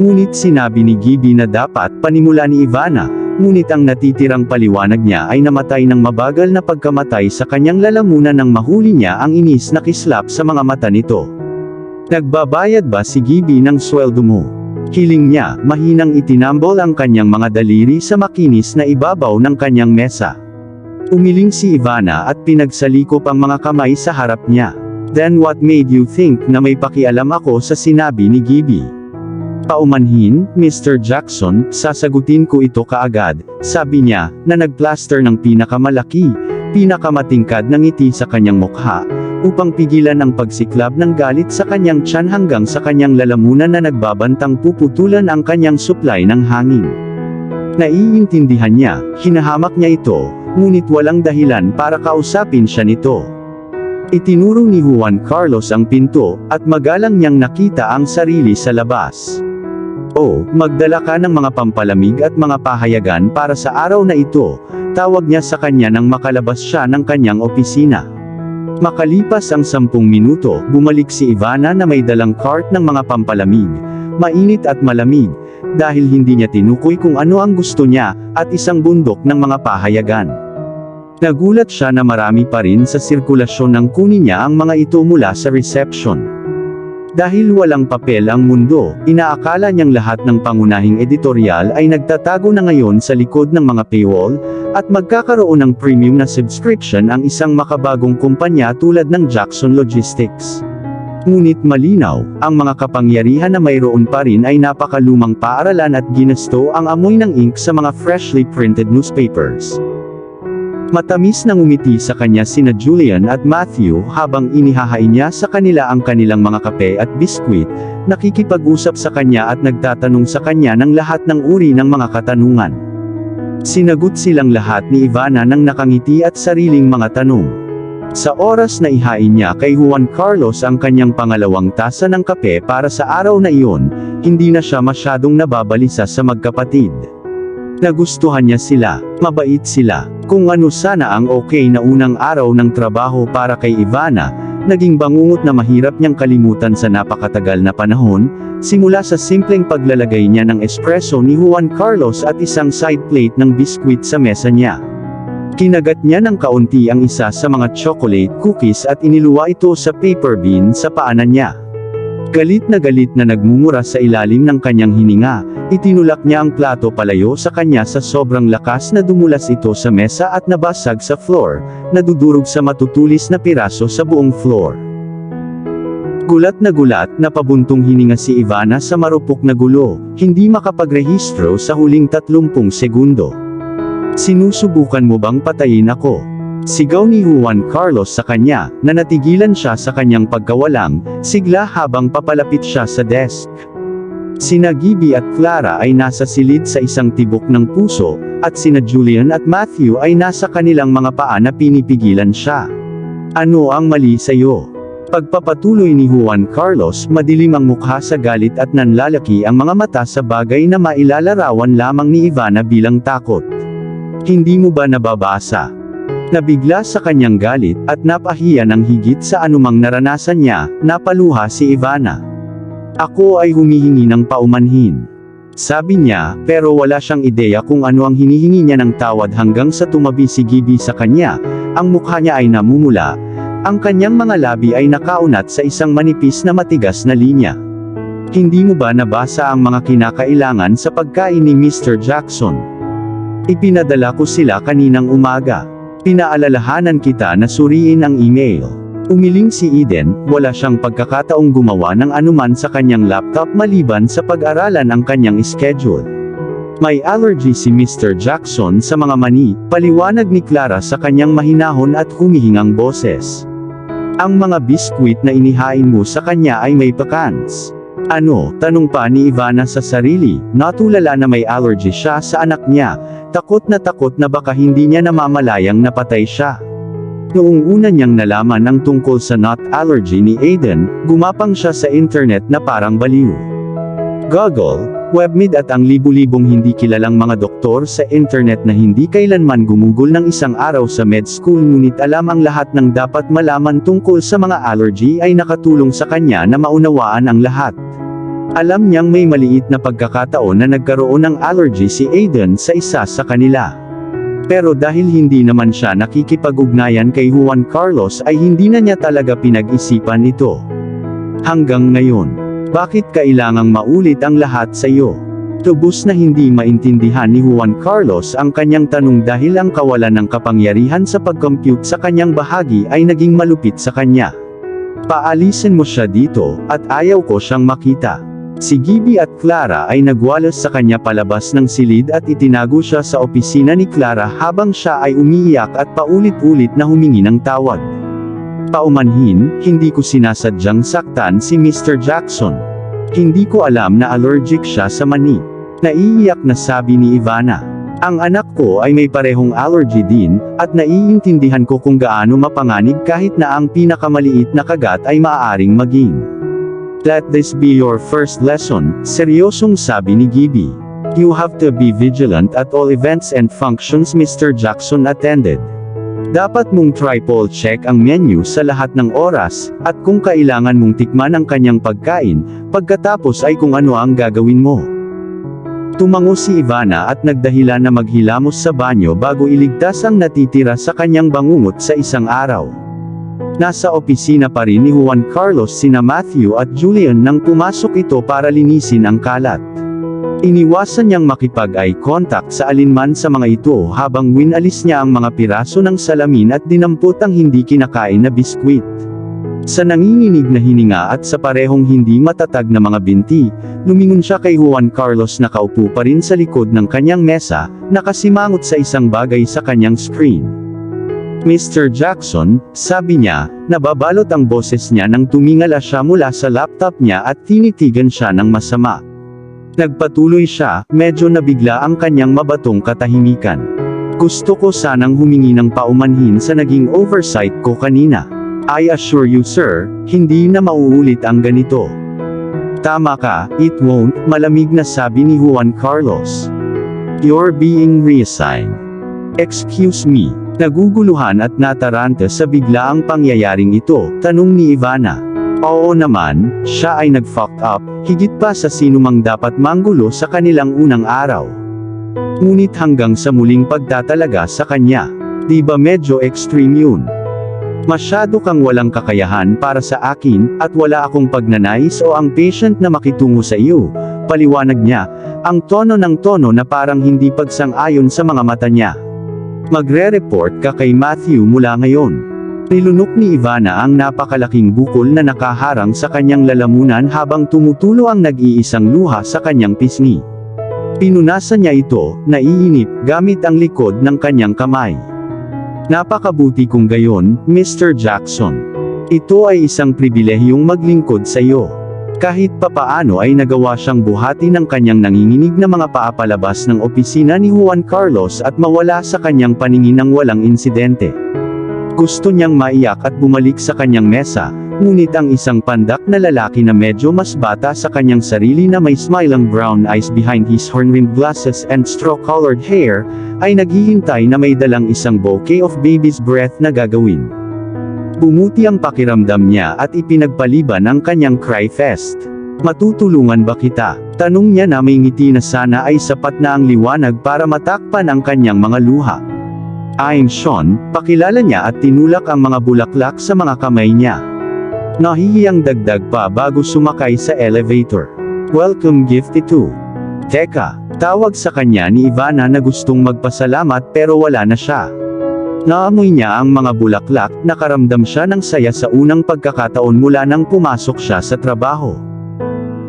Ngunit sinabi ni Gibby na dapat panimula ni Ivana, ngunit ang natitirang paliwanag niya ay namatay ng mabagal na pagkamatay sa kanyang lalamunan nang mahuli niya ang inis na kislap sa mga mata nito. Nagbabayad ba si Gibby ng sweldo mo? Hiling niya, mahinang itinambol ang kanyang mga daliri sa makinis na ibabaw ng kanyang mesa. Umiling si Ivana at pinagsalikop ang mga kamay sa harap niya. Then what made you think na may pakialam ako sa sinabi ni Gibby? Paumanhin, Mr. Jackson, sasagutin ko ito kaagad, sabi niya, na nagplaster ng pinakamalaki, pinakamatingkad na ngiti sa kanyang mukha, upang pigilan ang pagsiklab ng galit sa kanyang tiyan hanggang sa kanyang lalamunan na nagbabantang puputulan ang kanyang supply ng hangin. Naiintindihan niya, hinahamak niya ito, ngunit walang dahilan para kausapin siya nito. Itinuro ni Juan Carlos ang pinto, at magalang niyang nakita ang sarili sa labas. "Oh, magdala ka ng mga pampalamig at mga pahayagan para sa araw na ito," tawag niya sa kanya nang makalabas siya ng kanyang opisina. Makalipas ang 10 minuto, bumalik si Ivana na may dalang cart ng mga pampalamig, mainit at malamig, dahil hindi niya tinukoy kung ano ang gusto niya, at isang bundok ng mga pahayagan. Nagulat siya na marami pa rin sa sirkulasyon nang kunin niya ang mga ito mula sa reception. Dahil walang papel ang mundo, inaakala niyang lahat ng pangunahing editorial ay nagtatago na ngayon sa likod ng mga paywall, at magkakaroon ng premium na subscription ang isang makabagong kumpanya tulad ng Jackson Logistics. Ngunit malinaw, ang mga kapangyarihan na mayroon pa rin ay napakalumang paaralan at ginusto ang amoy ng ink sa mga freshly printed newspapers. Matamis nang umiti sa kanya sina Julian at Matthew habang inihahain niya sa kanila ang kanilang mga kape at biskwit, nakikipag-usap sa kanya at nagtatanong sa kanya ng lahat ng uri ng mga katanungan. Sinagot silang lahat ni Ivana nang nakangiti at sariling mga tanong. Sa oras na ihain niya kay Juan Carlos ang kanyang pangalawang tasa ng kape para sa araw na iyon, hindi na siya masyadong nababalisa sa magkapatid. Nagustuhan niya sila, mabait sila. Kung ano sana ang okay na unang araw ng trabaho para kay Ivana, naging bangungot na mahirap niyang kalimutan sa napakatagal na panahon, simula sa simpleng paglalagay niya ng espresso ni Juan Carlos at isang side plate ng biskwit sa mesa niya. Kinagat niya ng kaunti ang isa sa mga chocolate cookies at iniluwa ito sa paper bean sa paanan niya. Galit na nagmumura sa ilalim ng kanyang hininga, itinulak niya ang plato palayo sa kanya sa sobrang lakas na dumulas ito sa mesa at nabasag sa floor, nadudurog sa matutulis na piraso sa buong floor. Gulat, napabuntong hininga si Ivana sa marupok na gulo, hindi makapagrehistro sa huling 30 segundo. "Sinusubukan mo bang patayin ako?" Sigaw ni Juan Carlos sa kanya, na natigilan siya sa kanyang pagkawalang sigla habang papalapit siya sa desk. Sina Gibby at Clara ay nasa silid sa isang tibok ng puso, at sina Julian at Matthew ay nasa kanilang mga paa na pinipigilan siya. "Ano ang mali sa'yo? Pagpapatuloy ni Juan Carlos, madilim ang mukha sa galit at nanlalaki ang mga mata sa bagay na mailalarawan lamang ni Ivana bilang takot. Hindi mo ba nababasa? Nabigla sa kanyang galit, at napahiya ng higit sa anumang naranasan niya, napaluha si Ivana. Ako ay humihingi ng paumanhin. Sabi niya, pero wala siyang ideya kung ano ang hinihingi niya ng tawad hanggang sa tumabi si Gibby sa kanya, ang mukha niya ay namumula. Ang kanyang mga labi ay nakaunat sa isang manipis na matigas na linya. Hindi mo ba nabasa ang mga kinakailangan sa pagkain ni Mr. Jackson? Ipinadala ko sila kaninang umaga. Pinaalalahanan kita na suriin ang email. Umiling si Eden, wala siyang pagkakataong gumawa ng anuman sa kanyang laptop maliban sa pag-aralan ang kanyang schedule. May allergy si Mr. Jackson sa mga mani, paliwanag ni Clara sa kanyang mahinahon at humihingang boses. Ang mga biskwit na inihain mo sa kanya ay may pecans. Ano? Tanong pa ni Ivana sa sarili, natulala na may allergy siya sa anak niya, takot na baka hindi niya namamalayang napatay siya. Noong una niyang nalaman ang tungkol sa nut allergy ni Aiden, gumapang siya sa internet na parang baliw. Google, WebMed at ang libu-libong hindi kilalang mga doktor sa internet na hindi kailanman gumugol ng isang araw sa med school ngunit alam ang lahat ng dapat malaman tungkol sa mga allergy ay nakatulong sa kanya na maunawaan ang lahat. Alam niyang may maliit na pagkakataon na nagkaroon ng allergy si Aiden sa isa sa kanila. Pero dahil hindi naman siya nakikipag-ugnayan kay Juan Carlos ay hindi na niya talaga pinag-isipan ito. Hanggang ngayon. Bakit kailangang maulit ang lahat sa iyo? Tubos na hindi maintindihan ni Juan Carlos ang kanyang tanong dahil ang kawalan ng kapangyarihan sa pag-compute sa kanyang bahagi ay naging malupit sa kanya. Paalisin mo siya dito, at ayaw ko siyang makita. Si Gibby at Clara ay nagwalas sa kanya palabas ng silid at itinago siya sa opisina ni Clara habang siya ay umiiyak at paulit-ulit na humingi ng tawad. Paumanhin, hindi ko sinasadyang saktan si Mr. Jackson. Hindi ko alam na allergic siya sa mani. Naiiyak na sabi ni Ivana. Ang anak ko ay may parehong allergy din, at naiintindihan ko kung gaano mapanganib kahit na ang pinakamaliit na kagat ay maaaring maging. Let this be your first lesson, seryosong sabi ni Gibby. You have to be vigilant at all events and functions Mr. Jackson attended. Dapat mong triple check ang menu sa lahat ng oras, at kung kailangan mong tikman ang kanyang pagkain, pagkatapos ay kung ano ang gagawin mo. Tumango si Ivana at nagdahilan na maghilamos sa banyo bago iligtas ang natitira sa kanyang bangungot sa isang araw. Nasa opisina pa rin ni Juan Carlos sina Matthew at Julian nang pumasok ito para linisin ang kalat. Iniwasan niyang makipag-eye contact sa alinman sa mga ito habang winalis niya ang mga piraso ng salamin at dinampot ang hindi kinakain na biskwit. Sa nanginginig na hininga at sa parehong hindi matatag na mga binti, lumingon siya kay Juan Carlos na kaupo pa rin sa likod ng kanyang mesa, nakasimangot sa isang bagay sa kanyang screen. Mr. Jackson, sabi niya, nababalot ang boses niya nang tumingala siya mula sa laptop niya at tinitigan siya ng masama. Nagpatuloy siya, medyo nabigla ang kanyang mabatong katahimikan. Gusto ko sanang humingi ng paumanhin sa naging oversight ko kanina. I assure you sir, hindi na mauulit ang ganito. Tama ka, it won't, malamig na sabi ni Juan Carlos. You're being reassigned. Excuse me. Naguguluhan at nataranta sa biglaang pangyayaring ito, tanong ni Ivana. Oo naman, siya ay nag-fucked up, higit pa sa sinumang dapat manggulo sa kanilang unang araw. Ngunit hanggang sa muling pagtatalaga sa kanya, di ba medyo extreme yun? Masyado kang walang kakayahan para sa akin, at wala akong pagnanais o ang patient na makitungo sa iyo, paliwanag niya, ang tono ng tono na parang hindi pagsang-ayon sa mga mata niya. Magre-report ka kay Matthew mula ngayon. Nilunok ni Ivana ang napakalaking bukol na nakaharang sa kanyang lalamunan habang tumutulo ang nag-iisang luha sa kanyang pisngi. Pinunasan niya ito, naiinip, gamit ang likod ng kanyang kamay. Napakabuti kung gayon, Mr. Jackson. Ito ay isang pribilehiyong maglingkod sa iyo. Kahit papaano ay nagawa siyang buhati ng kanyang nanginginig na mga paapalabas ng opisina ni Juan Carlos at mawala sa kanyang paningin ng walang insidente. Gusto niyang maiyak at bumalik sa kanyang mesa, Ngunit ang isang pandak na lalaki na medyo mas bata sa kanyang sarili na may smiling brown eyes behind his horn-rimmed glasses and straw-colored hair, ay naghihintay na may dalang isang bouquet of baby's breath na gagawin. Bumuti ang pakiramdam niya at ipinagpaliban ang kanyang cry fest. Matutulungan ba kita? Tanong niya na may ngiti na sana ay sapat na ang liwanag para matakpan ang kanyang mga luha. I'm Sean, pakilala niya at tinulak ang mga bulaklak sa mga kamay niya. Nahihiyang dagdag pa bago sumakay sa elevator. Welcome gift ito. Teka, tawag sa kanya ni Ivana na gustong magpasalamat pero wala na siya. Naamoy niya ang mga bulaklak, nakaramdam siya ng saya sa unang pagkakataon mula nang pumasok siya sa trabaho.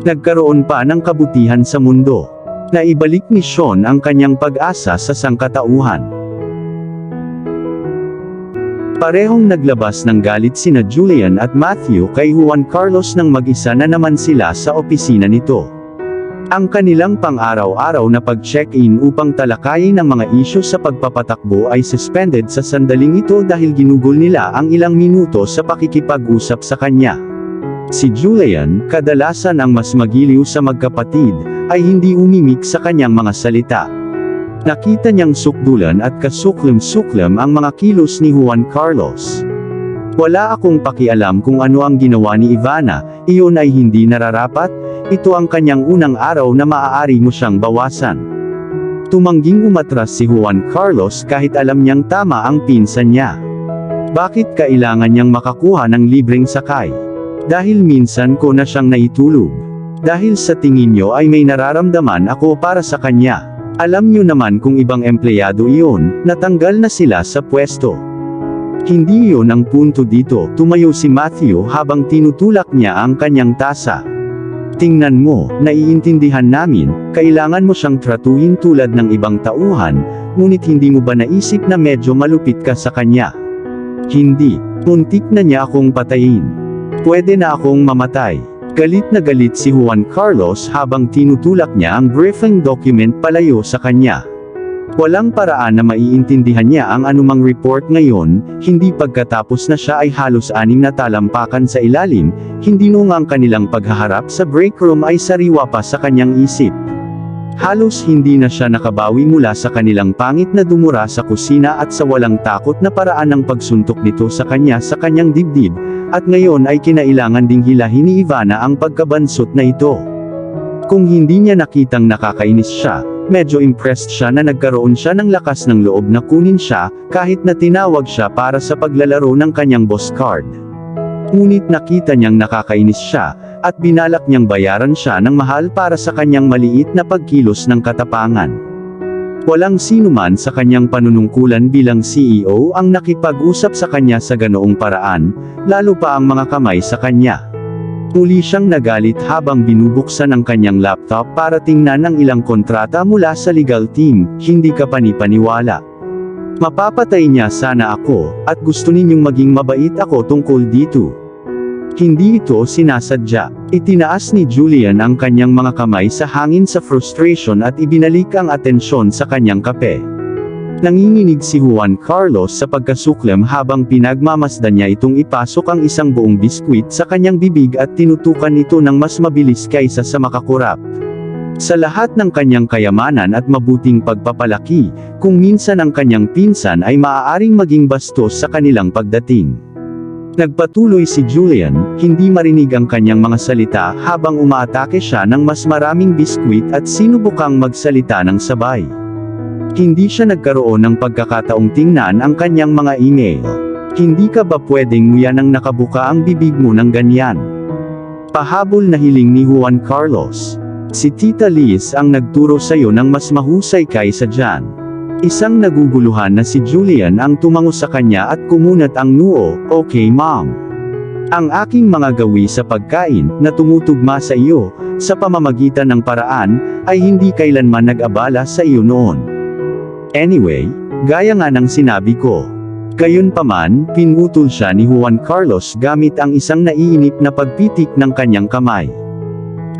Nagkaroon pa ng kabutihan sa mundo. Naibalik ni Sean ang kanyang pag-asa sa sangkatauhan. Parehong naglabas ng galit sina Julian at Matthew kay Juan Carlos nang mag-isa na naman sila sa opisina nito. Ang kanilang pang-araw-araw na pag-check-in upang talakayin ang mga isyu sa pagpapatakbo ay suspended sa sandaling ito dahil ginugol nila ang ilang minuto sa pakikipag-usap sa kanya. Si Julian, kadalasan ang mas magiliw sa magkapatid, ay hindi umimik sa kanyang mga salita. Nakita niyang sukdulan at kasuklim-suklim ang mga kilos ni Juan Carlos. Wala akong pakialam kung ano ang ginawa ni Ivana, iyon ay hindi nararapat, ito ang kanyang unang araw na maaari mo siyang bawasan. Tumangging umatras si Juan Carlos kahit alam niyang tama ang pinsan niya. Bakit kailangan niyang makakuha ng libreng sakay? Dahil minsan ko na siyang naitulog. Dahil sa tingin niyo ay may nararamdaman ako para sa kanya. Alam niyo naman kung ibang empleyado iyon, natanggal na sila sa pwesto. Hindi iyon ang punto dito, tumayo si Matthew habang tinutulak niya ang kanyang tasa. Tingnan mo, naiintindihan namin, kailangan mo siyang tratuhin tulad ng ibang tauhan, ngunit hindi mo ba naisip na medyo malupit ka sa kanya? Hindi, muntik na niya akong patayin. Pwede na akong mamatay. Galit na galit si Juan Carlos habang tinutulak niya ang briefing document palayo sa kanya. Walang paraan na maiintindihan niya ang anumang report ngayon, hindi pagkatapos na siya ay halos 6 na talampakan sa ilalim, hindi nung ang kanilang paghaharap sa break room ay sariwa pa sa kanyang isip. Halos hindi na siya nakabawi mula sa kanilang pangit na dumura sa kusina at sa walang takot na paraan ng pagsuntok nito sa kanyang dibdib, at ngayon ay kinailangan ding hilahin ni Ivana ang pagkabansot na ito. Kung hindi niya nakitang nakakainis siya, medyo impressed siya na nagkaroon siya ng lakas ng loob na kunin siya, kahit na tinawag siya para sa paglalaro ng kanyang boss card. Ngunit nakita niyang nakakainis siya, at binalak niyang bayaran siya ng mahal para sa kanyang maliit na pagkilos ng katapangan. Walang sinuman sa kanyang panunungkulan bilang CEO ang nakipag-usap sa kanya sa ganoong paraan, lalo pa ang mga kamay sa kanya. Muli siyang nagalit habang binubuksan ang kanyang laptop para tingnan ang ilang kontrata mula sa legal team, hindi ka panipaniwala. Mapapatay niya sana ako, at gusto ninyong maging mabait ako tungkol dito. Hindi ito sinasadya. Itinaas ni Julian ang kanyang mga kamay sa hangin sa frustration at ibinalik ang atensyon sa kanyang kape. Nanginginig si Juan Carlos sa pagkasuklam habang pinagmamasdan niya itong ipasok ang isang buong biskwit sa kanyang bibig at tinutukan ito ng mas mabilis kaysa sa makakurap. Sa lahat ng kanyang kayamanan at mabuting pagpapalaki, kung minsan ang kanyang pinsan ay maaaring maging bastos sa kanilang pagdating. Nagpatuloy si Julian, hindi marinig ang kanyang mga salita habang umaatake siya ng mas maraming biskwit at sinubukang magsalita ng sabay. Hindi siya nagkaroon ng pagkakataong tingnan ang kanyang mga email. Hindi ka ba pwedeng nguyan ang nakabuka ang bibig mo ng ganyan? Pahabol na hiling ni Juan Carlos. Si Tita Liz ang nagturo sa'yo ng mas mahusay kaysa dyan. Isang naguguluhan na si Julian ang tumango sa kanya at kumunat ang noo, okay ma'am. Ang aking mga gawi sa pagkain, na tumutugma sa iyo, sa pamamagitan ng paraan, ay hindi kailanman nag-abala sa iyo noon. Anyway, gaya nga ng sinabi ko. Gayunpaman, pinutol siya ni Juan Carlos gamit ang isang naiinip na pagpitik ng kanyang kamay.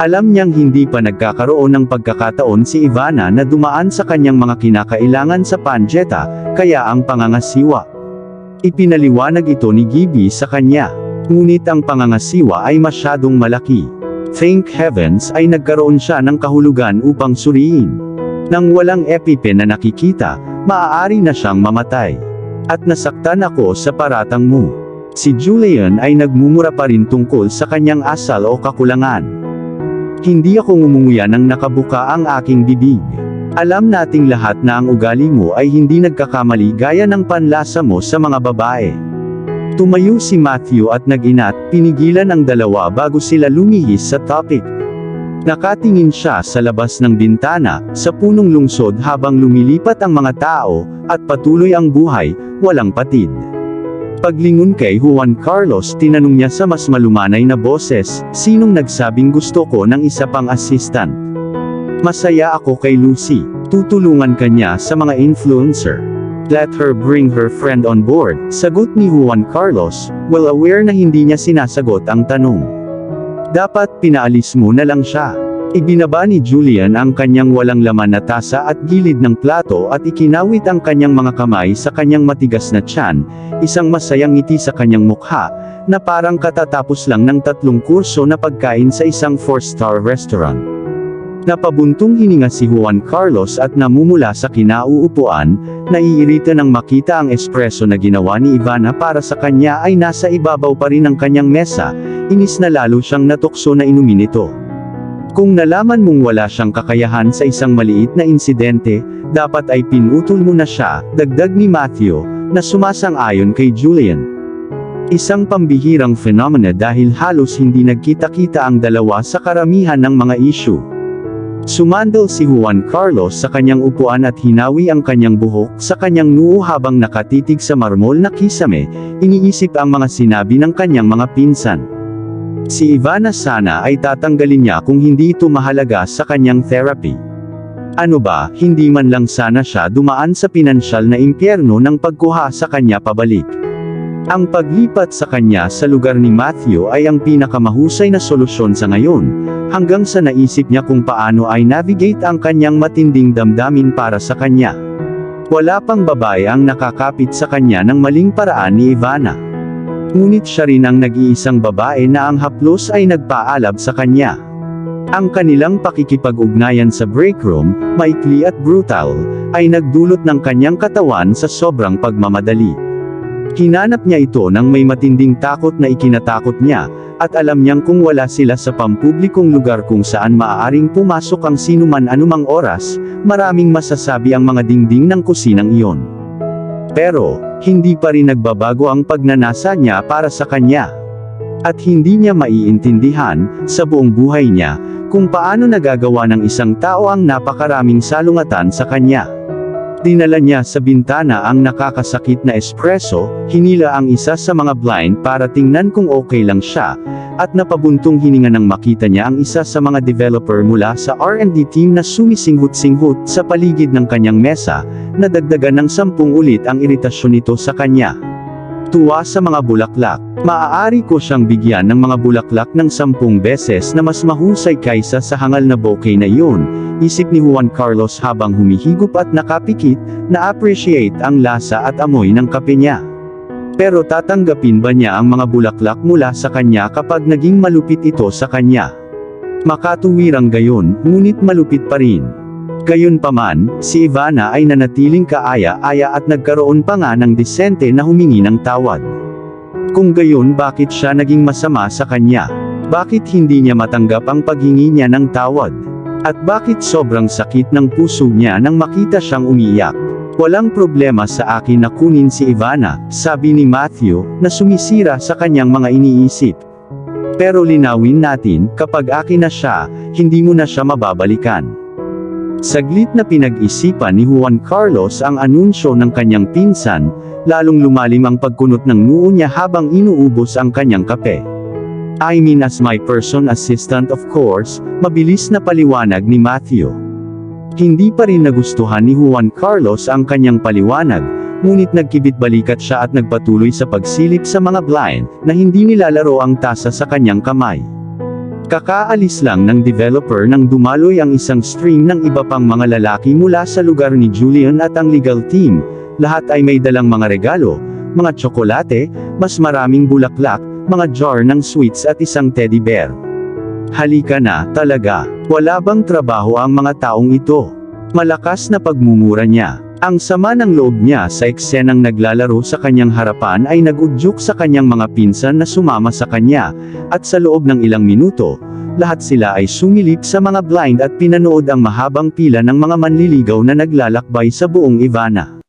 Alam niyang hindi pa nagkakaroon ng pagkakataon si Ivana na dumaan sa kanyang mga kinakailangan sa panjeta, kaya ang pangangasiwa. Ipinaliwanag ito ni Gibby sa kanya. Ngunit ang pangangasiwa ay masyadong malaki. Thank heavens ay nagkaroon siya ng kahulugan upang suriin. Nang walang EpiPen na nakikita, maaari na siyang mamatay. At nasaktan ako sa paratang mo. Si Julian ay nagmumura pa rin tungkol sa kanyang asal o kakulangan. Hindi ako ngumunguya nang nakabuka ang aking bibig. Alam nating lahat na ang ugali mo ay hindi nagkakamali gaya ng panlasa mo sa mga babae. Tumayo si Matthew at nag-inat, pinigilan ang dalawa bago sila lumihis sa topic. Nakatingin siya sa labas ng bintana, sa punong lungsod habang lumilipat ang mga tao, at patuloy ang buhay, walang patid. Paglingon kay Juan Carlos, tinanong niya sa mas malumanay na boses, sinong nagsabing gusto ko ng isa pang assistant? Masaya ako kay Lucy, tutulungan kanya sa mga influencer. Let her bring her friend on board, sagot ni Juan Carlos, well aware na hindi niya sinasagot ang tanong. Dapat pinaalis mo na lang siya. Ibinaba ni Julian ang kanyang walang laman na tasa at gilid ng plato at ikinawit ang kanyang mga kamay sa kanyang matigas na tiyan, isang masayang ngiti sa kanyang mukha, na parang katatapos lang ng 3 kurso na pagkain sa isang 4-star restaurant. Napabuntong hininga si Juan Carlos at namumula sa kinauupuan, naiirita nang makita ang espresso na ginawa ni Ivana para sa kanya ay nasa ibabaw pa rin ng kanyang mesa, inis na lalo siyang natukso na inumin ito. Kung nalaman mong wala siyang kakayahan sa isang maliit na insidente, dapat ay pinutol mo na siya, dagdag ni Matthew, na sumasang-ayon kay Julian. Isang pambihirang phenomena dahil halos hindi nagkita-kita ang dalawa sa karamihan ng mga issue. Sumandal si Juan Carlos sa kanyang upuan at hinawi ang kanyang buhok sa kanyang noo habang nakatitig sa marmol na kisame, iniisip ang mga sinabi ng kanyang mga pinsan. Si Ivana sana ay tatanggalin niya kung hindi ito mahalaga sa kanyang therapy. Ano ba, hindi man lang sana siya dumaan sa pinansyal na impyerno ng pagkuha sa kanya pabalik. Ang paglipat sa kanya sa lugar ni Matthew ay ang pinakamahusay na solusyon sa ngayon, hanggang sa naisip niya kung paano ay navigate ang kanyang matinding damdamin para sa kanya. Wala pang babae ang nakakapit sa kanya ng maling paraan ni Ivana. Ngunit siya rin ang nag-iisang babae na ang haplos ay nagpaalab sa kanya. Ang kanilang pakikipag-ugnayan sa break room, maikli at brutal, ay nagdulot ng kanyang katawan sa sobrang pagmamadali. Hinanap niya ito nang may matinding takot na ikinatakot niya, at alam niyang kung wala sila sa pampublikong lugar kung saan maaaring pumasok ang sinuman anumang oras, maraming masasabi ang mga dingding ng kusinang iyon. Pero, hindi pa rin nagbabago ang pagnanasa niya para sa kanya. At hindi niya maiintindihan, sa buong buhay niya, kung paano nagagawa ng isang tao ang napakaraming salungatan sa kanya. Dinala niya sa bintana ang nakakasakit na espresso, hinila ang isa sa mga blind para tingnan kung okay lang siya, at napabuntong hininga nang makita niya ang isa sa mga developer mula sa R&D team na sumisinghut-singhut sa paligid ng kanyang mesa, na dagdagan ng 10 ulit ang iritasyon nito sa kanya. Tuwa sa mga bulaklak. Maaari ko siyang bigyan ng mga bulaklak ng 10 beses na mas mahusay kaysa sa hangal na bouquet na iyon, isip ni Juan Carlos habang humihigop at nakapikit, na-appreciate ang lasa at amoy ng kape niya. Pero tatanggapin ba niya ang mga bulaklak mula sa kanya kapag naging malupit ito sa kanya? Makatuwirang gayon, ngunit malupit pa rin. Gayunpaman, si Ivana ay nanatiling kaaya-aya at nagkaroon pa nga ng disente na humingi ng tawad. Kung gayon, bakit siya naging masama sa kanya? Bakit hindi niya matanggap ang paghingi niya ng tawad? At bakit sobrang sakit ng puso niya nang makita siyang umiiyak? Walang problema sa akin na kunin si Ivana, sabi ni Matthew, na sumisira sa kanyang mga iniisip. Pero linawin natin, kapag akin na siya, hindi mo na siya mababalikan. Saglit na pinag-isipan ni Juan Carlos ang anunsyo ng kanyang pinsan, lalong lumalim ang pagkunot ng noo niya habang inuubos ang kanyang kape. I mean as my person assistant of course, mabilis na paliwanag ni Matthew. Hindi pa rin nagustuhan ni Juan Carlos ang kanyang paliwanag, ngunit nagkibit-balikat siya at nagpatuloy sa pagsilip sa mga blind, na hindi nilalaro ang tasa sa kanyang kamay. Kakaalis lang ng developer nang dumaloy ang isang stream ng iba pang mga lalaki mula sa lugar ni Julian at ang legal team, lahat ay may dalang mga regalo, mga tsokolate, mas maraming bulaklak, mga jar ng sweets at isang teddy bear. Halika na, talaga. Wala bang trabaho ang mga taong ito? Malakas na pagmumura niya. Ang sama ng loob niya sa eksenang naglalaro sa kanyang harapan ay nag-udyok sa kanyang mga pinsan na sumama sa kanya, at sa loob ng ilang minuto, lahat sila ay sumilip sa mga blind at pinanood ang mahabang pila ng mga manliligaw na naglalakbay sa buong Ivana.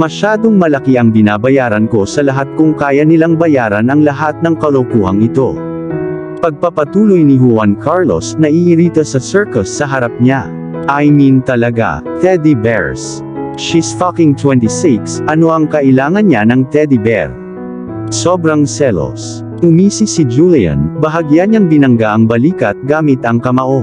Masyadong malaki ang binabayaran ko sa lahat kung kaya nilang bayaran ang lahat ng kalokohang ito. Pagpapatuloy ni Juan Carlos, naiirita sa circus sa harap niya. I mean talaga, teddy bears. She's fucking 26, ano ang kailangan niya ng teddy bear? Sobrang selos. Umisi si Julian, bahagya niyang binangga ang balikat gamit ang kamao.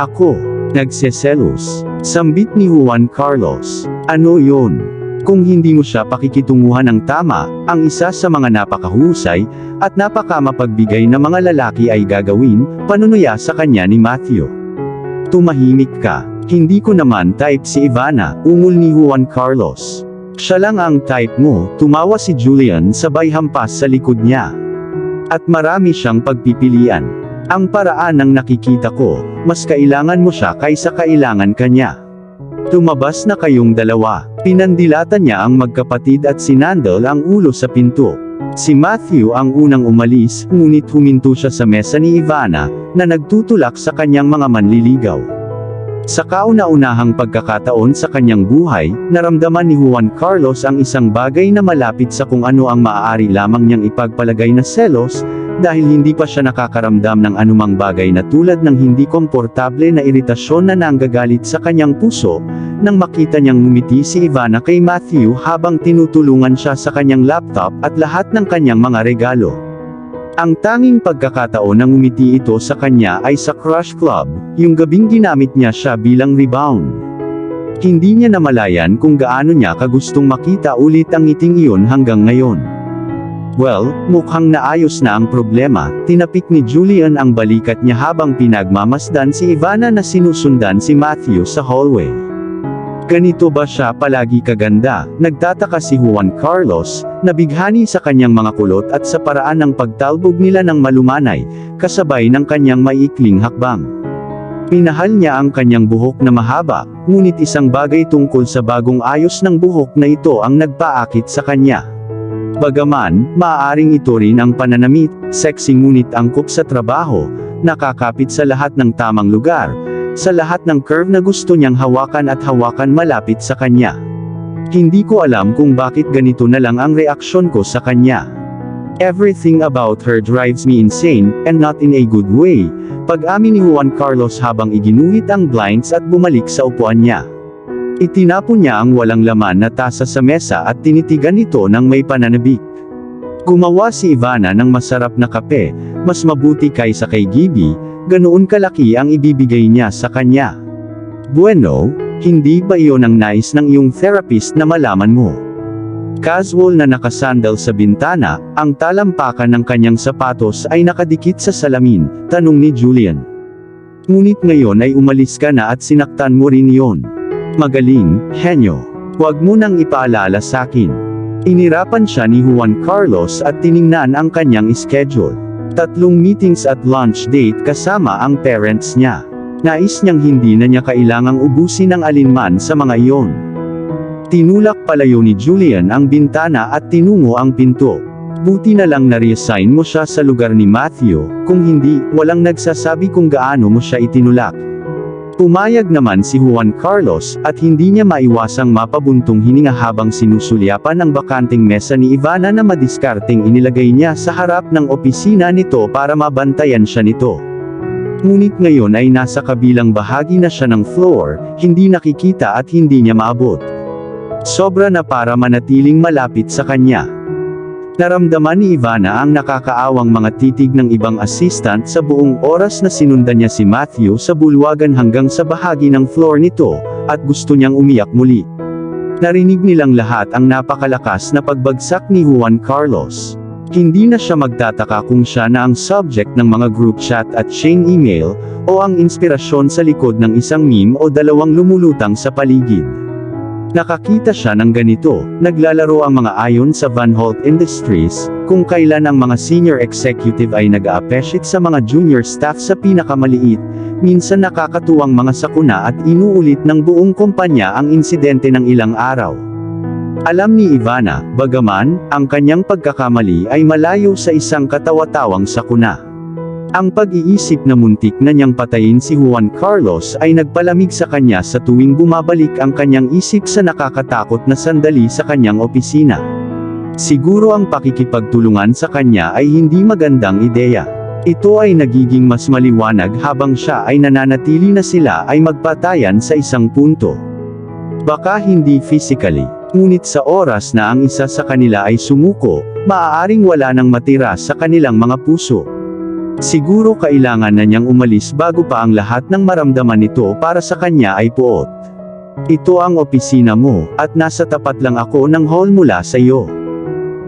Ako, nagseselos. Sambit ni Juan Carlos. Ano yon? Kung hindi mo siya pakikitunguhan ng tama, ang isa sa mga napakahusay, at napakamapagbigay na mga lalaki ay gagawin, panunuya sa kanya ni Matthew. Tumahimik ka. Hindi ko naman type si Ivana, ungol ni Juan Carlos. Siya lang ang type mo, tumawa si Julian sabay hampas sa likod niya. At marami siyang pagpipilian. Ang paraan ng nakikita ko, mas kailangan mo siya kaysa kailangan kanya. Tumabas na kayong dalawa. Pinandilatan niya ang magkapatid at sinandal ang ulo sa pinto. Si Matthew ang unang umalis, ngunit huminto siya sa mesa ni Ivana, na nagtutulak sa kanyang mga manliligaw. Sa kauna-unahang pagkakataon sa kanyang buhay, naramdaman ni Juan Carlos ang isang bagay na malapit sa kung ano ang maaari lamang niyang ipagpalagay na selos, dahil hindi pa siya nakakaramdam ng anumang bagay na tulad ng hindi komportable na iritasyon na nanggagalit sa kanyang puso, nang makita niyang ngumiti si Ivana kay Matthew habang tinutulungan siya sa kanyang laptop at lahat ng kanyang mga regalo. Ang tanging pagkakataon na ngumiti ito sa kanya ay sa Crush Club, yung gabing ginamit niya siya bilang rebound. Hindi niya namalayan kung gaano niya kagustong makita ulit ang ngiting iyon hanggang ngayon. Well, mukhang naayos na ang problema, tinapik ni Julian ang balikat niya habang pinagmamasdan si Ivana na sinusundan si Matthew sa hallway. Ganito ba siya palagi kaganda? Nagtataka si Juan Carlos, nabighani sa kanyang mga kulot at sa paraan ng pagtalbog nila ng malumanay, kasabay ng kanyang maiikling hakbang. Pinahal niya ang kanyang buhok na mahaba, ngunit isang bagay tungkol sa bagong ayos ng buhok na ito ang nagpaakit sa kanya. Bagaman, maaaring ito rin ang pananamit, sexy ngunit angkop sa trabaho, nakakapit sa lahat ng tamang lugar, sa lahat ng curve na gusto niyang hawakan at hawakan malapit sa kanya. Hindi ko alam kung bakit ganito na lang ang reaksyon ko sa kanya. Everything about her drives me insane, and not in a good way, pag-amin ni Juan Carlos habang iginuhit ang blinds at bumalik sa upuan niya. Itinapon niya ang walang laman na tasa sa mesa at tinitigan ito ng may pananabik. Gumawa si Ivana ng masarap na kape, mas mabuti kaysa kay Gibby, ganoon kalaki ang ibibigay niya sa kanya. Bueno, hindi ba iyon ang nais ng iyong therapist na malaman mo? Casual na nakasandal sa bintana, ang talampakan ng kanyang sapatos ay nakadikit sa salamin, tanong ni Julian. Ngunit ngayon ay umalis ka na at sinaktan mo rin iyon. Magaling, henyo. Huwag mo nang ipaalala sa akin. Inirapan siya ni Juan Carlos at tiningnan ang kanyang schedule. 3 meetings at lunch date kasama ang parents niya. Nais niyang hindi na niya kailangang ubusin ang alinman sa mga iyon. Tinulak palayo ni Julian ang bintana at tinungo ang pinto. Buti na lang na-reassign mo siya sa lugar ni Matthew, kung hindi, walang nagsasabi kung gaano mo siya itinulak. Pumayag naman si Juan Carlos, at hindi niya maiwasang mapabuntong hininga habang sinusulyapan ang bakanting mesa ni Ivana na madiskarteng inilagay niya sa harap ng opisina nito para mabantayan siya nito. Ngunit ngayon ay nasa kabilang bahagi na siya ng floor, hindi nakikita at hindi niya maabot. Sobra na para manatiling malapit sa kanya. Naramdaman ni Ivana ang nakakaawang mga titig ng ibang assistant sa buong oras na sinundan niya si Matthew sa bulwagan hanggang sa bahagi ng floor nito, at gusto niyang umiyak muli. Narinig nilang lahat ang napakalakas na pagbagsak ni Juan Carlos. Hindi na siya magtataka kung siya na ang subject ng mga group chat at chain email, o ang inspirasyon sa likod ng isang meme o dalawang lumulutang sa paligid. Nakakita siya ng ganito, naglalaro ang mga ayon sa Van Holt Industries, kung kailan ang mga senior executive ay nag-a-appreciate sa mga junior staff sa pinakamaliit, minsan nakakatuwang mga sakuna at inuulit ng buong kumpanya ang insidente ng ilang araw. Alam ni Ivana, bagaman, ang kanyang pagkakamali ay malayo sa isang katawa-tawang sakuna. Ang pag-iisip na muntik na niyang patayin si Juan Carlos ay nagpalamig sa kanya sa tuwing bumabalik ang kanyang isip sa nakakatakot na sandali sa kanyang opisina. Siguro ang pakikipagtulungan sa kanya ay hindi magandang ideya. Ito ay nagiging mas maliwanag habang siya ay nananatili na sila ay magpatayan sa isang punto. Baka hindi physically, ngunit sa oras na ang isa sa kanila ay sumuko, maaaring wala nang matira sa kanilang mga puso. Siguro kailangan na niyang umalis bago pa ang lahat ng maramdaman nito para sa kanya ay puot. Ito ang opisina mo, at nasa tapat lang ako ng hall mula sa iyo.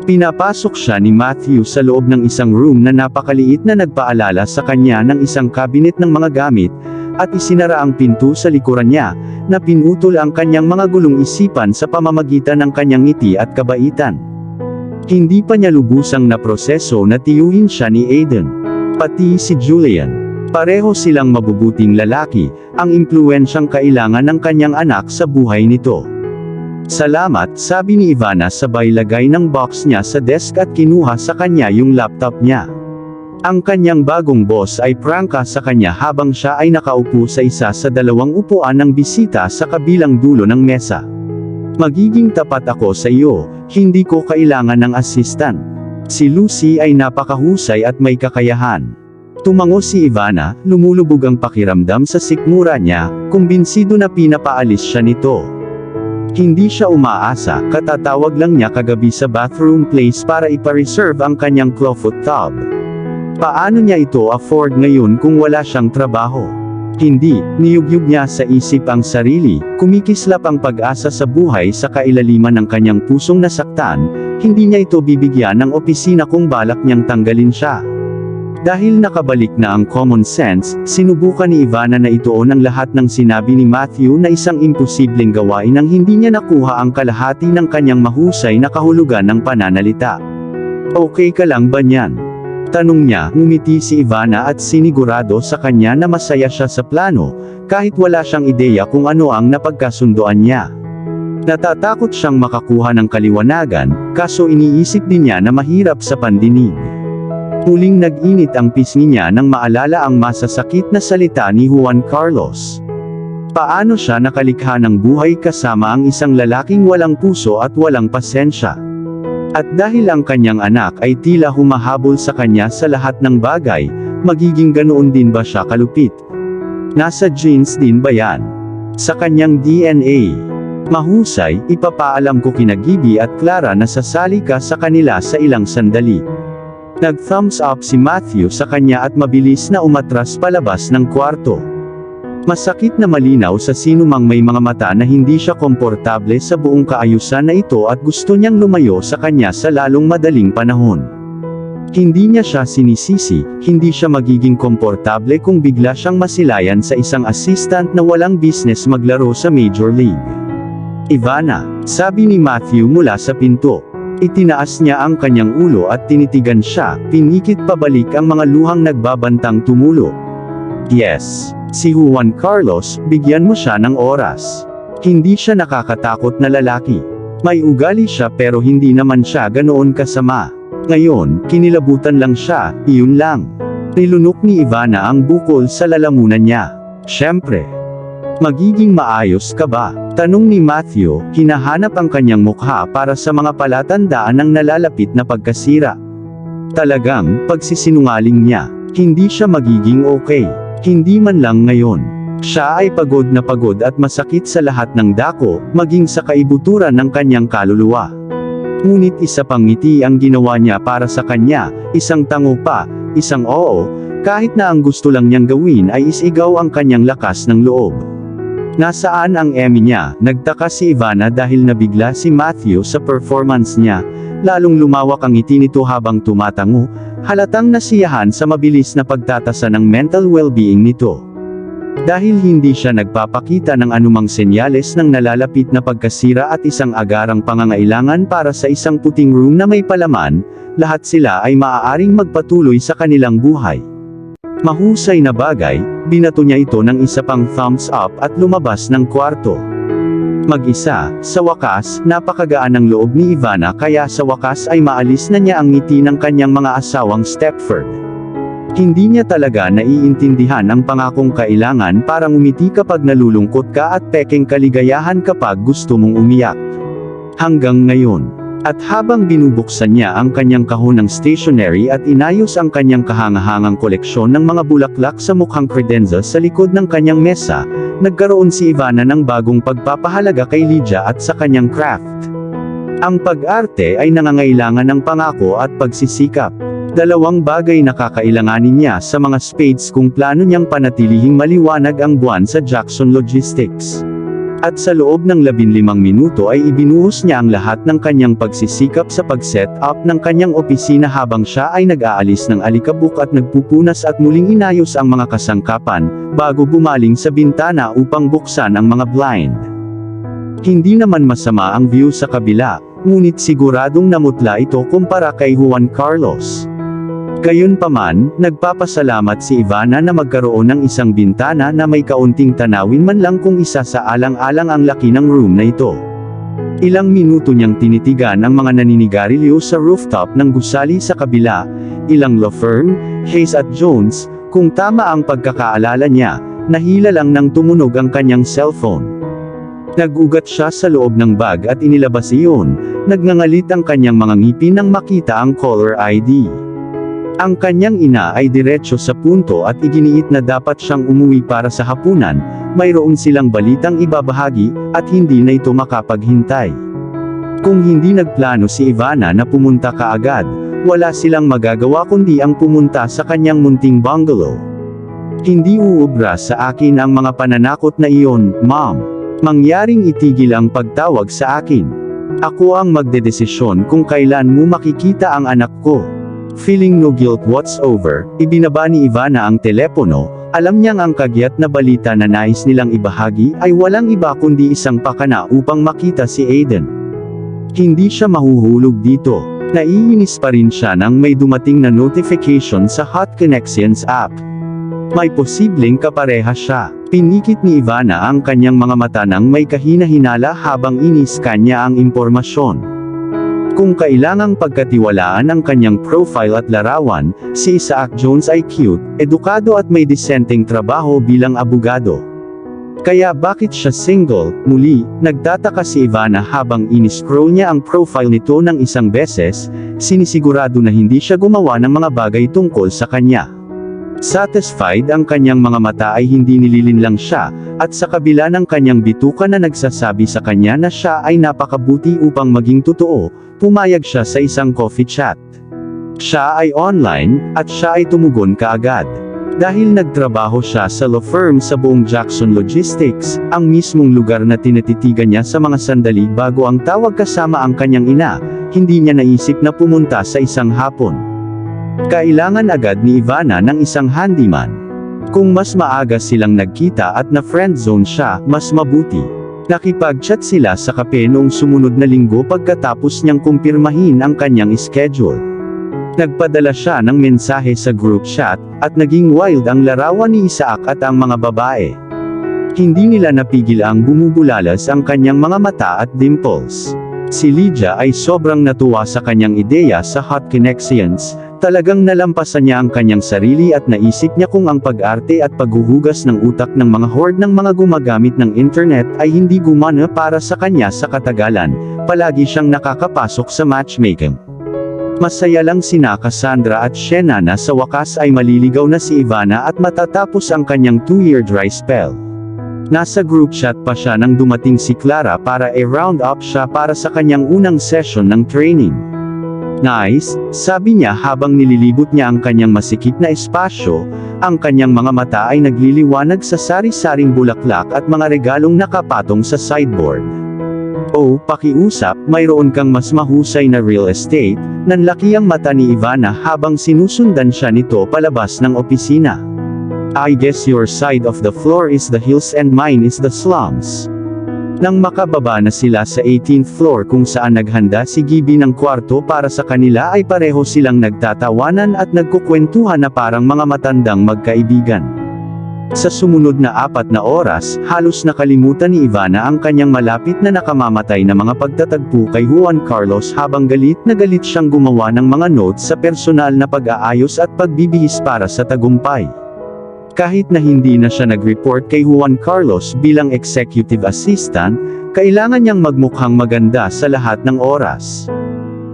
Pinapasok siya ni Matthew sa loob ng isang room na napakaliit na nagpaalala sa kanya ng isang cabinet ng mga gamit, at isinara ang pinto sa likuran niya, na pinutol ang kanyang mga gulong isipan sa pamamagitan ng kanyang ngiti at kabaitan. Hindi pa niya lubusang na proseso na tiyuhin siya ni Aiden. Pati si Julian. Pareho silang mabubuting lalaki, ang impluwensyang kailangan ng kanyang anak sa buhay nito. Salamat, sabi ni Ivana sabay lagay ng box niya sa desk at kinuha sa kanya yung laptop niya. Ang kanyang bagong boss ay prangka sa kanya habang siya ay nakaupo sa isa sa dalawang upuan ng bisita sa kabilang dulo ng mesa. Magiging tapat ako sa iyo, hindi ko kailangan ng assistant. Si Lucy ay napakahusay at may kakayahan. Tumango si Ivana, lumulubog ang pakiramdam sa sikmura niya, kumbinsido na pinapaalis siya nito. Hindi siya umaasa, katatawag lang niya kagabi sa bathroom place para ipa-reserve ang kanyang clawfoot tub. Paano niya ito afford ngayon kung wala siyang trabaho? Hindi, niyugyug niya sa isip ang sarili, kumikislap ang pag-asa sa buhay sa kailaliman ng kanyang pusong nasaktan, hindi niya ito bibigyan ng opisina kung balak niyang tanggalin siya. Dahil nakabalik na ang common sense, sinubukan ni Ivana na ituon ang lahat ng sinabi ni Matthew na isang imposibleng gawain nang hindi niya nakuha ang kalahati ng kanyang mahusay na kahulugan ng pananalita. Okay ka lang ba niyan? Tanong niya, ngumiti si Ivana at sinigurado sa kanya na masaya siya sa plano, kahit wala siyang ideya kung ano ang napagkasundoan niya. Natatakot siyang makakuha ng kaliwanagan, kaso iniisip din niya na mahirap sa pandinig. Muling nag-init ang pisngi niya nang maalala ang masasakit na salita ni Juan Carlos. Paano siya nakalikha ng buhay kasama ang isang lalaking walang puso at walang pasensya? At dahil ang kanyang anak ay tila humahabol sa kanya sa lahat ng bagay, magiging ganoon din ba siya kalupit? Nasa genes din ba yan? Sa kanyang DNA? Mahusay, ipapaalam ko kina Gibby at Clara na sasali ka sa kanila sa ilang sandali. Nag-thumbs up si Matthew sa kanya at mabilis na umatras palabas ng kwarto. Masakit na malinaw sa sinumang may mga mata na hindi siya komportable sa buong kaayusan na ito at gusto niyang lumayo sa kanya sa lalong madaling panahon. Hindi niya siya sinisisi, hindi siya magiging komportable kung bigla siyang masilayan sa isang assistant na walang business maglaro sa Major League. Ivana, sabi ni Matthew mula sa pinto. Itinaas niya ang kanyang ulo at tinitigan siya, pinikit pabalik ang mga luhang nagbabantang tumulo. Yes. Si Juan Carlos, bigyan mo siya ng oras. Hindi siya nakakatakot na lalaki. May ugali siya pero hindi naman siya ganoon kasama. Ngayon, kinilabutan lang siya, iyon lang. Nilunok ni Ivana ang bukol sa lalamunan niya. Siyempre. Magiging maayos ka ba? Tanong ni Matthew, hinahanap ang kanyang mukha para sa mga palatandaan ng nalalapit na pagkasira. Talagang, pagsisinungaling niya. Hindi siya magiging okay. Hindi man lang ngayon. Siya ay pagod na pagod at masakit sa lahat ng dako, maging sa kaibuturan ng kanyang kaluluwa. Ngunit isa pang ngiti ang ginawa niya para sa kanya, isang tango pa, isang oo, kahit na ang gusto lang niyang gawin ay isigaw ang kanyang lakas ng loob. Nasaan ang Emmy niya? Nagtaka si Ivana dahil nabigla si Matthew sa performance niya, lalong lumawak ang ngiti nito habang tumatango, halatang nasiyahan sa mabilis na pagtatasa ng mental well-being nito. Dahil hindi siya nagpapakita ng anumang senyales ng nalalapit na pagkasira at isang agarang pangangailangan para sa isang puting room na may palaman, lahat sila ay maaaring magpatuloy sa kanilang buhay. Mahusay na bagay, binato niya ito ng isa pang thumbs up at lumabas ng kwarto. Mag-isa, sa wakas, napakagaan ng loob ni Ivana kaya sa wakas ay maalis na niya ang ngiti ng kanyang mga asawang Stepford. Hindi niya talaga naiintindihan ang pangakong kailangan parang umiti kapag nalulungkot ka at pekeng kaligayahan kapag gusto mong umiyak. Hanggang ngayon. At habang binubuksan niya ang kanyang kahon ng stationery at inayos ang kanyang kahangahangang koleksyon ng mga bulaklak sa mukhang kredenza sa likod ng kanyang mesa, nagkaroon si Ivana ng bagong pagpapahalaga kay Lydia at sa kanyang craft. Ang pag-arte ay nangangailangan ng pangako at pagsisikap. Dalawang bagay na kakailanganin niya sa mga spades kung plano niyang panatilihing maliwanag ang buwan sa Jackson Logistics. At sa loob ng 15 minuto ay ibinuhos niya ang lahat ng kanyang pagsisikap sa pag-set up ng kanyang opisina habang siya ay nag-aalis ng alikabok at nagpupunas at muling inayos ang mga kasangkapan, bago bumaling sa bintana upang buksan ang mga blind. Hindi naman masama ang view sa kabila, ngunit siguradong namutla ito kumpara kay Juan Carlos. Gayunpaman, nagpapasalamat si Ivana na magkaroon ng isang bintana na may kaunting tanawin man lang kung isa sa alang-alang ang laki ng room na ito. Ilang minuto niyang tinitigan ang mga naninigarilyo sa rooftop ng gusali sa kabila, ilang law firm, Hayes at Jones, kung tama ang pagkakaalala niya, nahila lang nang tumunog ang kanyang cellphone. Nag-ugat siya sa loob ng bag at inilabas iyon, nagngangalit ang kanyang mga ngipin nang makita ang caller ID. Ang kanyang ina ay diretso sa punto at iginiit na dapat siyang umuwi para sa hapunan, mayroon silang balitang ibabahagi, at hindi na ito makapaghintay. Kung hindi nagplano si Ivana na pumunta kaagad, wala silang magagawa kundi ang pumunta sa kanyang munting bungalow. Hindi uubra sa akin ang mga pananakot na iyon, Ma'am. Mangyaring itigil ang pagtawag sa akin. Ako ang magdedesisyon kung kailan mo makikita ang anak ko. Feeling no guilt whatsoever, ibinaba ni Ivana ang telepono, alam niyang ang kagyat na balita na nais nilang ibahagi ay walang iba kundi isang pakana upang makita si Aiden. Hindi siya mahuhulog dito. Naiinis pa rin siya nang may dumating na notification sa Hot Connections app. May posibleng kapareha siya. Pinikit ni Ivana ang kanyang mga mata nang may kahina-hinala habang iniskan niya ang impormasyon. Kung kailangang pagkatiwalaan ang kanyang profile at larawan, si Isaac Jones ay cute, edukado at may disenteng trabaho bilang abogado. Kaya bakit siya single? Muli, nagtataka si Ivana habang in-scroll niya ang profile nito ng isang beses, sinisigurado na hindi siya gumawa ng mga bagay tungkol sa kanya. Satisfied ang kanyang mga mata ay hindi nililinlang siya, at sa kabila ng kanyang bituka na nagsasabi sa kanya na siya ay napakabuti upang maging totoo, pumayag siya sa isang coffee chat. Siya ay online, at siya ay tumugon kaagad. Dahil nagtrabaho siya sa law firm sa buong Jackson Logistics, ang mismong lugar na tinatitigan niya sa mga sandali bago ang tawag kasama ang kanyang ina, hindi niya naisip na pumunta sa isang hapon. Kailangan agad ni Ivana ng isang handyman. Kung mas maaga silang nagkita at na-friendzone siya, mas mabuti. Nakipag-chat sila sa kape noong sumunod na linggo pagkatapos niyang kumpirmahin ang kanyang schedule. Nagpadala siya ng mensahe sa group chat, at naging wild ang larawan ni Isaac at ang mga babae. Hindi nila napigil ang bumubulalas ang kanyang mga mata at dimples. Si Lydia ay sobrang natuwa sa kanyang ideya sa Hot Connections. Talagang nalampasan niya ang kanyang sarili at naisip niya kung ang pag-arte at paghuhugas ng utak ng mga horde ng mga gumagamit ng internet ay hindi gumana para sa kanya sa katagalan, palagi siyang nakakapasok sa matchmaking. Masaya lang sina Cassandra at Shena na sa wakas ay maliligaw na si Ivana at matatapos ang kanyang 2-year dry spell. Nasa group chat pa siya nang dumating si Clara para i-round up siya para sa kanyang unang session ng training. Nice, sabi niya habang nililibot niya ang kanyang masikip na espasyo, ang kanyang mga mata ay nagliliwanag sa sari-saring bulaklak at mga regalong nakapatong sa sideboard. Oh, pakiusap, mayroon kang mas mahusay na real estate, nanlaki ang mata ni Ivana habang sinusundan siya nito palabas ng opisina. I guess your side of the floor is the hills and mine is the slums. Nang makababa na sila sa 18th floor kung saan naghanda si Gibby ng kwarto para sa kanila ay pareho silang nagtatawanan at nagkukwentuhan na parang mga matandang magkaibigan. Sa sumunod na 4 na oras, halos nakalimutan ni Ivana ang kanyang malapit na nakamamatay na mga pagtatagpo kay Juan Carlos habang galit na galit siyang gumawa ng mga notes sa personal na pag-aayos at pagbibihis para sa tagumpay. Kahit na hindi na siya nag-report kay Juan Carlos bilang executive assistant, kailangan niyang magmukhang maganda sa lahat ng oras.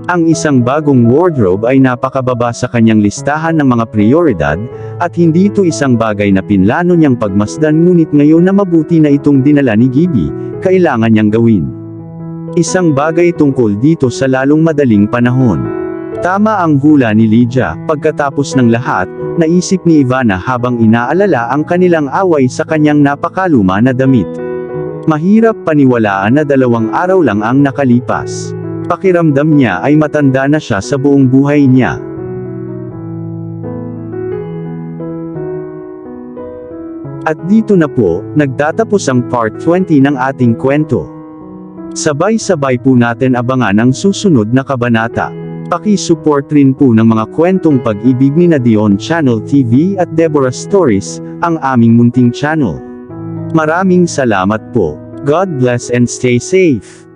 Ang isang bagong wardrobe ay napakababa sa kanyang listahan ng mga prioridad, at hindi ito isang bagay na pinlano niyang pagmasdan ngunit ngayon na mabuti na itong dinala ni Gibby, kailangan niyang gawin. Isang bagay tungkol dito sa lalong madaling panahon. Tama ang hula ni Lydia, pagkatapos ng lahat, naisip ni Ivana habang inaalala ang kanilang away sa kanyang napakaluma na damit. Mahirap paniwalaan na 2 araw lang ang nakalipas. Pakiramdam niya ay matanda na siya sa buong buhay niya. At dito na po, nagtatapos ang part 20 ng ating kwento. Sabay-sabay po natin abangan ang susunod na kabanata. Paki-support rin po ng mga kwentong pag-ibig ni Dion Channel TV at Deborah Stories, ang aming munting channel. Maraming salamat po. God bless and stay safe.